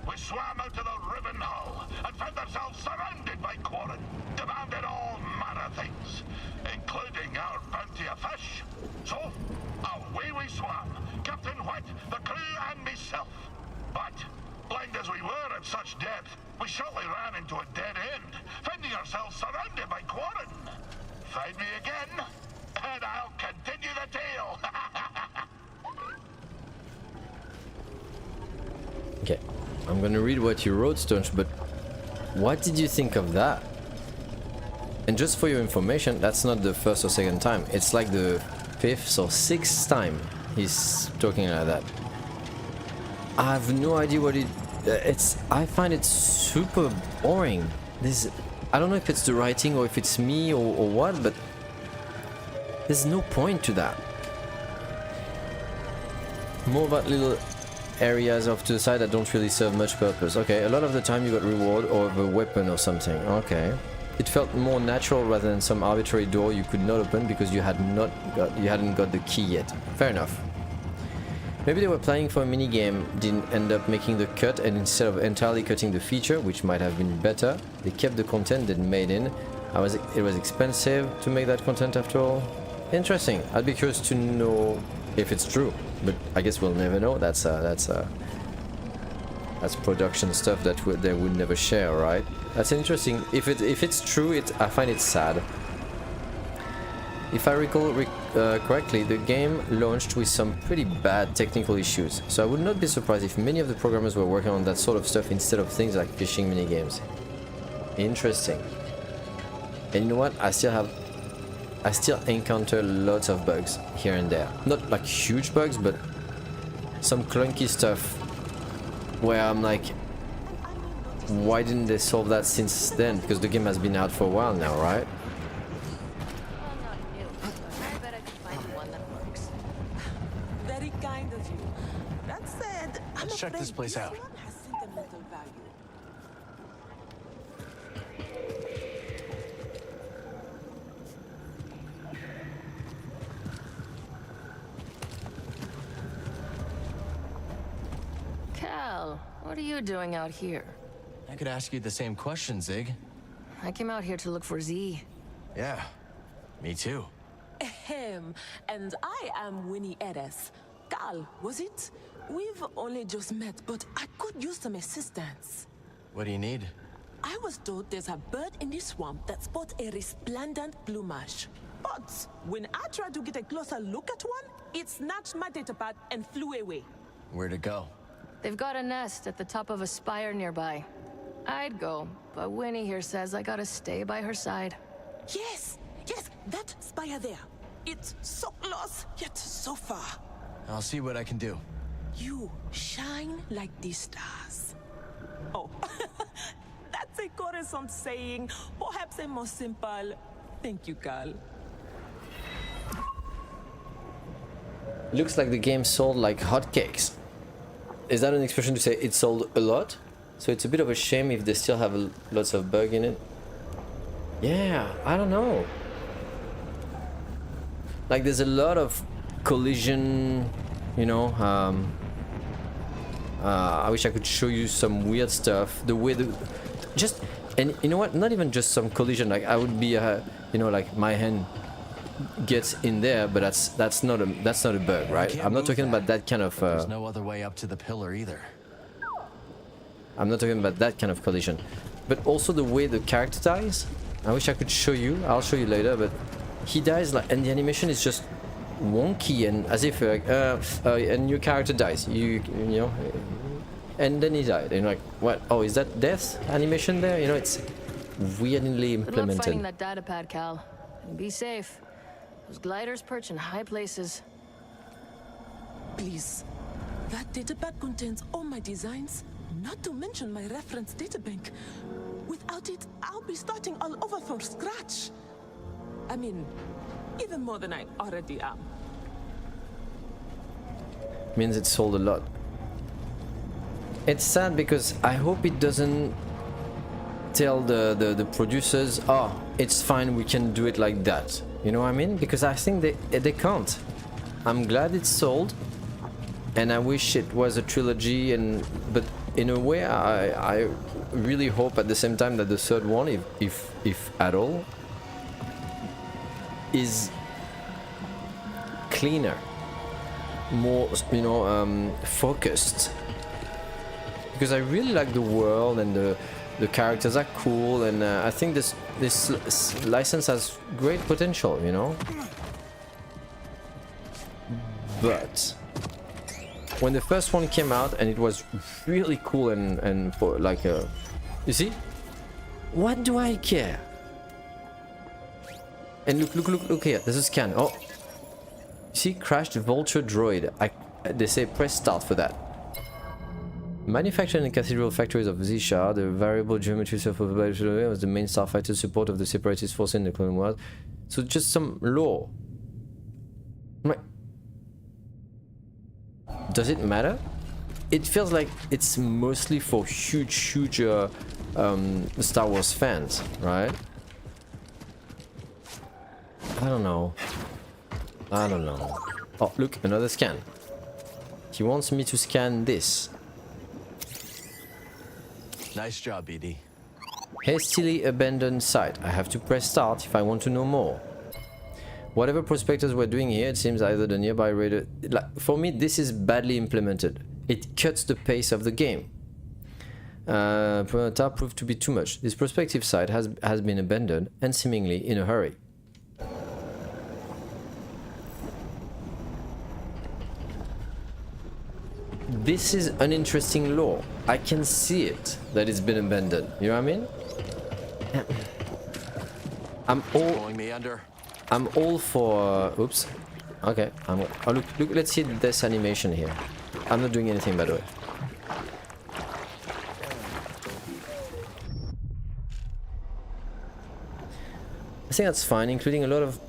We swam out to the riven hull and found ourselves surrounded by quarren, demanded all manner things, including our bounty of fish. So, away we swam, Captain White, the crew, and myself. But, blind as we were at such depth, we shortly ran into a dead end, finding ourselves surrounded by quarren. Find me again, Okay, I'm gonna read what you wrote, Stonch, but what did you think of that? And just for your information, that's not the first or second time. It's like the 5th or 6th time he's talking like that. I have no idea what it... I find it super boring. I don't know if it's the writing or if it's me or what, but there's no point to that. More about little areas off to the side that don't really serve much purpose. Okay, a lot of the time you got reward or a weapon or something. Okay. It felt more natural rather than some arbitrary door you could not open because you hadn't got the key yet. Fair enough. Maybe they were planning for a minigame, didn't end up making the cut, and instead of entirely cutting the feature, which might have been better, they kept the content they'd made in. It was expensive to make that content after all. Interesting. I'd be curious to know if it's true, but I guess we'll never know. That's production stuff that they would never share, right? That's interesting. If it's true, I find it sad. If I recall correctly, the game launched with some pretty bad technical issues, so I would not be surprised if many of the programmers were working on that sort of stuff instead of things like fishing minigames. Interesting. And you know what? I still encounter lots of bugs here and there. Not like huge bugs, but some clunky stuff where I'm like, why didn't they solve that since then? Because the game has been out for a while now, right? Very kind of you. That said, Let's check this place out. one has sentimental value. Cal, what are you doing out here? I could ask you the same question, Zig. I came out here to look for Z. Yeah, me too. Ahem. And I am Winnie Eres. Cal, was it? We've only just met, but I could use some assistance. What do you need? I was told there's a bird in the swamp that spots a resplendent plumage. But when I tried to get a closer look at one, it snatched my datapad and flew away. Where'd it go? They've got a nest at the top of a spire nearby. I'd go, but Winnie here says I gotta stay by her side. Yes, that spire there. It's so close, yet so far. I'll see what I can do. You shine like the stars. Oh, that's a Coruscant saying, perhaps a more simple, thank you, Cal. Looks like the game sold like hotcakes. Is that an expression to say it sold a lot? So it's a bit of a shame if they still have lots of bugs in it. Yeah, I don't know. Like there's a lot of collision, you know. I wish I could show you some weird stuff. The way and you know what? Not even just some collision. Like I would be, you know, like my hand gets in there, but that's not a bug, right? I'm not talking about that kind of. There's no other way up to the pillar either. I'm not talking about that kind of collision, but also the way the character dies. I wish I could show you. I'll show you later, but he dies like, and the animation is just wonky and as if like, and your character dies. You know, and then he died. And like, what? Oh, is that death animation there? You know, it's weirdly Good luck finding implemented. that datapad, Cal. And be safe. Those gliders perch in high places. Please, that datapad contains all my designs, not to mention my reference databank. Without it, I'll be starting all over from scratch. I mean, even more than I already am. Means it sold a lot. It's sad because I hope it doesn't tell the producers, oh, it's fine, we can do it like that. You know what I mean? Because I think they can't. I'm glad it's sold, and I wish it was a trilogy. But in a way, I really hope at the same time that the third one, if at all, is cleaner, more, you know, focused. Because I really like the world and the characters are cool, and I think this license has great potential, you know. But when the first one came out, and it was really cool and for like a, you see, what do I care? And look here, there's a scan. Oh, you see, crashed Vulture droid. They say press start for that. Manufactured in the cathedral factories of Zisha, the variable geometry of was the main starfighter support of the separatist force in the Clone Wars. So just some lore. Does it matter? It feels like it's mostly for huge Star Wars fans, right? I don't know. Oh, look, another scan. He wants me to scan this. Nice job, BD. Hastily abandoned site. I have to press start if I want to know more. Whatever prospectors were doing here, it seems either the nearby radar... For me, this is badly implemented. It cuts the pace of the game. Prototype proved to be too much. This prospective site has been abandoned, and seemingly in a hurry. This is an interesting lore. I can see it, that it's been abandoned. You know what I mean? I'm all for... oops. Okay. Oh, look, let's see this animation here. I'm not doing anything, by the way. I think that's fine, including a lot of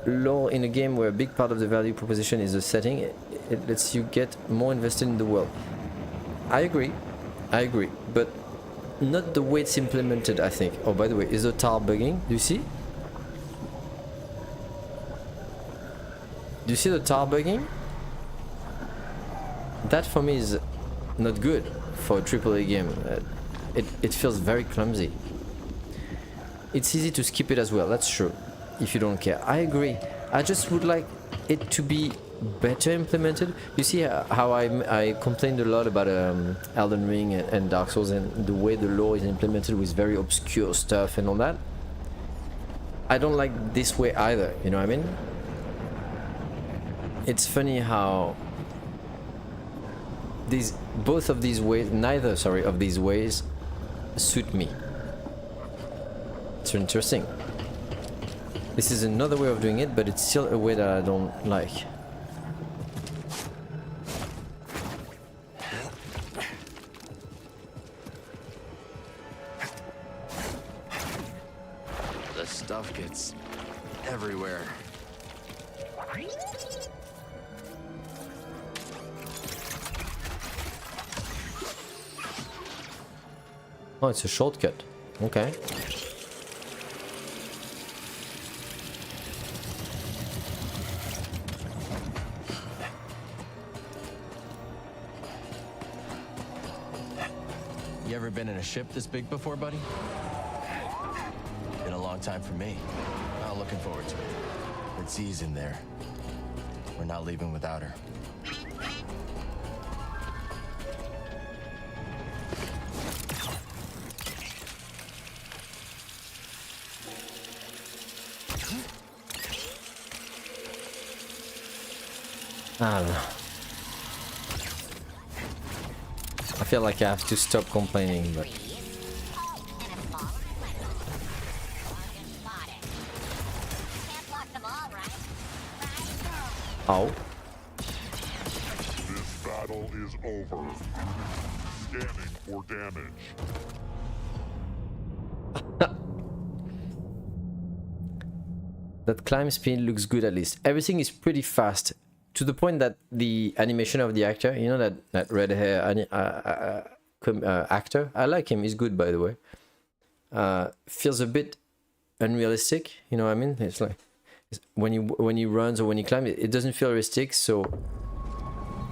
lore in a game where a big part of the value proposition is the setting. It lets you get more invested in the world. I agree, but not the way it's implemented, I think. Oh, by the way, is the tar bugging? Do you see? Do you see the tar bugging? That for me is not good for a AAA game. It feels very clumsy. It's easy to skip it as well, that's true, if you don't care. I agree. I just would like it to be better implemented. You see how I complained a lot about Elden Ring and Dark Souls and the way the lore is implemented with very obscure stuff and all that. I don't like this way either, you know what I mean? It's funny how both of these ways, neither of these ways suit me. It's interesting. This is another way of doing it, but it's still a way that I don't like. The stuff gets everywhere. Oh, it's a shortcut. Okay. You ever been in a ship this big before, buddy? Been a long time for me. Not looking forward to it. But Z's in there. We're not leaving without her. I don't know. I feel like I have to stop complaining, but... Oh. This battle is over. Scanning for damage. That climb speed looks good at least. Everything is pretty fast. To the point that the animation of the actor, you know, that red hair actor, I like him, he's good, by the way. Feels a bit unrealistic, you know what I mean? It's like when he runs or when he climbs, it doesn't feel realistic, so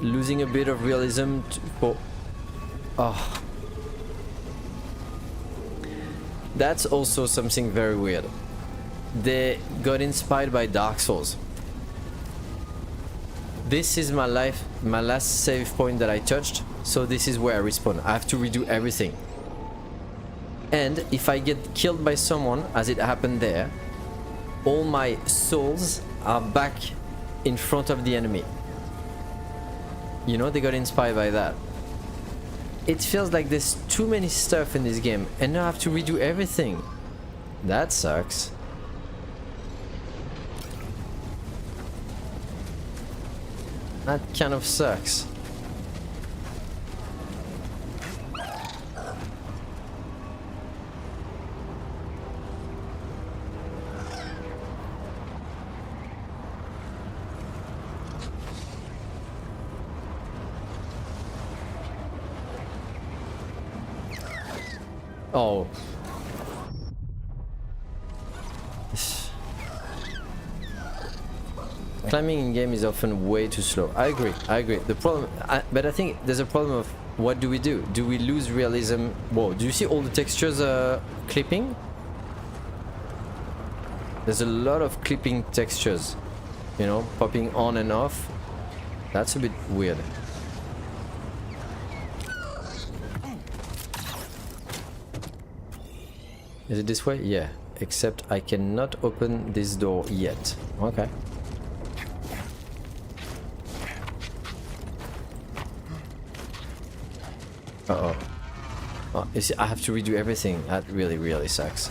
losing a bit of realism that's also something very weird. They got inspired by Dark Souls. This is my last save point that I touched, so this is where I respawn. I have to redo everything. And if I get killed by someone, as it happened there, all my souls are back in front of the enemy. You know, they got inspired by that. It feels like there's too many stuff in this game and now I have to redo everything. That sucks. That kind of sucks. Oh. Climbing in game is often way too slow. I agree. The problem, but I think there's a problem of what do we do? Do we lose realism? Whoa, do you see all the textures clipping? There's a lot of clipping textures, you know, popping on and off. That's a bit weird. Is it this way? Yeah. Except I cannot open this door yet. Okay. Uh-oh. Oh, you see, I have to redo everything. That really, really sucks.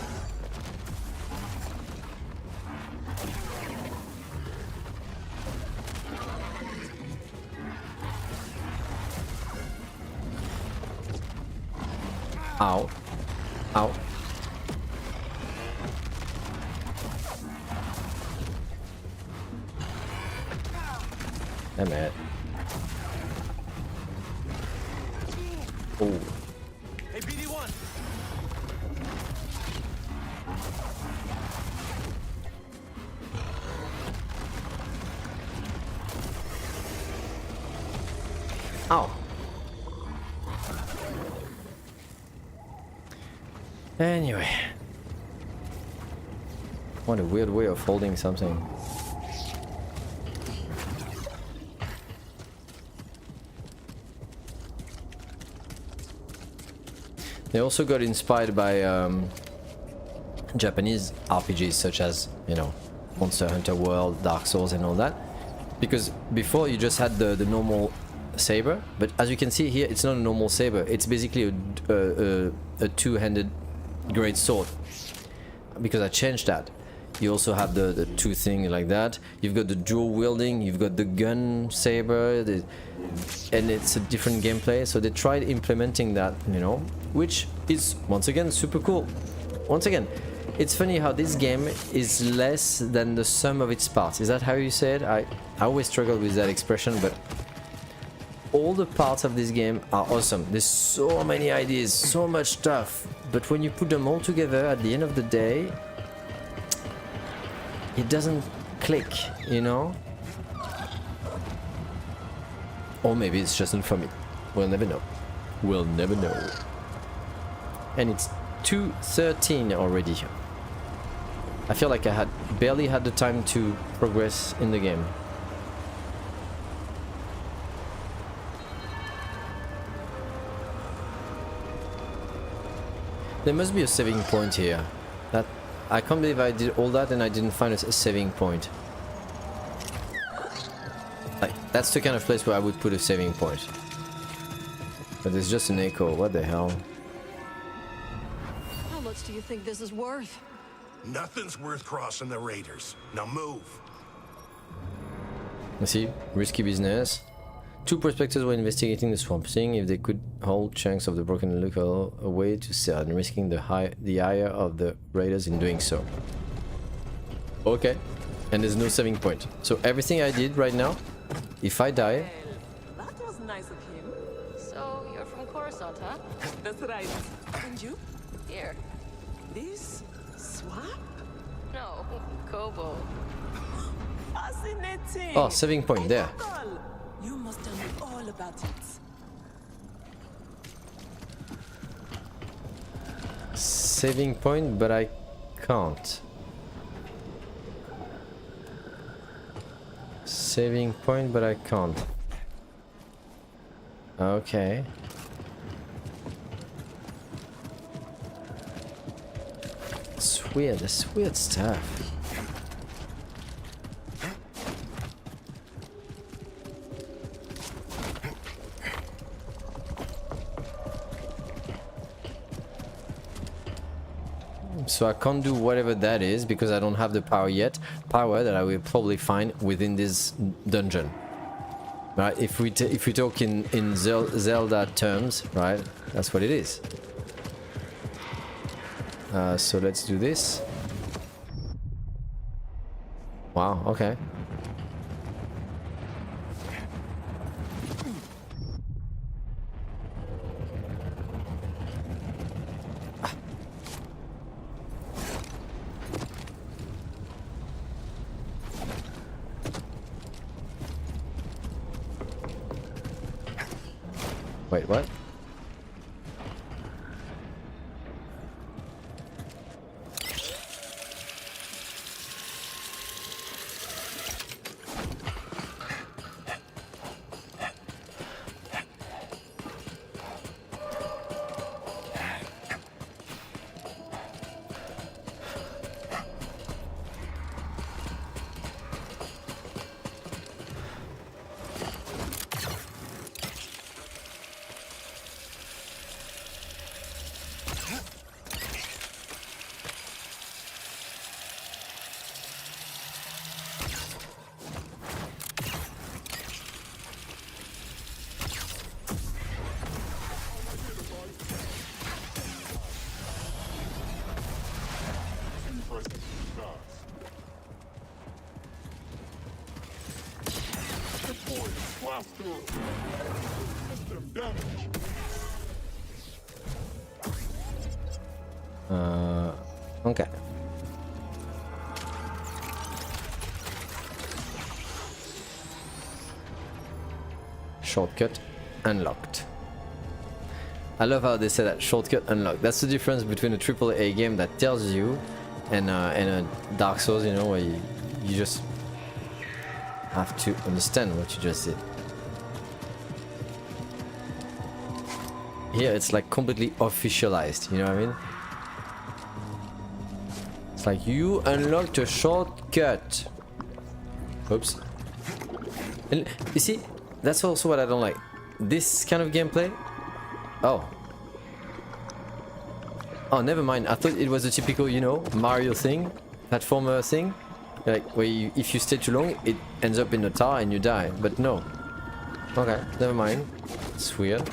Ow. Ow. Damn it. Oh. Hey, BD1. Ow. Anyway. What a weird way of holding something. They also got inspired by Japanese RPGs such as, you know, Monster Hunter World, Dark Souls and all that. Because before you just had the normal saber, but as you can see here, it's not a normal saber. It's basically a two-handed great sword. Because I changed that. You also have the two things like that. You've got the dual wielding, you've got the gun saber, and it's a different gameplay. So they tried implementing that, you know, which is once again super cool. Once again, it's funny how this game is less than the sum of its parts. Is that how you say it? I always struggle with that expression, but all the parts of this game are awesome. There's so many ideas, so much stuff, but when you put them all together at the end of the day, it doesn't click, you know? Or maybe it's just not for me. We'll never know. We'll never know. And it's 2:13 already. I feel like I had barely had the time to progress in the game. There must be a saving point here. That I can't believe I did all that and I didn't find a saving point. Like, that's the kind of place where I would put a saving point. But there's just an echo. What the hell? How much do you think this is worth? Nothing's worth crossing the Raiders. Now move. You see? Risky business. Two prospectors were investigating the swamp, seeing if they could hold chunks of the broken local away to sell and risking the ire of the raiders in doing so. Okay. And there's no saving point. So everything I did right now, if I die... That was nice of him. So, you're from Coruscant, huh? That's right. And you? Here. This swamp? No, Kobo. Fascinating. Oh, saving point there. You must tell me all about it. Saving point, but I can't. Saving point, but I can't. Okay. It's weird, it's weird stuff. So I can't do whatever that is because I don't have the power yet. Power that I will probably find within this dungeon. Right? If we talk in Zelda terms, right? That's what it is. So let's do this. Wow. Okay. Wait, what? Okay. Shortcut unlocked. I love how they say that, shortcut unlocked. That's the difference between a AAA game that tells you and a Dark Souls, you know, where you just have to understand what you just did. Here it's like completely officialized, you know what I mean? It's like you unlocked a shortcut. Oops. And you see, that's also what I don't like. This kind of gameplay. Oh. Oh, never mind. I thought it was a typical, you know, Mario thing, platformer thing. Like where you, if you stay too long, it ends up in a tower and you die. But no. Okay, never mind. It's weird.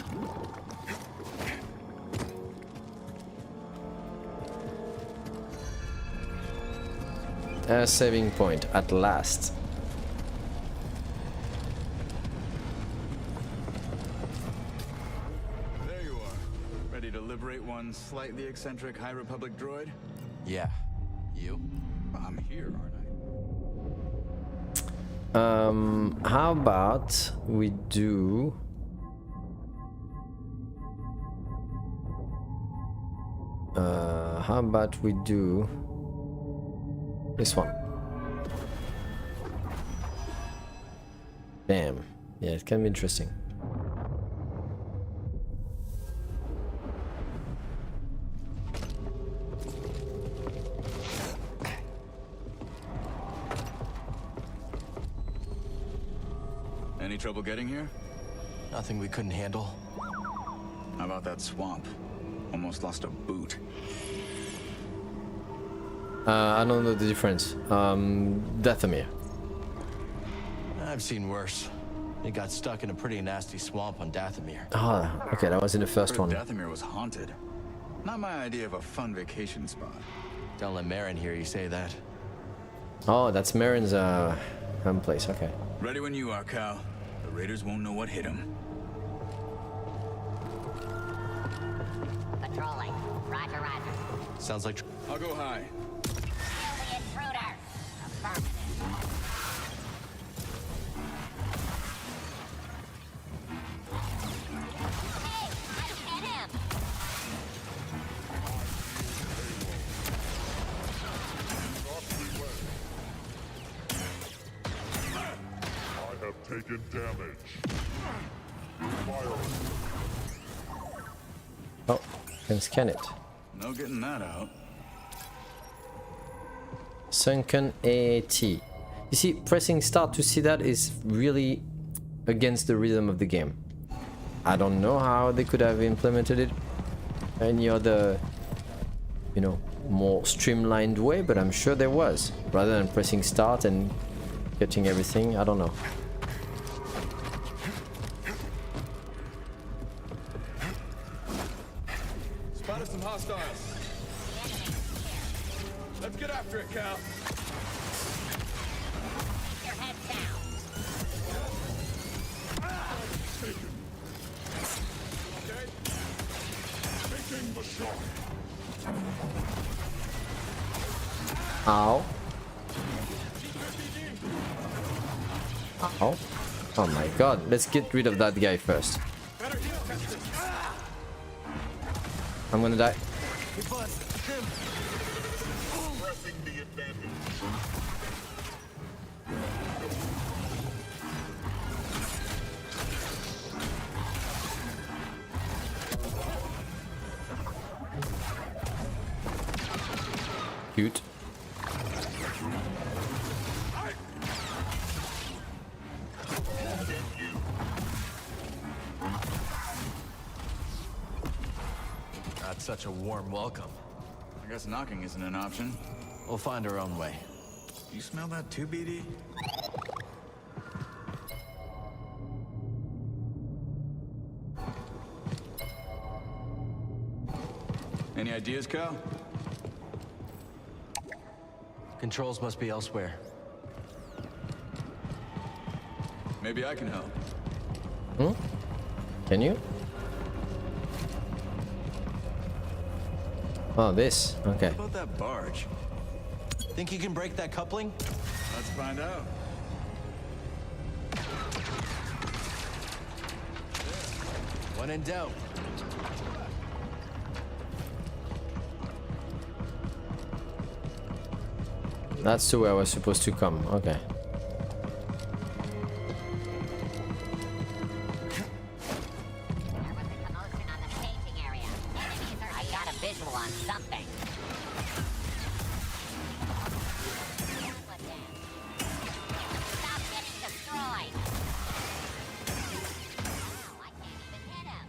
A saving point at last. There you are. Ready to liberate one slightly eccentric High Republic droid? Yeah. You? I'm here, aren't I? How about we do this one? Damn. Yeah, it can be interesting. Any trouble getting here? Nothing we couldn't handle. How about that swamp? Almost lost a boot. I don't know the difference. Dathomir. I've seen worse. He got stuck in a pretty nasty swamp on Dathomir. Ah, okay, that was in the first one. Dathomir was haunted. Not my idea of a fun vacation spot. Don't let Marin hear you say that. Oh, that's Marin's home place, okay. Ready when you are, Cal. The Raiders won't know what hit them. Patrolling. Roger, roger. Sounds like... I'll go high. The intruder. Affirmative. Taken damage. Fire. Oh, can scan it. No getting that out. Sunken AT. You see, pressing start to see that is really against the rhythm of the game. I don't know how they could have implemented it any other, you know, more streamlined way, but I'm sure there was. Rather than pressing start and getting everything, I don't know. Spotted some hostiles. Let's get after it, Cal. Keep your head down. Okay. Taking the shot. Ow. Ow. Oh my god, let's get rid of that guy first. I'm gonna die. Pressing the advantage. Cute. Not such a warm welcome. I guess knocking isn't an option. We'll find our own way. You smell that too, BD? Any ideas, Cal? Controls must be elsewhere. Maybe I can help. Hmm? Can you? Oh, this. Okay. What about that barge? Think you can break that coupling? Let's find out. When in doubt. That's to where I was supposed to come. Okay. I got a visual on something. Stop getting destroyed. Wow, I can't even hit him.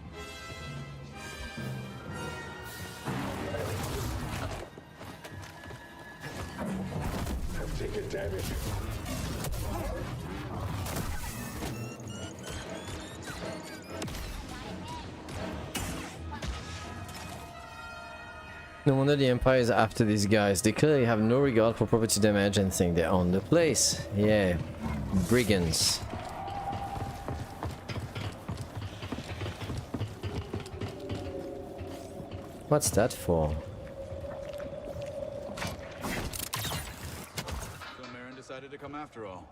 I'm taking damage. No wonder the Empire is after these guys. They clearly have no regard for property damage and think they own the place. Yeah, brigands. What's that for? So Marin decided to come after all.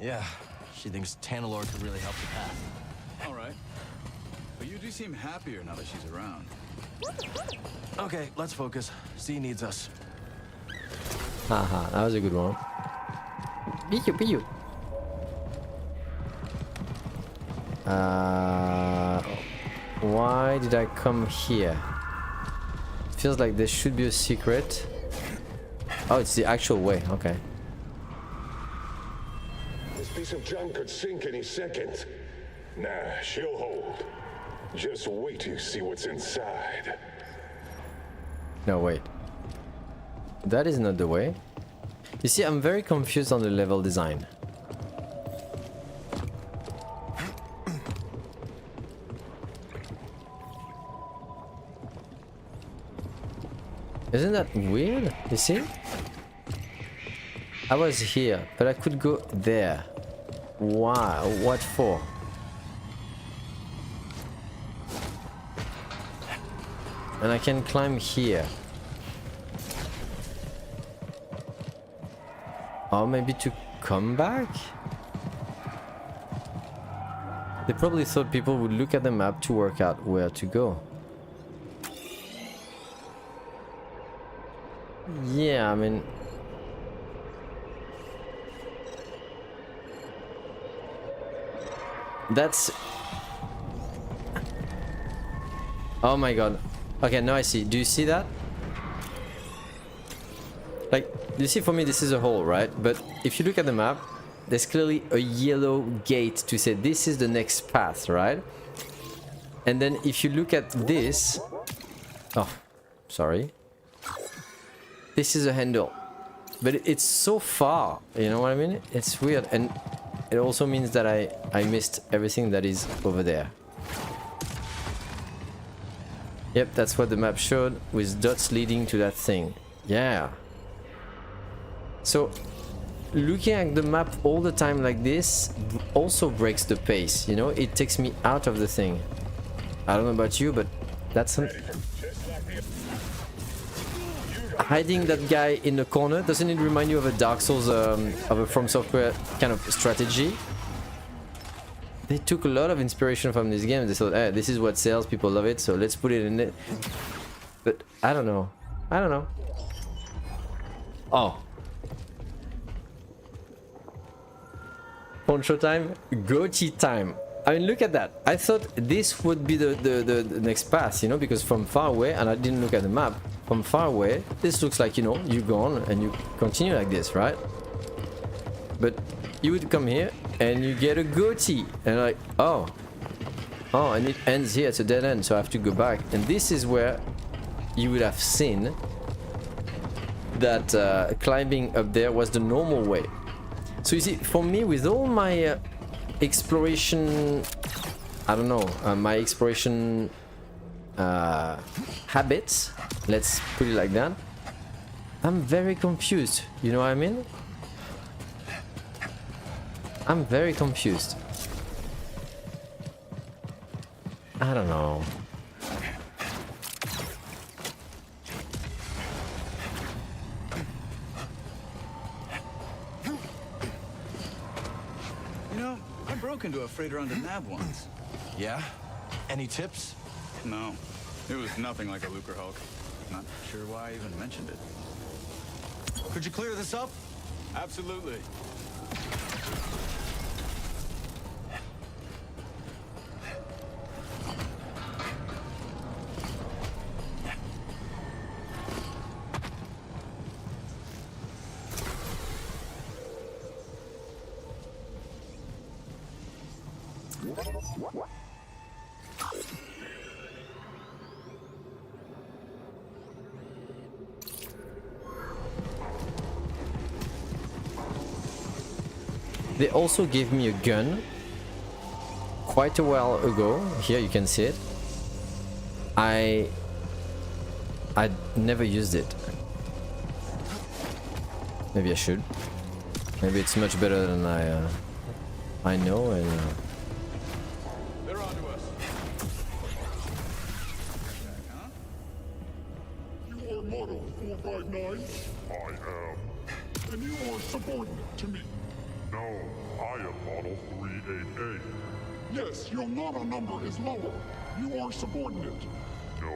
Yeah, she thinks Tanalorr could really help the path. All right. But you do seem happier now that she's around. Okay, let's focus. Z needs us. Haha, that was a good one. Piyu, piyu. Why did I come here? Feels like there should be a secret. Oh, it's the actual way. Okay. This piece of junk could sink any second. Nah, she'll hold. Just wait to see what's inside. No, wait. That is not the way. You see, I'm very confused on the level design. Isn't that weird? You see? I was here, but I could go there. Why? What for? And I can climb here. Or maybe to come back? They probably thought people would look at the map to work out where to go. Yeah, I mean... That's... Oh my god. Okay, now I see. Do you see that? Like, you see, for me this is a hole, right? But if you look at the map, there's clearly a yellow gate to say this is the next path, right? And then if you look at this... Oh, sorry. this is a handle. But it's so far, you know what I mean? It's weird, and it also means that I missed everything that is over there. Yep, that's what the map showed, with dots leading to that thing. Yeah. So, looking at the map all the time like this also breaks the pace, you know? It takes me out of the thing. I don't know about you, but that's something. Hiding that guy in the corner, doesn't it remind you of a Dark Souls, of a From Software kind of strategy? They took a lot of inspiration from this game. They thought, hey, this is what sells, people love it, so let's put it in it. But I don't know. I don't know. Oh. Poncho time, goatee time. I mean, look at that. I thought this would be the next path, you know, because from far away, and I didn't look at the map, from far away, this looks like, you know, you go on and you continue like this, right? But you would come here and you get a goatee, and like, oh, and it ends here, it's a dead end, so I have to go back. And this is where you would have seen that climbing up there was the normal way. So you see, for me, with all my exploration, I don't know, my exploration habits, let's put it like that, I'm very confused, you know what I mean? I'm very confused. I don't know. You know, I broke into a freighter on the nav once. Yeah? Any tips? No, it was nothing like a Lucre Hulk. Not sure why I even mentioned it. Could you clear this up? Absolutely. They also gave me a gun quite a while ago. Here you can see it. I never used it. Maybe I should. Maybe it's much better than I know. And they're onto us. You are Model 459? I am. And you are subordinate to me. No, I am Model 388. Yes, your model number is lower. You are subordinate. No,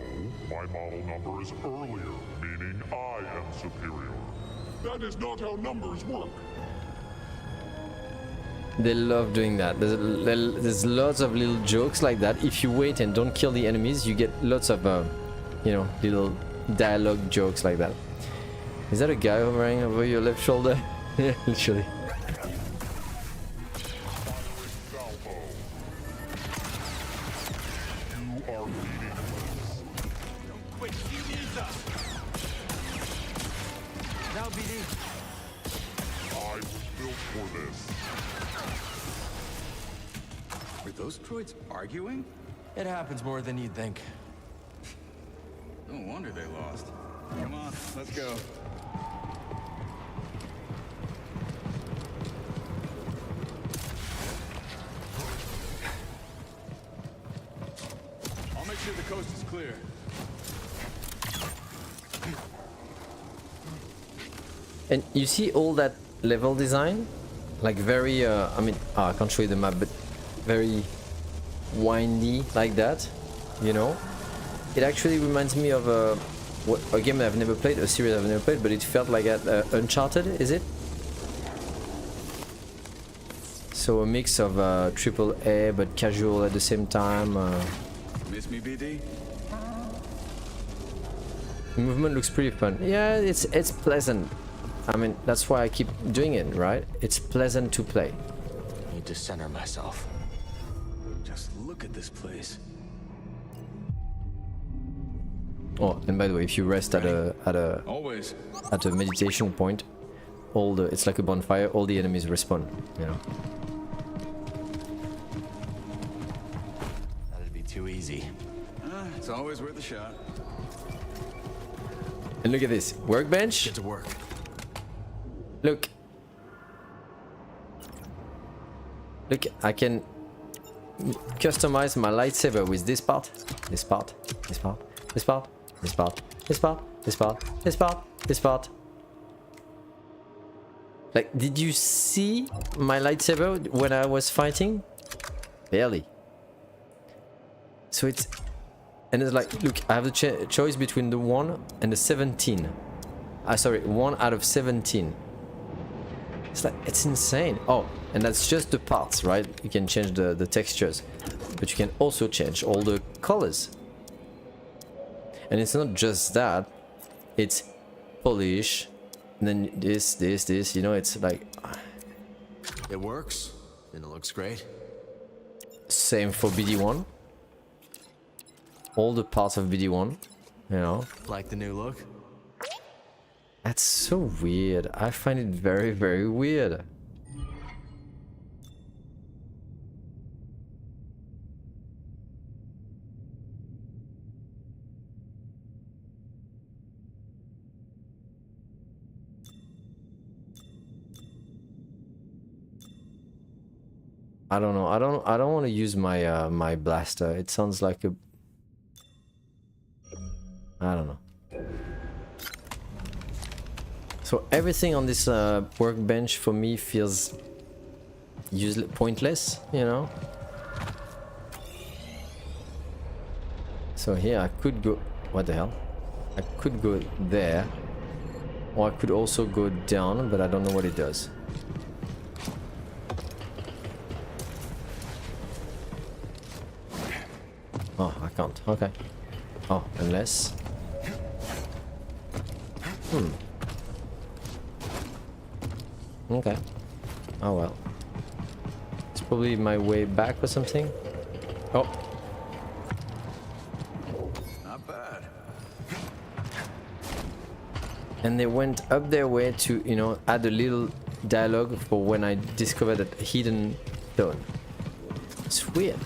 my model number is earlier, meaning I am superior. That is not how numbers work. they love doing that. There's lots of little jokes like that. If you wait and don't kill the enemies, you get lots of, you know, little dialogue jokes like that. Is that a guy hovering over your left shoulder? Yeah, literally. Those droids arguing? It happens more than you'd think. No wonder they lost. Come on, let's go. I'll make sure the coast is clear. And you see all that level design? Like very, I mean, I can't show you the map, but very windy like that, you know. It actually reminds me of a game I've never played, a series I've never played, but it felt like Uncharted, is it? So a mix of AAA but casual at the same time. Miss me, BD? The movement looks pretty fun. Yeah, it's pleasant. I mean, that's why I keep doing it, right? It's pleasant to play. I need to center myself. Just look at this place. Oh, and by the way, if you rest at a meditation point, it's like a bonfire. All the enemies respawn. You know. That'd be too easy. It's always worth a shot. And look at this workbench. Get to work. Look, I can customize my lightsaber with this part, this part, this part, this part, this part, this part, this part, this part, this part. Like, did you see my lightsaber when I was fighting? Barely. So it's... And it's like, look, I have the choice between the 1 and the 17. Sorry, 1 out of 17. It's like, it's insane. Oh, and that's just the parts, right? You can change the textures, but you can also change all the colors. And it's not just that, it's polish, and then this, you know, it's like... It works, and it looks great. Same for BD1. All the parts of BD1, you know. Like the new look? That's so weird. I find it very, very weird. I don't know. I don't want to use my my blaster. It sounds like a... I don't know. So everything on this workbench for me feels useless, pointless, you know. So here I could go... What the hell? I could go there. Or I could also go down, but I don't know what it does. Oh, I can't. Okay. Oh, unless... Okay. Oh well. It's probably my way back or something. Oh. Not bad. And they went up their way to, you know, add a little dialogue for when I discovered that hidden stone. It's weird.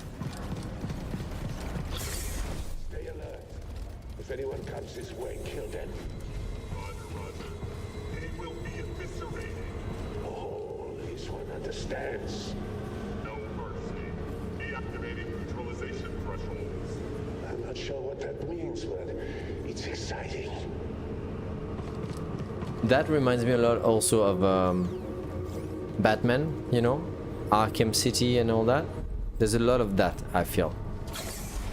Stay alert. If anyone comes this way, kill them. Understands. No mercy. Deactivating neutralization thresholds. I'm not sure what that means, but it's exciting. That reminds me a lot also of Batman, you know, Arkham City and all that. There's a lot of that, I feel.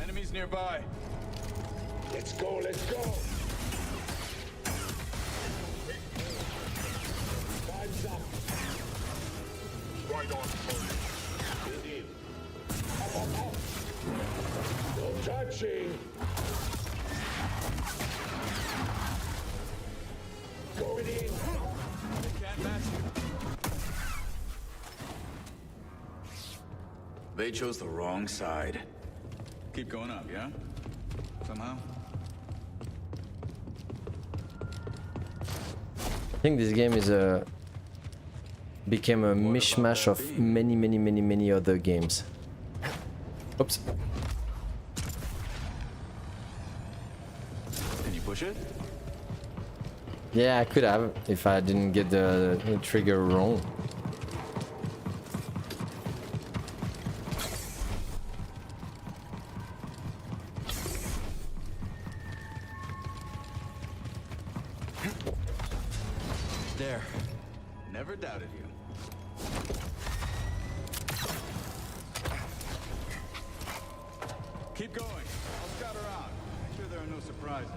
Enemies nearby. Let's go, let's go. Time's up. Right on target. Indeed. No touching. Going in. Can't match you. They chose the wrong side. Keep going up, yeah? Somehow? I think this game is became a mishmash of many other games. Oops. Can you push it? Yeah, I could have if I didn't get the trigger wrong. There. Never doubted you. Keep going. I'll scout around. Make sure there are no surprises.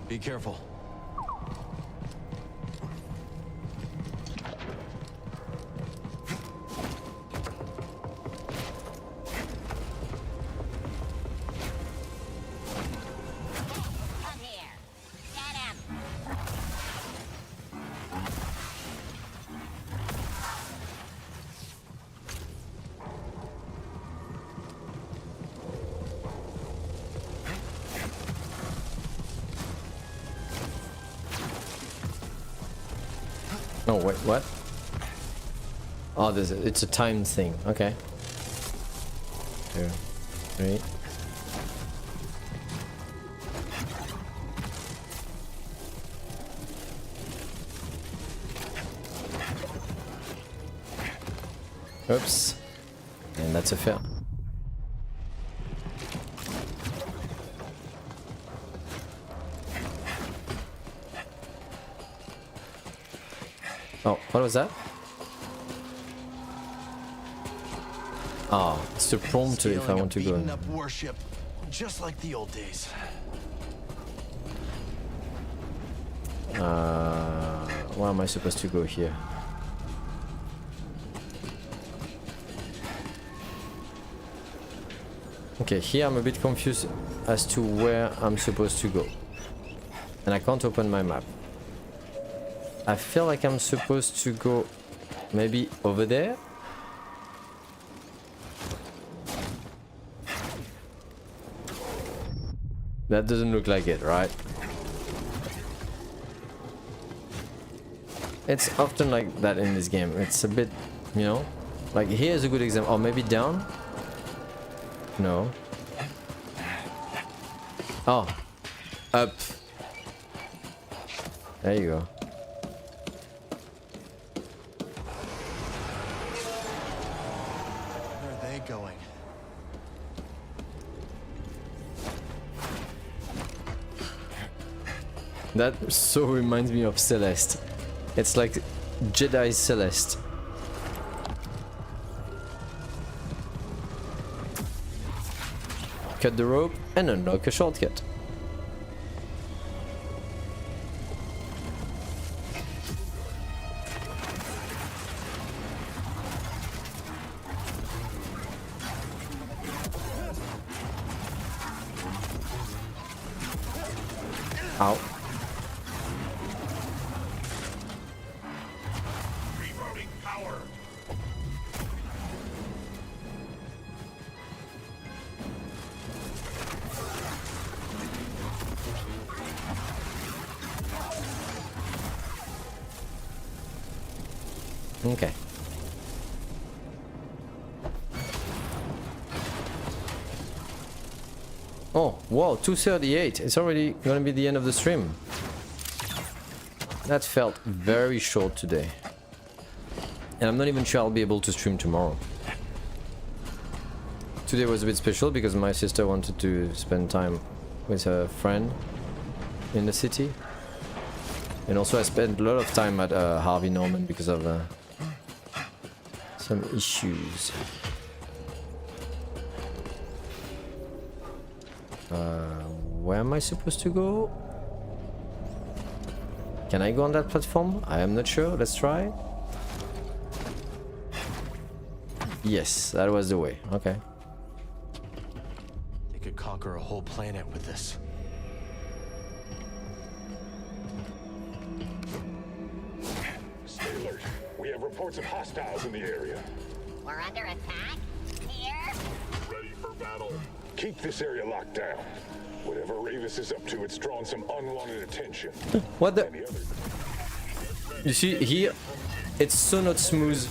Be careful. Come here. Get him. Oh wait, what? Oh, it's a time thing. Okay. 2, 3. Oops. And that's a fail. Oh, what was that? Ah, it's the prompter if I want to go. Beaten up warship, just like the old days. Where am I supposed to go here? Okay, here I'm a bit confused as to where I'm supposed to go. And I can't open my map. I feel like I'm supposed to go maybe over there. That doesn't look like it, right? It's often like that in this game. It's a bit, you know, like here's a good example. Or maybe down? No. Oh. Up. There you go. Where are they going? That so reminds me of Celeste. It's like Jedi Celeste. Cut the rope and unlock a shortcut. Ow. Reloading power. Okay. Oh, wow, 2:38. It's already gonna be the end of the stream. That felt very short today. And I'm not even sure I'll be able to stream tomorrow. Today was a bit special because my sister wanted to spend time with her friend in the city. And also I spent a lot of time at Harvey Norman because of some issues. Where am I supposed to go? Can I go on that platform? I am not sure. Let's try. Yes, that was the way. Okay. They could conquer a whole planet with this. Stay alert. We have reports of hostiles in the area. We're under attack? Here? Ready for battle. Keep this area locked down. Whatever Ravis is up to, it's drawn some unwanted attention. What the? You see, here, it's so not smooth.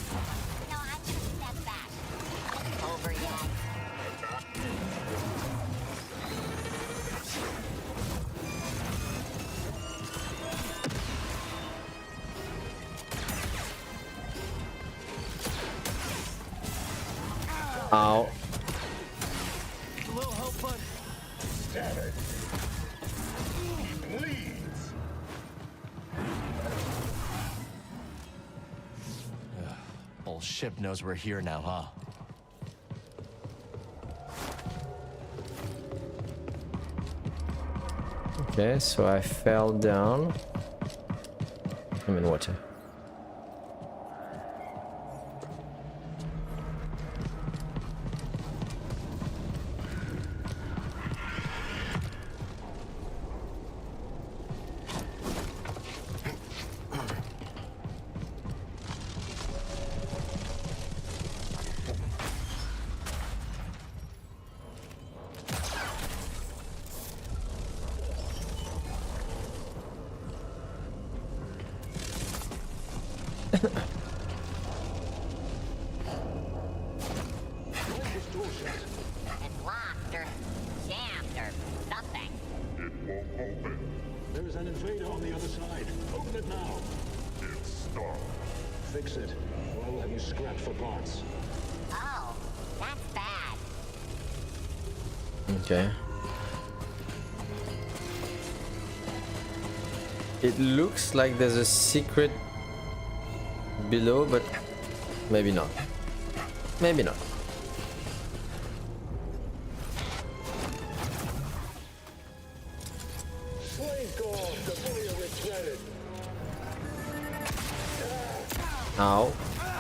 Ow. A little help, bud. Damn it. Leads. Whole ship knows we're here now, huh? Okay, so I fell down. I'm in water. It's locked or jammed or something. It won't open. There's an invader on the other side. Open it now. It's stuck. Fix it, or I will have you scrapped for parts. Oh, that's bad. Okay. It looks like there's a secret below, but maybe not. Maybe not. Slave guard, the bully retreated. Ow.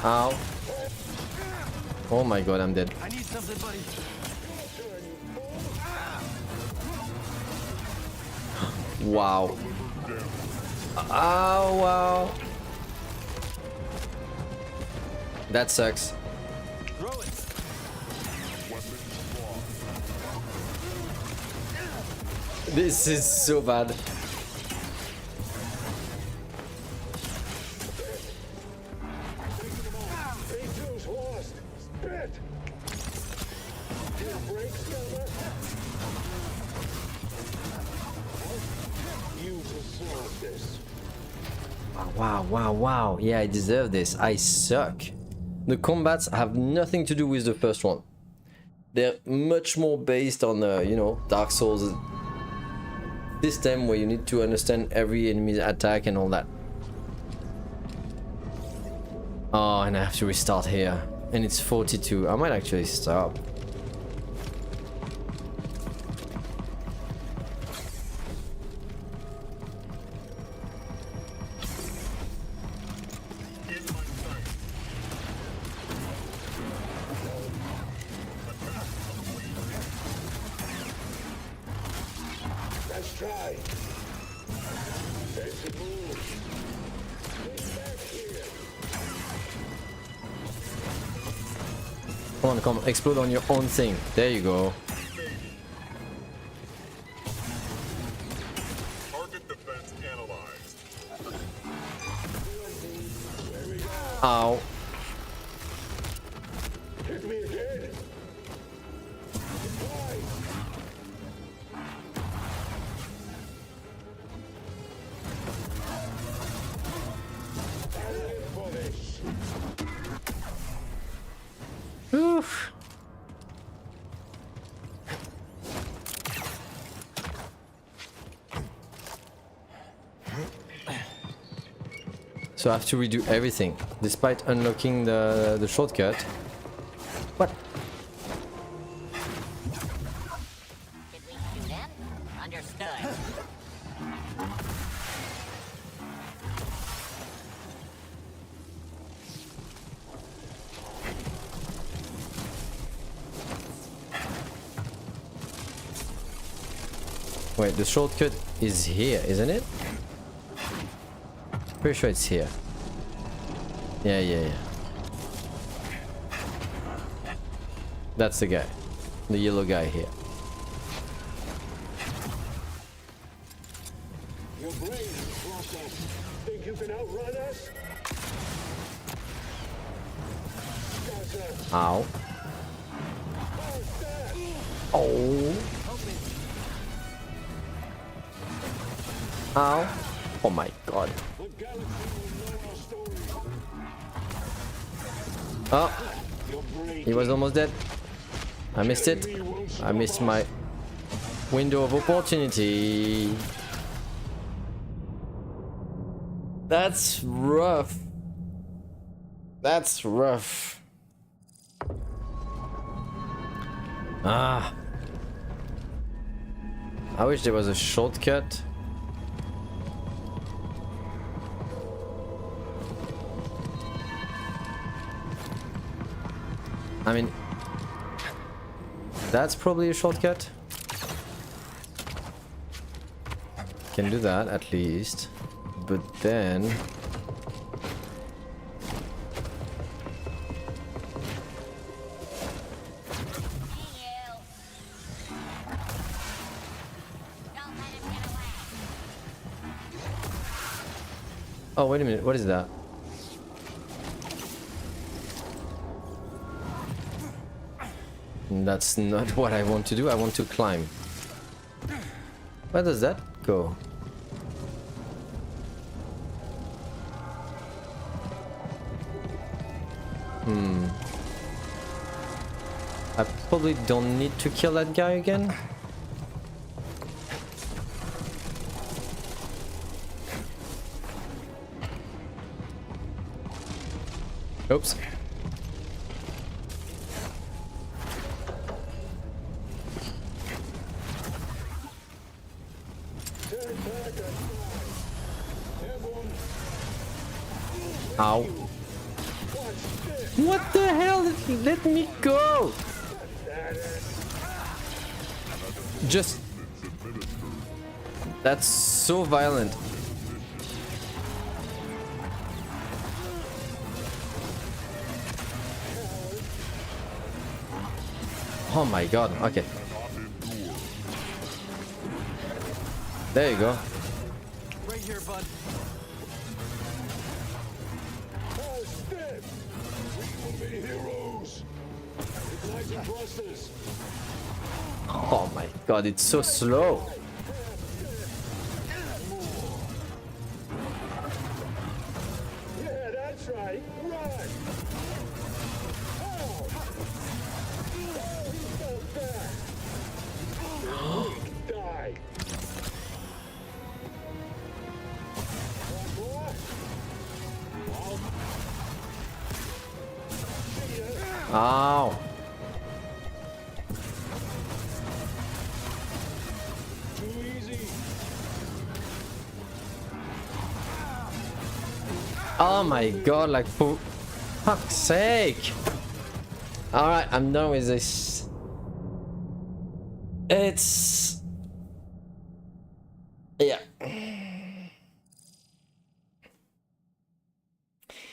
Ow. Oh my god, I'm dead. I need something, buddy. Wow. Oh, wow. That sucks. Throw it. This is so bad. A2's lost. Spit. Your brakes, Silver. You deserve this. Wow. Yeah, I deserve this. I suck. The combats have nothing to do with the first one. They're much more based on, you know, Dark Souls system where you need to understand every enemy's attack and all that. Oh, and I have to restart here. And it's 42. I might actually stop. Let's try. Fancy move. Get back here. Come on, explode on your own thing. There you go. Target defense analyzed. Ow. Hit me again. Why? I live for this. Oof. So I have to redo everything, despite unlocking the shortcut. What? Did we shoot him? Understood. Wait, the shortcut is here, isn't it? Pretty sure it's here. Yeah. That's the guy. The yellow guy here. Your brain is process. Think you can outrun us? Ow. Oh. Ow. Oh my god. Oh. He was almost dead. I missed it. I missed my window of opportunity. That's rough. That's rough. Ah. I wish there was a shortcut. I mean, that's probably a shortcut. Can do that at least, but then oh, wait a minute, what is that? That's not what I want to do. I want to climb. Where does that go? I probably don't need to kill that guy again. Oops. Ow. What the hell? Let me go! Just... That's so violent. Oh my god, okay. There you go. Right here, bud. Oh my god, it's so slow. Yeah, that's right. Run. Oh, he fell back. Die. One more. Ow. Oh my god, like for fuck's sake. Alright, I'm done with this. It's... yeah.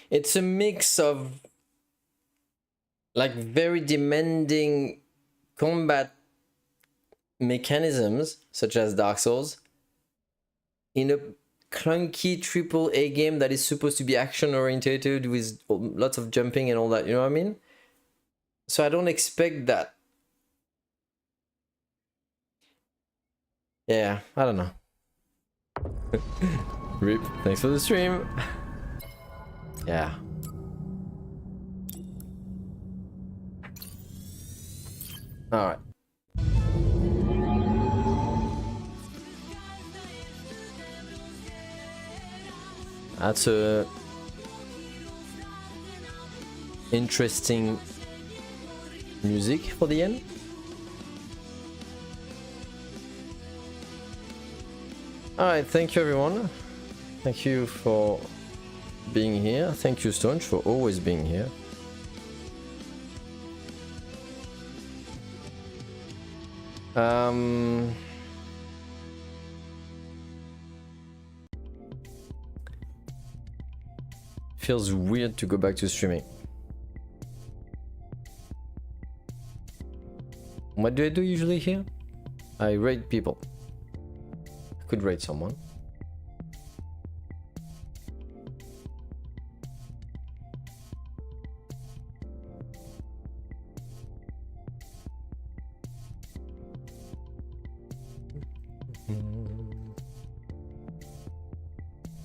It's a mix of like very demanding combat mechanisms, such as Dark Souls, in a clunky AAA game that is supposed to be action orientated with lots of jumping and all that, you know what I mean? So I don't expect that. Yeah, I don't know. RIP, thanks for the stream. Yeah. Alright. That's a interesting music for the end. Alright, thank you everyone. Thank you for being here. Thank you Stonch for always being here. Feels weird to go back to streaming. What do I do usually here? I raid people. I could raid someone.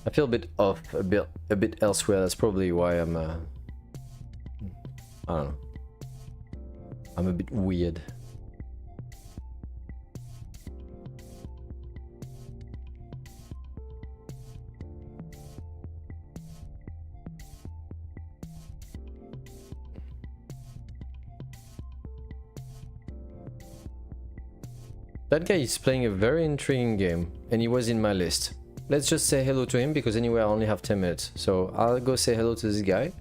I feel a bit off, a bit elsewhere. That's probably why I'm I don't know. I'm a bit weird. That guy is playing a very intriguing game, and he was in my list. Let's just say hello to him, because anyway I only have 10 minutes. So I'll go say hello to this guy.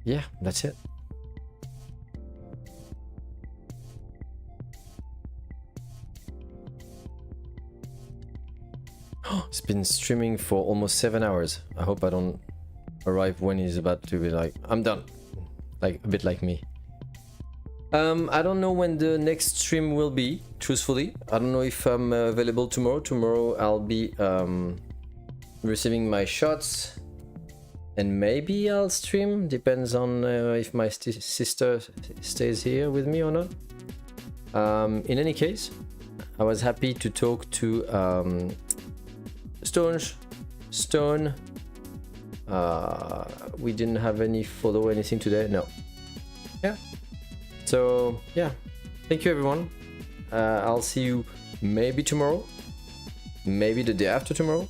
Yeah, that's it. It's been streaming for almost 7 hours. I hope I don't arrive when he's about to be like, I'm done. Like, a bit like me. I don't know when the next stream will be, truthfully. I don't know if I'm available tomorrow. Tomorrow I'll be receiving my shots and maybe I'll stream. Depends on if my sister stays here with me or not. In any case, I was happy to talk to Stone. We didn't have any follow anything today. No. Yeah. So yeah, thank you everyone. I'll see you maybe tomorrow, maybe the day after tomorrow,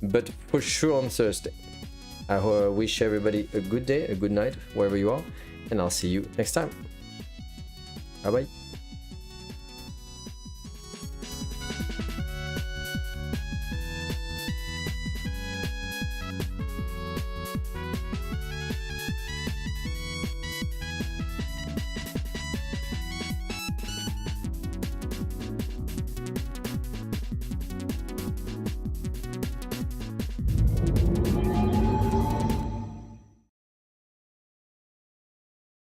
but for sure on Thursday. I wish everybody a good day, a good night, wherever you are, and I'll see you next time. Bye bye.